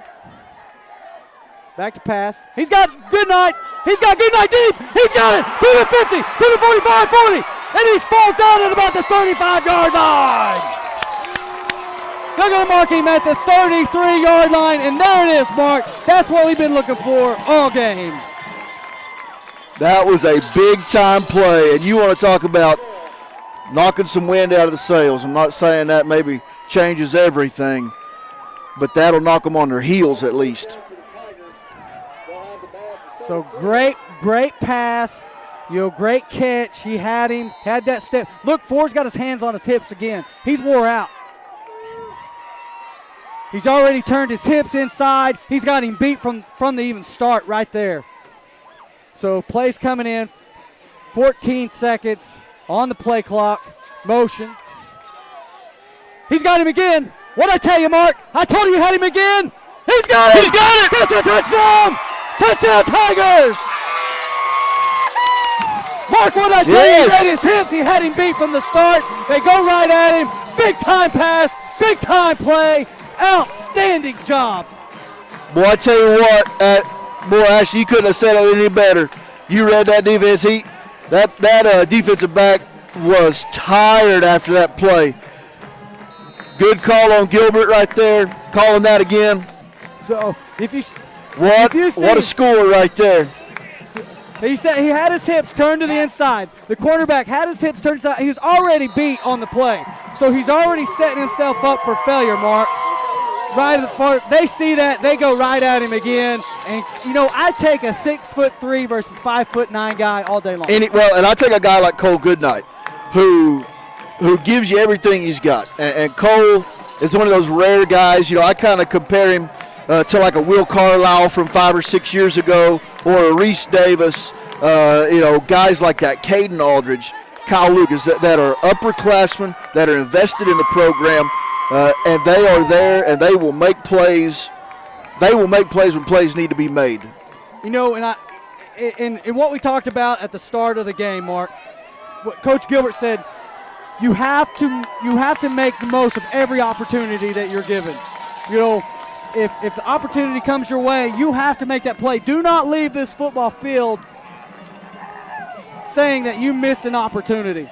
Back to pass. He's got good night. He's got good night deep. He's got it. To the 50, to the 45, 40. And he falls down at about the 35-yard line. They're going to mark him at the 33-yard line. And there it is, Mark. That's what we've been looking for all game. That was a big-time play. And you want to talk about knocking some wind out of the sails. I'm not saying that maybe changes everything, but that'll knock them on their heels at least. So great pass, great catch. He had that step. Look, Ford's got his hands on his hips again. He's wore out. He's already turned his hips inside. He's got him beat from the even start right there. So plays coming in, 14 seconds on the play clock, motion. He's got him again. What'd I tell you, Mark? I told you had him again. He's got it. He's got it. That's a touchdown. Touchdown, Tigers! Mark, what I tell you, he had his hips. He had him beat from the start. They go right at him. Big time pass, big time play. Outstanding job. Boy, I tell you what, boy, Ashley, you couldn't have said it any better. You read that defense. That defensive back was tired after that play. Good call on Gilbert right there, calling that again. So if you what a score right there. He said he had his hips turned to the inside. The quarterback had his hips turned inside. He was already beat on the play. So he's already setting himself up for failure, Mark. Right at the front, they see that, they go right at him again. And, I take a 6'3" versus 5'9" guy all day long. And I take a guy like Cole Goodnight, who gives you everything he's got. And Cole is one of those rare guys. I kind of compare him to like a Will Carlisle from 5 or 6 years ago, or a Reese Davis, guys like that, Caden Aldridge, Kyle Lucas, that are upperclassmen, that are invested in the program, and they are there, and they will make plays. They will make plays when plays need to be made. And what we talked about at the start of the game, Mark, what Coach Gilbert said, you have to make the most of every opportunity that you're given. If the opportunity comes your way, you have to make that play. Do not leave this football field saying that you missed an opportunity.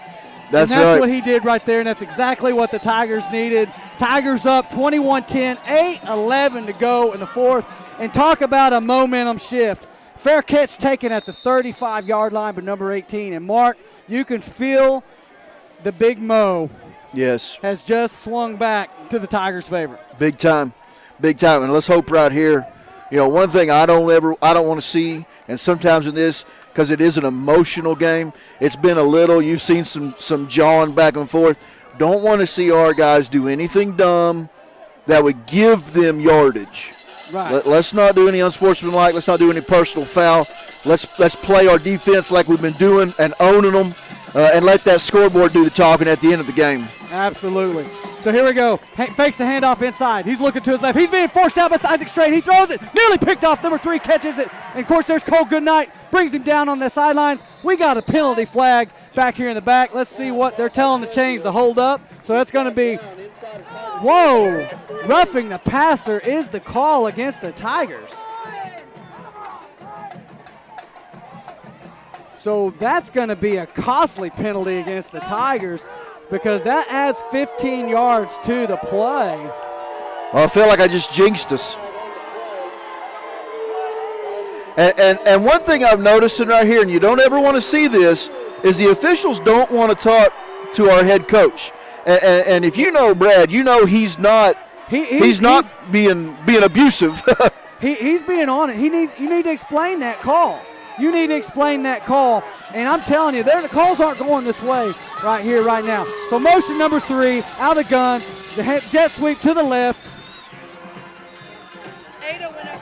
That's right. What he did right there, and that's exactly what the Tigers needed. Tigers up 21-10, 8:11 to go in the fourth. And talk about a momentum shift. Fair catch taken at the 35-yard line by number 18. And, Mark, you can feel the Big Mo has just swung back to the Tigers' favor. Big time. And let's hope right here. One thing I don't want to see, and sometimes in this, because it is an emotional game, it's been a little, you've seen some jawing back and forth. Don't want to see our guys do anything dumb that would give them yardage. Right. Let's not do any unsportsmanlike. Let's not do any personal foul. Let's play our defense like we've been doing and owning them, and let that scoreboard do the talking at the end of the game. Absolutely. So here we go. Fakes the handoff inside. He's looking to his left. He's being forced out by Isaac Strait. He throws it. Nearly picked off. Number 3 catches it. And, of course, there's Cole Goodnight. Brings him down on the sidelines. We got a penalty flag back here in the back. Let's see what they're telling the chains to hold up. So that's going to be, roughing the passer is the call against the Tigers. So that's going to be a costly penalty against the Tigers, because that adds 15 yards to the play. Well, I feel like I just jinxed us. And one thing I've noticed right here, and you don't ever want to see this, is the officials don't want to talk to our head coach. And if you know Brad, he's not being abusive. he's being on it. You need to explain that call. You need to explain that call. And I'm telling you, the calls aren't going this way right here, right now. So motion number 3, out of the gun, the jet sweep to the left. Ada went up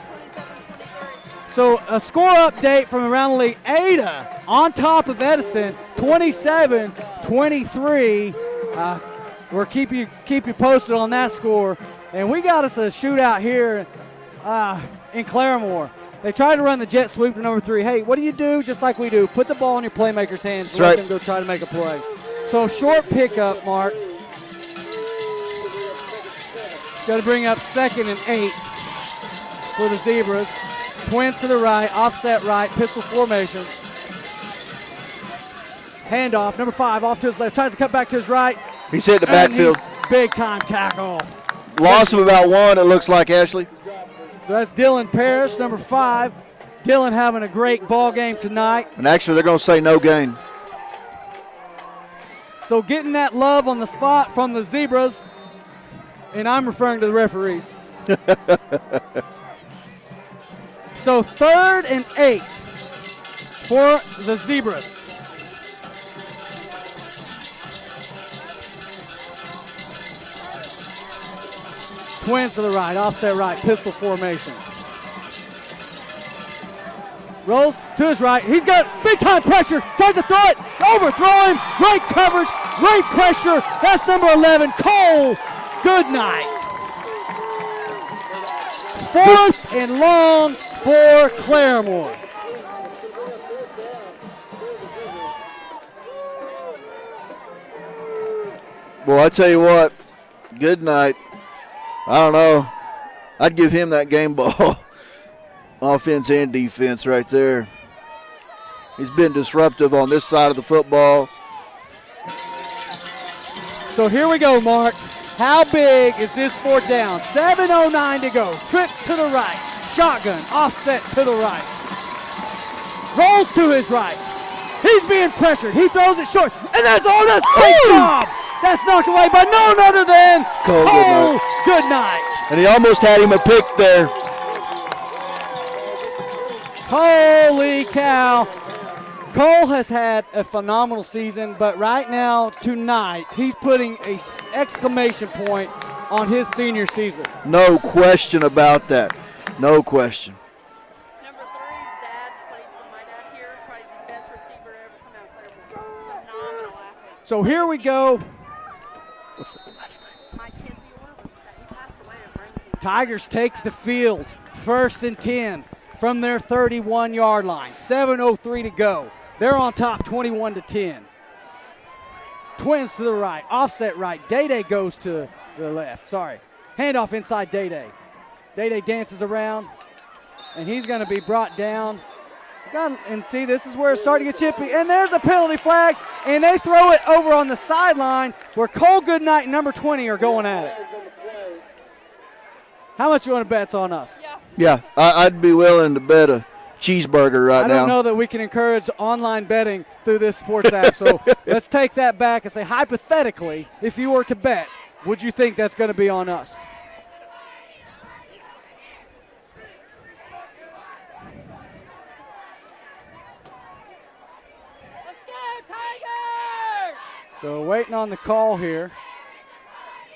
27-23. So a score update from around the league. Ada on top of Edison, 27-23. We'll keep you posted on that score. And we got us a shootout here in Claremore. They tried to run the jet sweep to number 3. Hey, what do you do? Just like we do. Put the ball in your playmaker's hands. That's Let right. them go try to make a play. So short pickup, Mark. Got to bring up 2nd and 8 for the Zebras. Twins to the right, offset right, pistol formation. Handoff, number 5 off to his left. Tries to cut back to his right. He's hit the backfield. Big time tackle. Loss of about 1, it looks like, Ashley. So that's Dylan Parrish, number 5. Dylan having a great ball game tonight. And actually, they're going to say no gain. So getting that love on the spot from the Zebras, and I'm referring to the referees. So 3rd and 8 for the Zebras. Twins to the right, offset right, pistol formation. Rolls to his right. He's got big time pressure. Tries to throw it. Overthrow him. Great coverage. Great pressure. That's number 11, Cole Goodnight. 4th and long for Claremore. Well, I tell you what, Goodnight, I don't know. I'd give him that game ball. Offense and defense right there. He's been disruptive on this side of the football. So here we go, Mark. How big is this 4th down? 7:09 to go. Trip to the right. Shotgun. Offset to the right. Rolls to his right. He's being pressured. He throws it short. And that's all this. Big job. That's knocked away by none other than Cole Goodnight. And he almost had him a pick there. Holy cow. Cole has had a phenomenal season, but right now, tonight, he's putting an exclamation point on his senior season. No question about that. No question. Number 3's dad played for my dad here. Probably the best receiver to ever come out of Claremore. Phenomenal athlete. So here we go. What's the last name? Mike Kinsey, what was that? He passed away at Rankin. Tigers take the field, 1st and 10 from their 31-yard line. 7:03 to go. They're on top, 21-10. Twins to the right, offset right. Day-Day goes to the left. Sorry. Handoff inside Day-Day. Day-Day dances around, and he's going to be brought down. And see, this is where it's starting to get chippy. And there's a penalty flag, and they throw it over on the sideline where Cole Goodnight and number 20 are going at it. How much you want to bet on us? Yeah, I'd be willing to bet a cheeseburger right now. I don't know that we can encourage online betting through this sports app, so let's take that back and say, hypothetically, if you were to bet, would you think that's going to be on us? Let's go, Tigers! So waiting on the call here.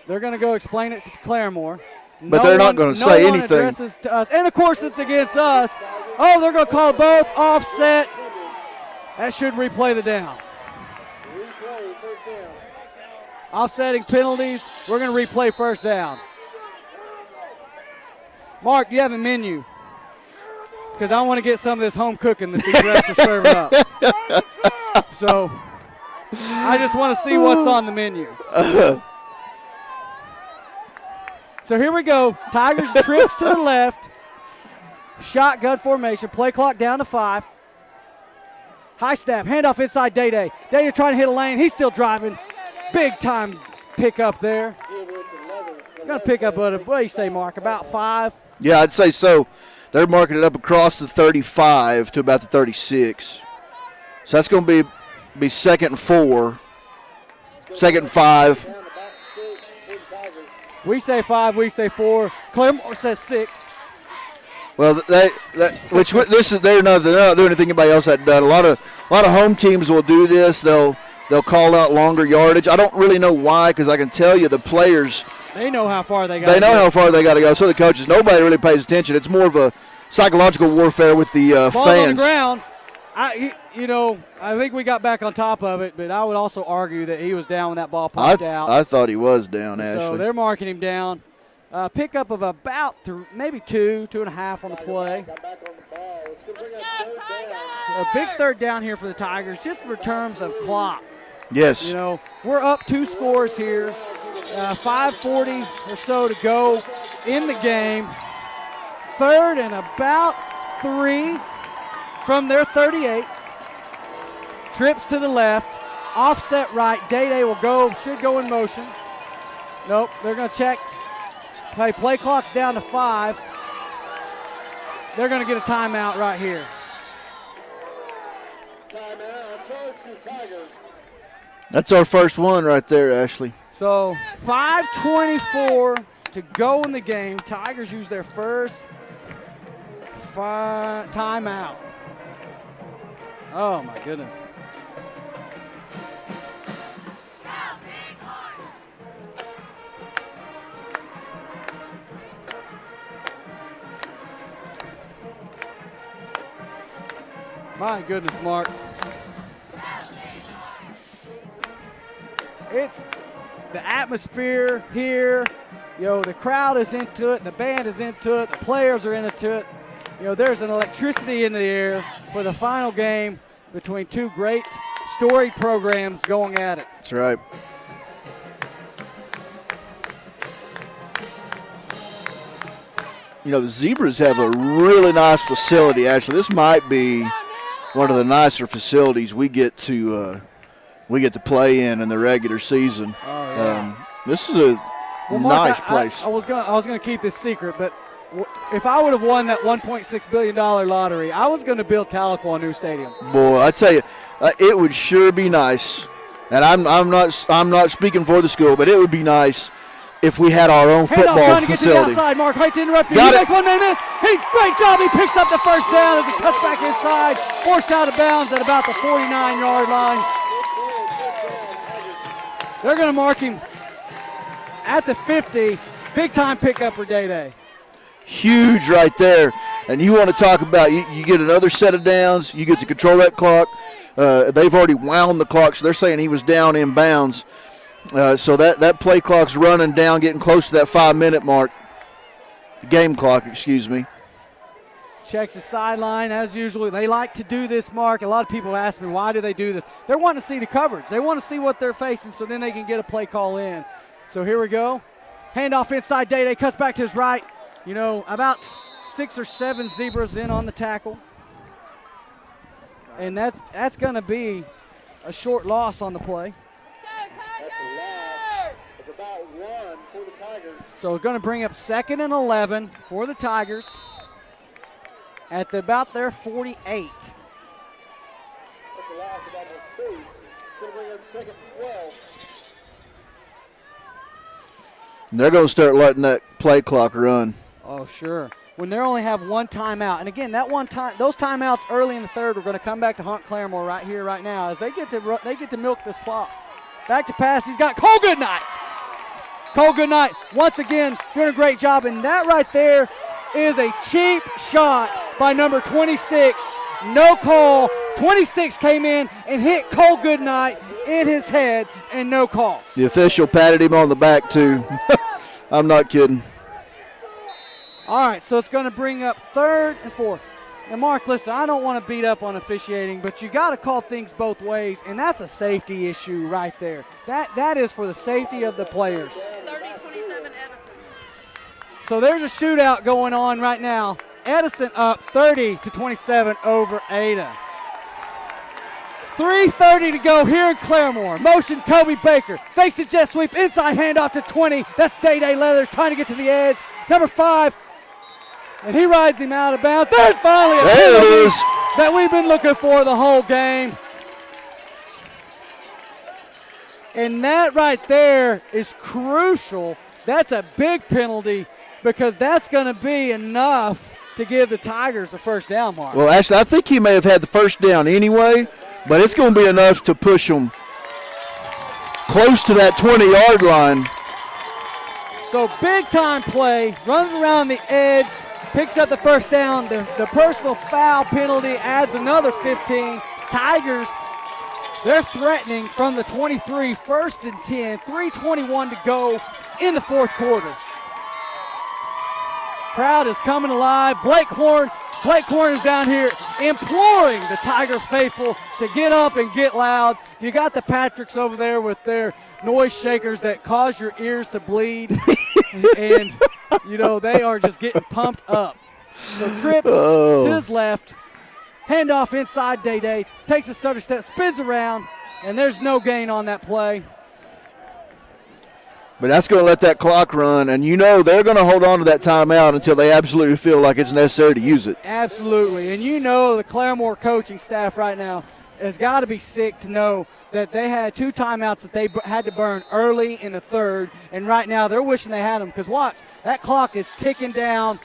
They're going to go explain it to Claremore. But they're not going to say no one anything. Addresses to us. And, of course, it's against us. Oh, they're going to call both offset. That should replay the down. Offsetting penalties. We're going to replay first down. Mark, you have a menu? Because I want to get some of this home cooking that these refs are serving up. So I just want to see what's on the menu. So here we go. Tigers trips to the left. Shotgun formation. Play clock down to 5. High snap. Handoff inside Day-Day. Day-Day trying to hit a lane. He's still driving. Big time pick up there. Got to pick up, what do you say, Mark? About 5? Yeah, I'd say so. They're marking it up across the 35 to about the 36. So that's going to be 2nd and 4. 2nd and 5. We say 5, we say 4. Claremore says 6. Well, they're not doing anything anybody else had done. A lot of home teams will do this. They'll call out longer yardage. I don't really know why, because I can tell you the players. They know how far they got. They know how far they got to go. So the coaches. Nobody really pays attention. It's more of a psychological warfare with the Ball fans. on the ground. I think we got back on top of it, but I would also argue that he was down when that ball popped out. I thought he was down, Ashley. So they're marking him down. Pickup of about maybe 2.5 on the play. A big 3rd down here for the Tigers, just for terms of clock. Yes. We're up 2 scores here. 5:40 or so to go in the game. 3rd and about 3 from their 38. Trips to the left. Offset right. Day-Day should go in motion. Nope, they're going to check. Play clock's down to 5. They're going to get a timeout right here. That's our first one right there, Ashley. So 5:24 to go in the game. Tigers use their first timeout. Oh, my goodness. My goodness, Mark. It's the atmosphere here. The crowd is into it. The band is into it. The players are into it. There's an electricity in the air for the final game between 2 great storied programs going at it. That's right. the Zebras have a really nice facility. Actually, this might be one of the nicer facilities we get to play in the regular season. Oh, yeah. This is a Well, Mark, nice place. I was gonna keep this secret, but if I would have won that $1.6 billion lottery, I was going to build Tahlequah a new stadium. Boy, I tell you, it would sure be nice. And I'm not speaking for the school, but it would be nice if we had our own football trying to get to the facility. outside, Mark. Right to interrupt you. Got He it. makes one man miss. He's great job. He picks up the first down as he cuts back inside, forced out of bounds at about the 49-yard line. They're going to mark him at the 50. Big time pickup for Day. Huge right there. And you want to talk about, you get another set of downs, you get to control that clock. They've already wound the clock, so they're saying he was down in bounds. So that play clock's running down, getting close to that 5-minute mark. The game clock, excuse me. Checks the sideline as usual. They like to do this, Mark. A lot of people ask me, why do they do this? They're wanting to see the coverage. They want to see what they're facing so then they can get a play call in. So here we go. Handoff inside. Day cuts back to his right. About 6 or 7 Zebras in on the tackle. And that's going to be a short loss on the play. That's a loss of about 1 for the Tigers. So we're going to bring up 2nd and 11 for the Tigers at about their 48. That's a loss of about 2. It's going to bring up 2nd and 12. And they're going to start letting that play clock run. Oh, sure. When they only have one timeout. And again, those timeouts early in the third are going to come back to haunt Claremore right here, right now, as they get to milk this clock. Back to pass. He's got Cole Goodnight. Cole Goodnight, once again, doing a great job. And that right there is a cheap shot by number 26. No call. 26 came in and hit Cole Goodnight in his head, and no call. The official patted him on the back, too. I'm not kidding. All right, so it's going to bring up 3rd and 4. Now, Mark, listen, I don't want to beat up on officiating, but you got to call things both ways, and that's a safety issue right there. That is for the safety of the players. 30-27 Edison. So there's a shootout going on right now. Edison up 30-27 over Ada. 3:30 to go here in Claremore. Motion, Kobe Baker. Fakes his jet sweep. Inside handoff to 20. That's Day Leathers trying to get to the edge. Number 5. And he rides him out of bounds. There's finally a There it is. that we've been looking for the whole game. And that right there is crucial. That's a big penalty because that's going to be enough to give the Tigers a first down, Mark. Well, actually, I think he may have had the first down anyway, but it's going to be enough to push them close to that 20-yard line. So big time play, runs around the edge, picks up the first down. The personal foul penalty adds another 15. Tigers, they're threatening from the 23, 1st and 10, 3:21 to go in the 4th quarter. Crowd is coming alive. Blake Horn is down here imploring the Tiger faithful to get up and get loud. You got the Patricks over there with their noise shakers that cause your ears to bleed. And, they are just getting pumped up. So Trips to his left. Handoff inside Day. Takes a stutter step, spins around, and there's no gain on that play. But that's going to let that clock run, and they're going to hold on to that timeout until they absolutely feel like it's necessary to use it. Absolutely. And the Claremore coaching staff right now has got to be sick to know that they had 2 timeouts that they had to burn early in the 3rd, and right now they're wishing they had them because watch, that clock is ticking down.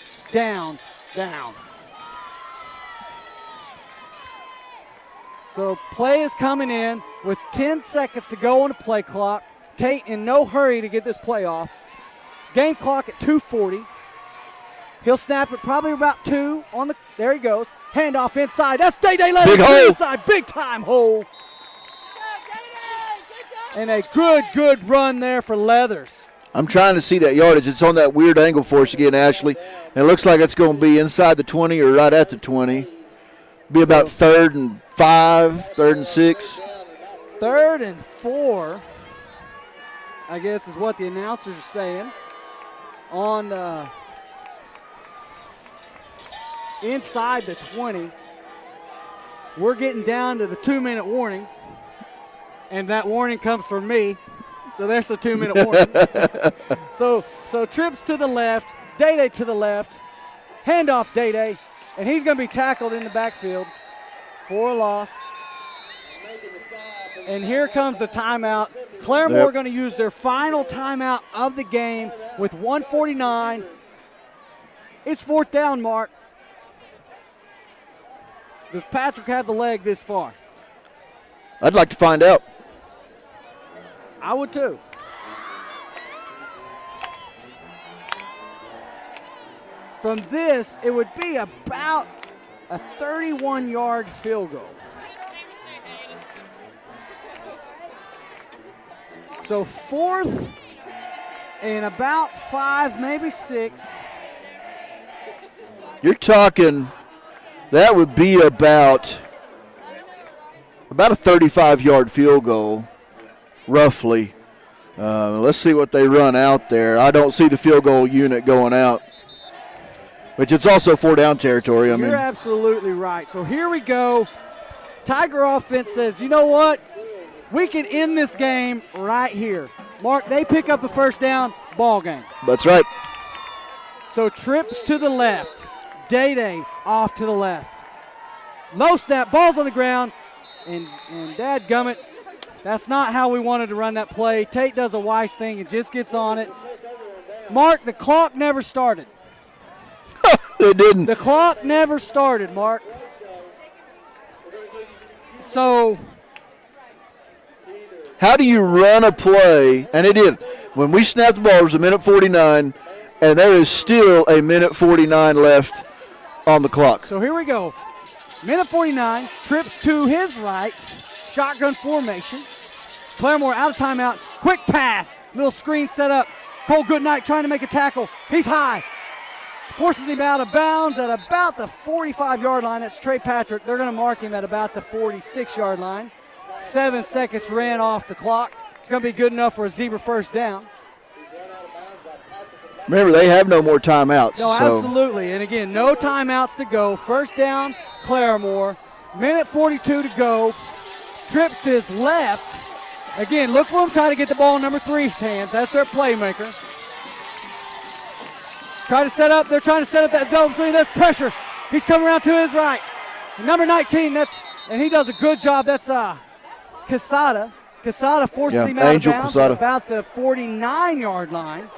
So play is coming in with 10 seconds to go on the play clock. Tate in no hurry to get this play off. Game clock at 2:40. He'll snap it probably about 2 on the. There he goes. Handoff inside. That's Day Leathers. Big hole. Inside. Big time hole. And a good run there for Leathers. I'm trying to see that yardage. It's on that weird angle for us again, Ashley. And it looks like it's going to be inside the 20 or right at the 20. Be about 3rd and 5, 3rd and 6. 3rd and 4. I guess is what the announcers are saying on the inside the 20. We're getting down to the 2-minute warning, and that warning comes from me. So there's the 2-minute warning. so trips to the left, Day to the left, handoff Day, and he's going to be tackled in the backfield for a loss. And here comes the timeout. Claremore going to use their final timeout of the game with 1:49. It's 4th down, Mark. Does Patrick have the leg this far? I'd like to find out. I would too. From this, it would be about a 31-yard field goal. So 4th and about 5, maybe 6. You're talking, that would be about a 35-yard field goal, roughly. Let's see what they run out there. I don't see the field goal unit going out, which it's also 4-down territory. You're absolutely right. So here we go. Tiger offense says, you know what? We can end this game right here. Mark, they pick up a 1st down, ball game. That's right. So trips to the left. Day off to the left. Low snap, ball's on the ground, and dadgummit, that's not how we wanted to run that play. Tate does a wise thing and just gets on it. Mark, the clock never started. It didn't. The clock never started, Mark. So how do you run a play? And it did. When we snapped the ball, it was 1:49, and there is still 1:49 left on the clock. So here we go. 1:49, trips to his right, shotgun formation. Claremore out of timeout, quick pass, little screen set up. Cole Goodnight trying to make a tackle. He's high. Forces him out of bounds at about the 45-yard line. That's Trey Patrick. They're going to mark him at about the 46-yard line. 7 seconds ran off the clock. It's going to be good enough for a Zebra 1st down. Remember, they have no more timeouts. No, absolutely. And again, no timeouts to go. 1st down, Claremore. 1:42 to go. Trips to his left. Again, look for him trying to get the ball in number 3's hands. That's their playmaker. They're trying to set up that double three. There's pressure. He's coming around to his right. Number 19, and he does a good job. That's Quesada. Quesada forces him out of bounds at about the 49-yard line.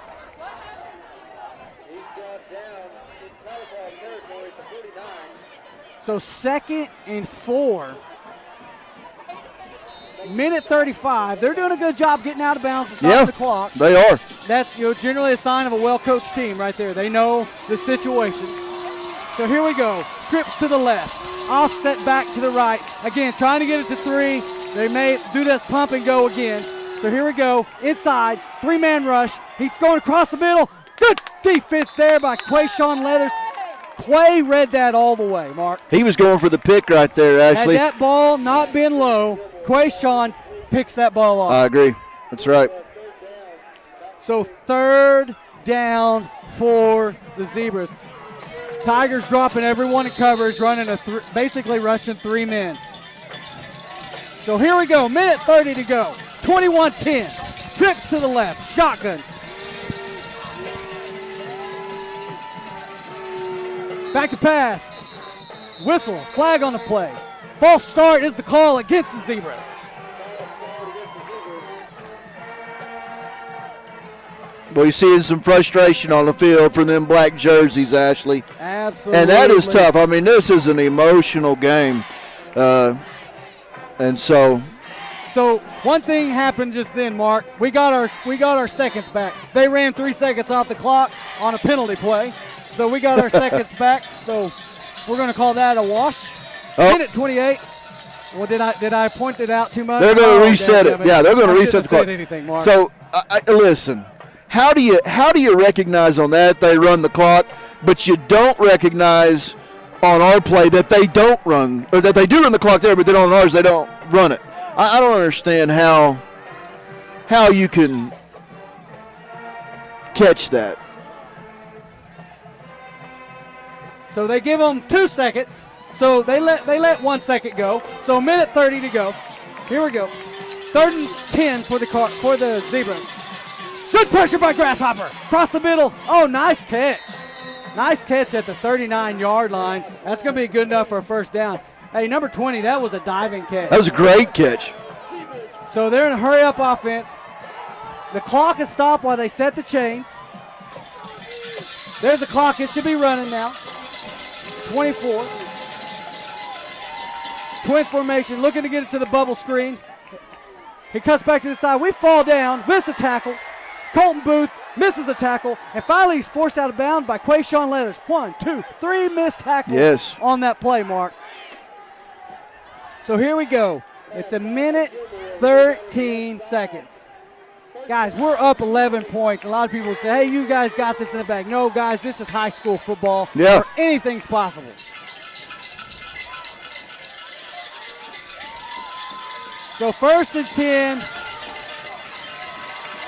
So 2nd and 4. 1:35. They're doing a good job getting out of bounds to stop the clock. They are. That's generally a sign of a well-coached team right there. They know the situation. So here we go. Trips to the left. Offset back to the right. Again, trying to get it to 3. They may do this pump and go again. So here we go. Inside. 3-man rush. He's going across the middle. Good defense there by Quayshawn Leathers. Quay read that all the way, Mark. He was going for the pick right there, actually. Had that ball not been low, Quayshawn picks that ball off. I agree. That's right. So 3rd down for the Zebras. Tigers dropping everyone in coverage, running basically rushing 3 men. So here we go, 1:30 to go. 21-10. Trips to the left, shotgun. Back to pass. Whistle, flag on the play. False start is the call against the Zebras. Well, you're seeing some frustration on the field from them black jerseys, Ashley. Absolutely. And that is tough. I mean, this is an emotional game. And so one thing happened just then, Mark. We got our seconds back. They ran 3 seconds off the clock on a penalty play. So we got our seconds back. So we're going to call that a wash. Minute 28. Well, did I point it out too much? They're going to reset it. Yeah, they're going to reset the clock. Anything, Mark. So listen, how do you recognize on that they run the clock, but you don't recognize on our play that they don't run, or that they do run the clock there, but then on ours they don't run it? I don't understand how you can catch that. So they give them 2 seconds. So they let 1 second go. So a minute 30 to go. Here we go. 3rd and 10 for the Zebras. Good pressure by Grasshopper. Across the middle. Oh, nice catch. Nice catch at the 39-yard line. That's going to be good enough for a first down. Hey, number 20, that was a diving catch. That was a great catch. So they're in a hurry-up offense. The clock is stopped while they set the chains. There's the clock. It should be running now. 24. Twin formation, looking to get it to the bubble screen. He cuts back to the side. We fall down, miss a tackle. It's Colton Booth, misses a tackle. And finally, he's forced out of bounds by Quayshawn Leathers. 1, 2, 3 missed tackles on that play, Mark. So here we go. It's a minute 13 seconds. Guys, we're up 11 points. A lot of people say, hey, you guys got this in the bag. No, guys, this is high school football where anything's possible. So 1st and 10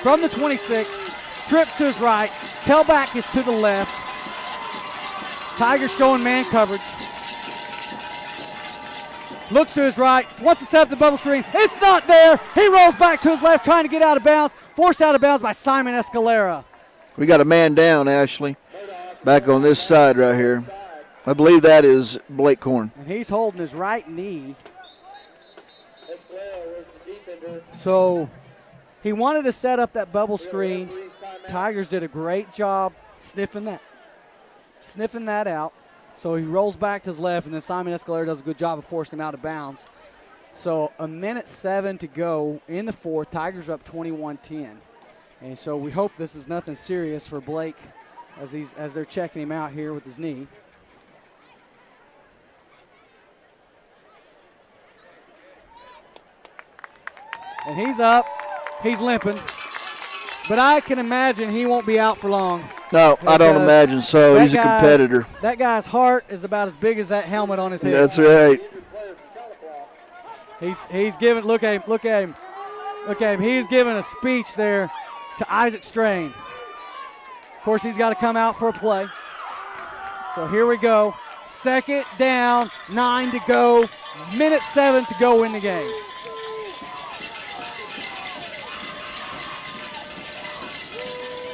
from the 26. Trips to his right. Tailback is to the left. Tiger showing man coverage. Looks to his right. Wants to set up the bubble screen. It's not there. He rolls back to his left trying to get out of bounds. Forced out of bounds by Simon Escalera. We got a man down, Ashley. Back on this side right here. I believe that is Blake Korn. And he's holding his right knee. So he wanted to set up that bubble screen. Tigers did a great job sniffing that out. So he rolls back to his left, and then Simon Escalera does a good job of forcing him out of bounds. So a minute 7 to go in the 4th. Tigers are up 21-10. And so we hope this is nothing serious for Blake as they're checking him out here with his knee. And he's up. He's limping. But I can imagine he won't be out for long. No, I don't imagine so. He's a competitor. That guy's heart is about as big as that helmet on his head. That's right. He's giving, look at him. He's giving a speech there to Isaac Strain. Of course, he's got to come out for a play. So here we go. 2nd down, 9 to go, minute 7 to go in the game.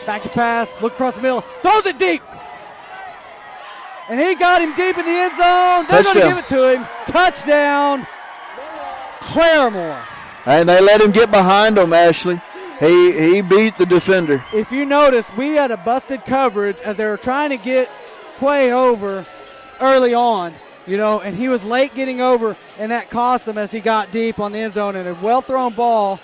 Back to pass, look across the middle, throws it deep. And he got him deep in the end zone. They're going to give it to him. Touchdown, Claremore. And they let him get behind him, Ashley. He beat the defender. If you notice, we had a busted coverage as they were trying to get Quay over early on, and he was late getting over, and that cost him as he got deep on the end zone. And a well-thrown ball.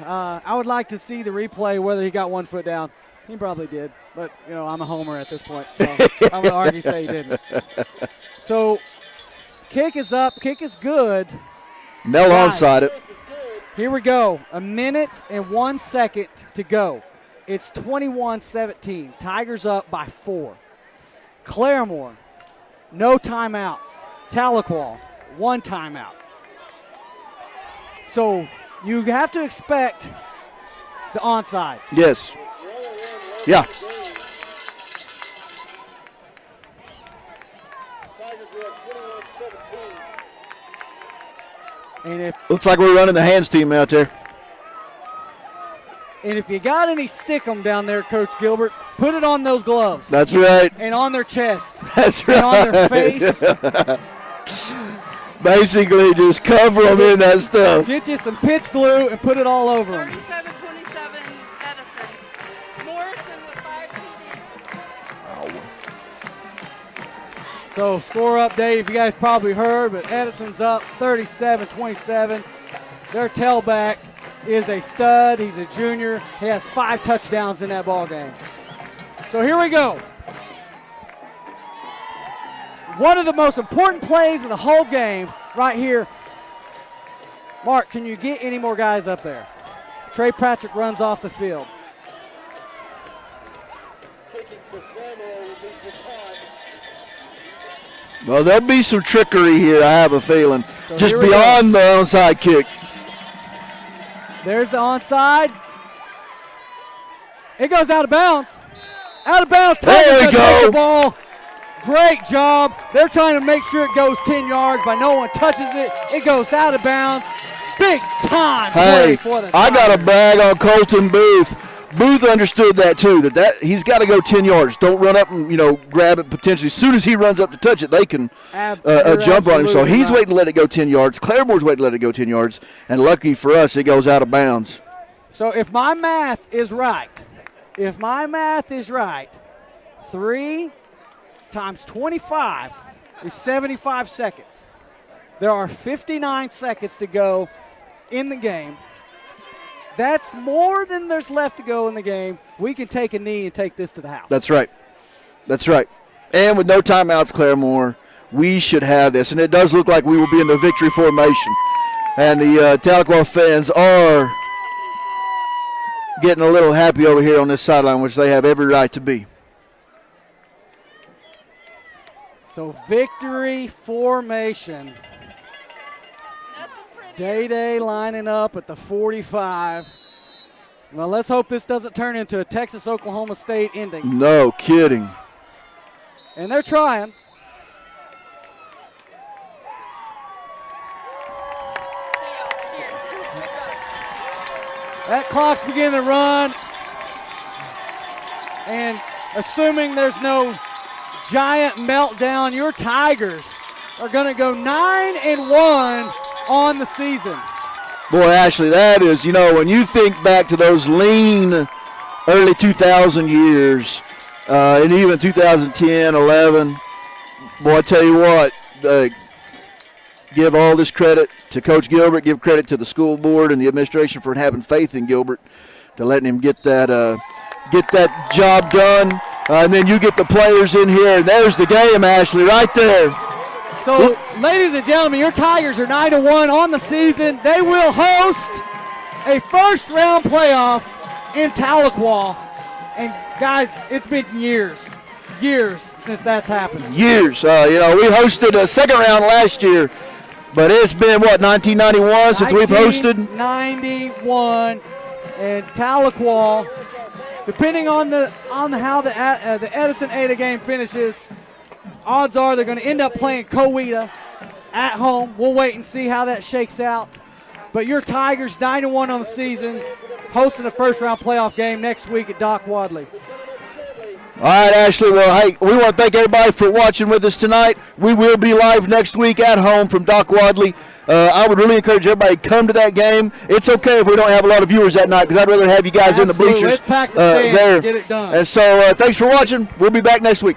I would like to see the replay whether he got 1 foot down. He probably did, but, I'm a homer at this point, so I'm going to argue say he didn't. So, kick is up. Kick is good. Nell onside it. Here we go. A minute and 1 second to go. It's 21-17. Tigers up by 4. Claremore, no timeouts. Tahlequah, 1 timeout. So you have to expect the onside. Yes. Yeah. And looks like we're running the hands team out there. And if you got any stickum down there, Coach Gilbert, put it on those gloves. That's right. And on their chest. That's right. And on their face. Basically, just cover them in that stuff. Get you some pitch glue and put it all over them. 37-27 Edison. Morrison with 5 TDs. So score update, if you guys probably heard, but Edison's up 37-27. Their tailback is a stud. He's a junior. He has 5 touchdowns in that ball game. So here we go. One of the most important plays of the whole game right here. Mark, can you get any more guys up there? Trey Patrick runs off the field. Well, there'll be some trickery here, I have a feeling. So just beyond the onside kick. There's the onside. It goes out of bounds. Out of bounds. There we go. The ball. Great job. They're trying to make sure it goes 10 yards, but no one touches it. It goes out of bounds. Big time play for the I got to Tigers. brag on Colton Booth. Booth understood that too, that he's got to go 10 yards. Don't run up and, grab it potentially. As soon as he runs up to touch it, they can jump on him. So he's waiting to let it go 10 yards. Claremore's waiting to let it go 10 yards. And lucky for us, it goes out of bounds. So if my math is right, 3 times 25 is 75 seconds. There are 59 seconds to go in the game. That's more than there's left to go in the game. We can take a knee and take this to the house. That's right. And with no timeouts, Claremore, we should have this. And it does look like we will be in the victory formation. And the Tahlequah fans are getting a little happy over here on this sideline, which they have every right to be. So victory formation. Day lining up at the 45. Well, let's hope this doesn't turn into a Texas-Oklahoma State ending. No kidding. And they're trying. That clock's beginning to run. And assuming there's no giant meltdown, your Tigers are going to go 9-1 on the season. Boy, Ashley, that is, when you think back to those lean early 2000 years, and even 2010, 11, boy, I tell you what, give all this credit to Coach Gilbert, give credit to the school board and the administration for having faith in Gilbert, to letting him get that job done. And then you get the players in here, and there's the game, Ashley, right there. So, ladies and gentlemen, your Tigers are 9-1 on the season. They will host a first-round playoff in Tahlequah. And, guys, it's been years since that's happened. Years. We hosted a second round last year, but it's been, 1991 since we've hosted? 1991. And Tahlequah, depending on how the Edison Ada game finishes, odds are they're going to end up playing Coweta at home. We'll wait and see how that shakes out. But your Tigers 9-1 on the season, hosting a first-round playoff game next week at Doc Wadley. All right, Ashley. Well, hey, we want to thank everybody for watching with us tonight. We will be live next week at home from Doc Wadley. I would really encourage everybody to come to that game. It's okay if we don't have a lot of viewers that night, because I'd rather have you guys in the bleachers Let's pack the stands there. and get it done. And so thanks for watching. We'll be back next week.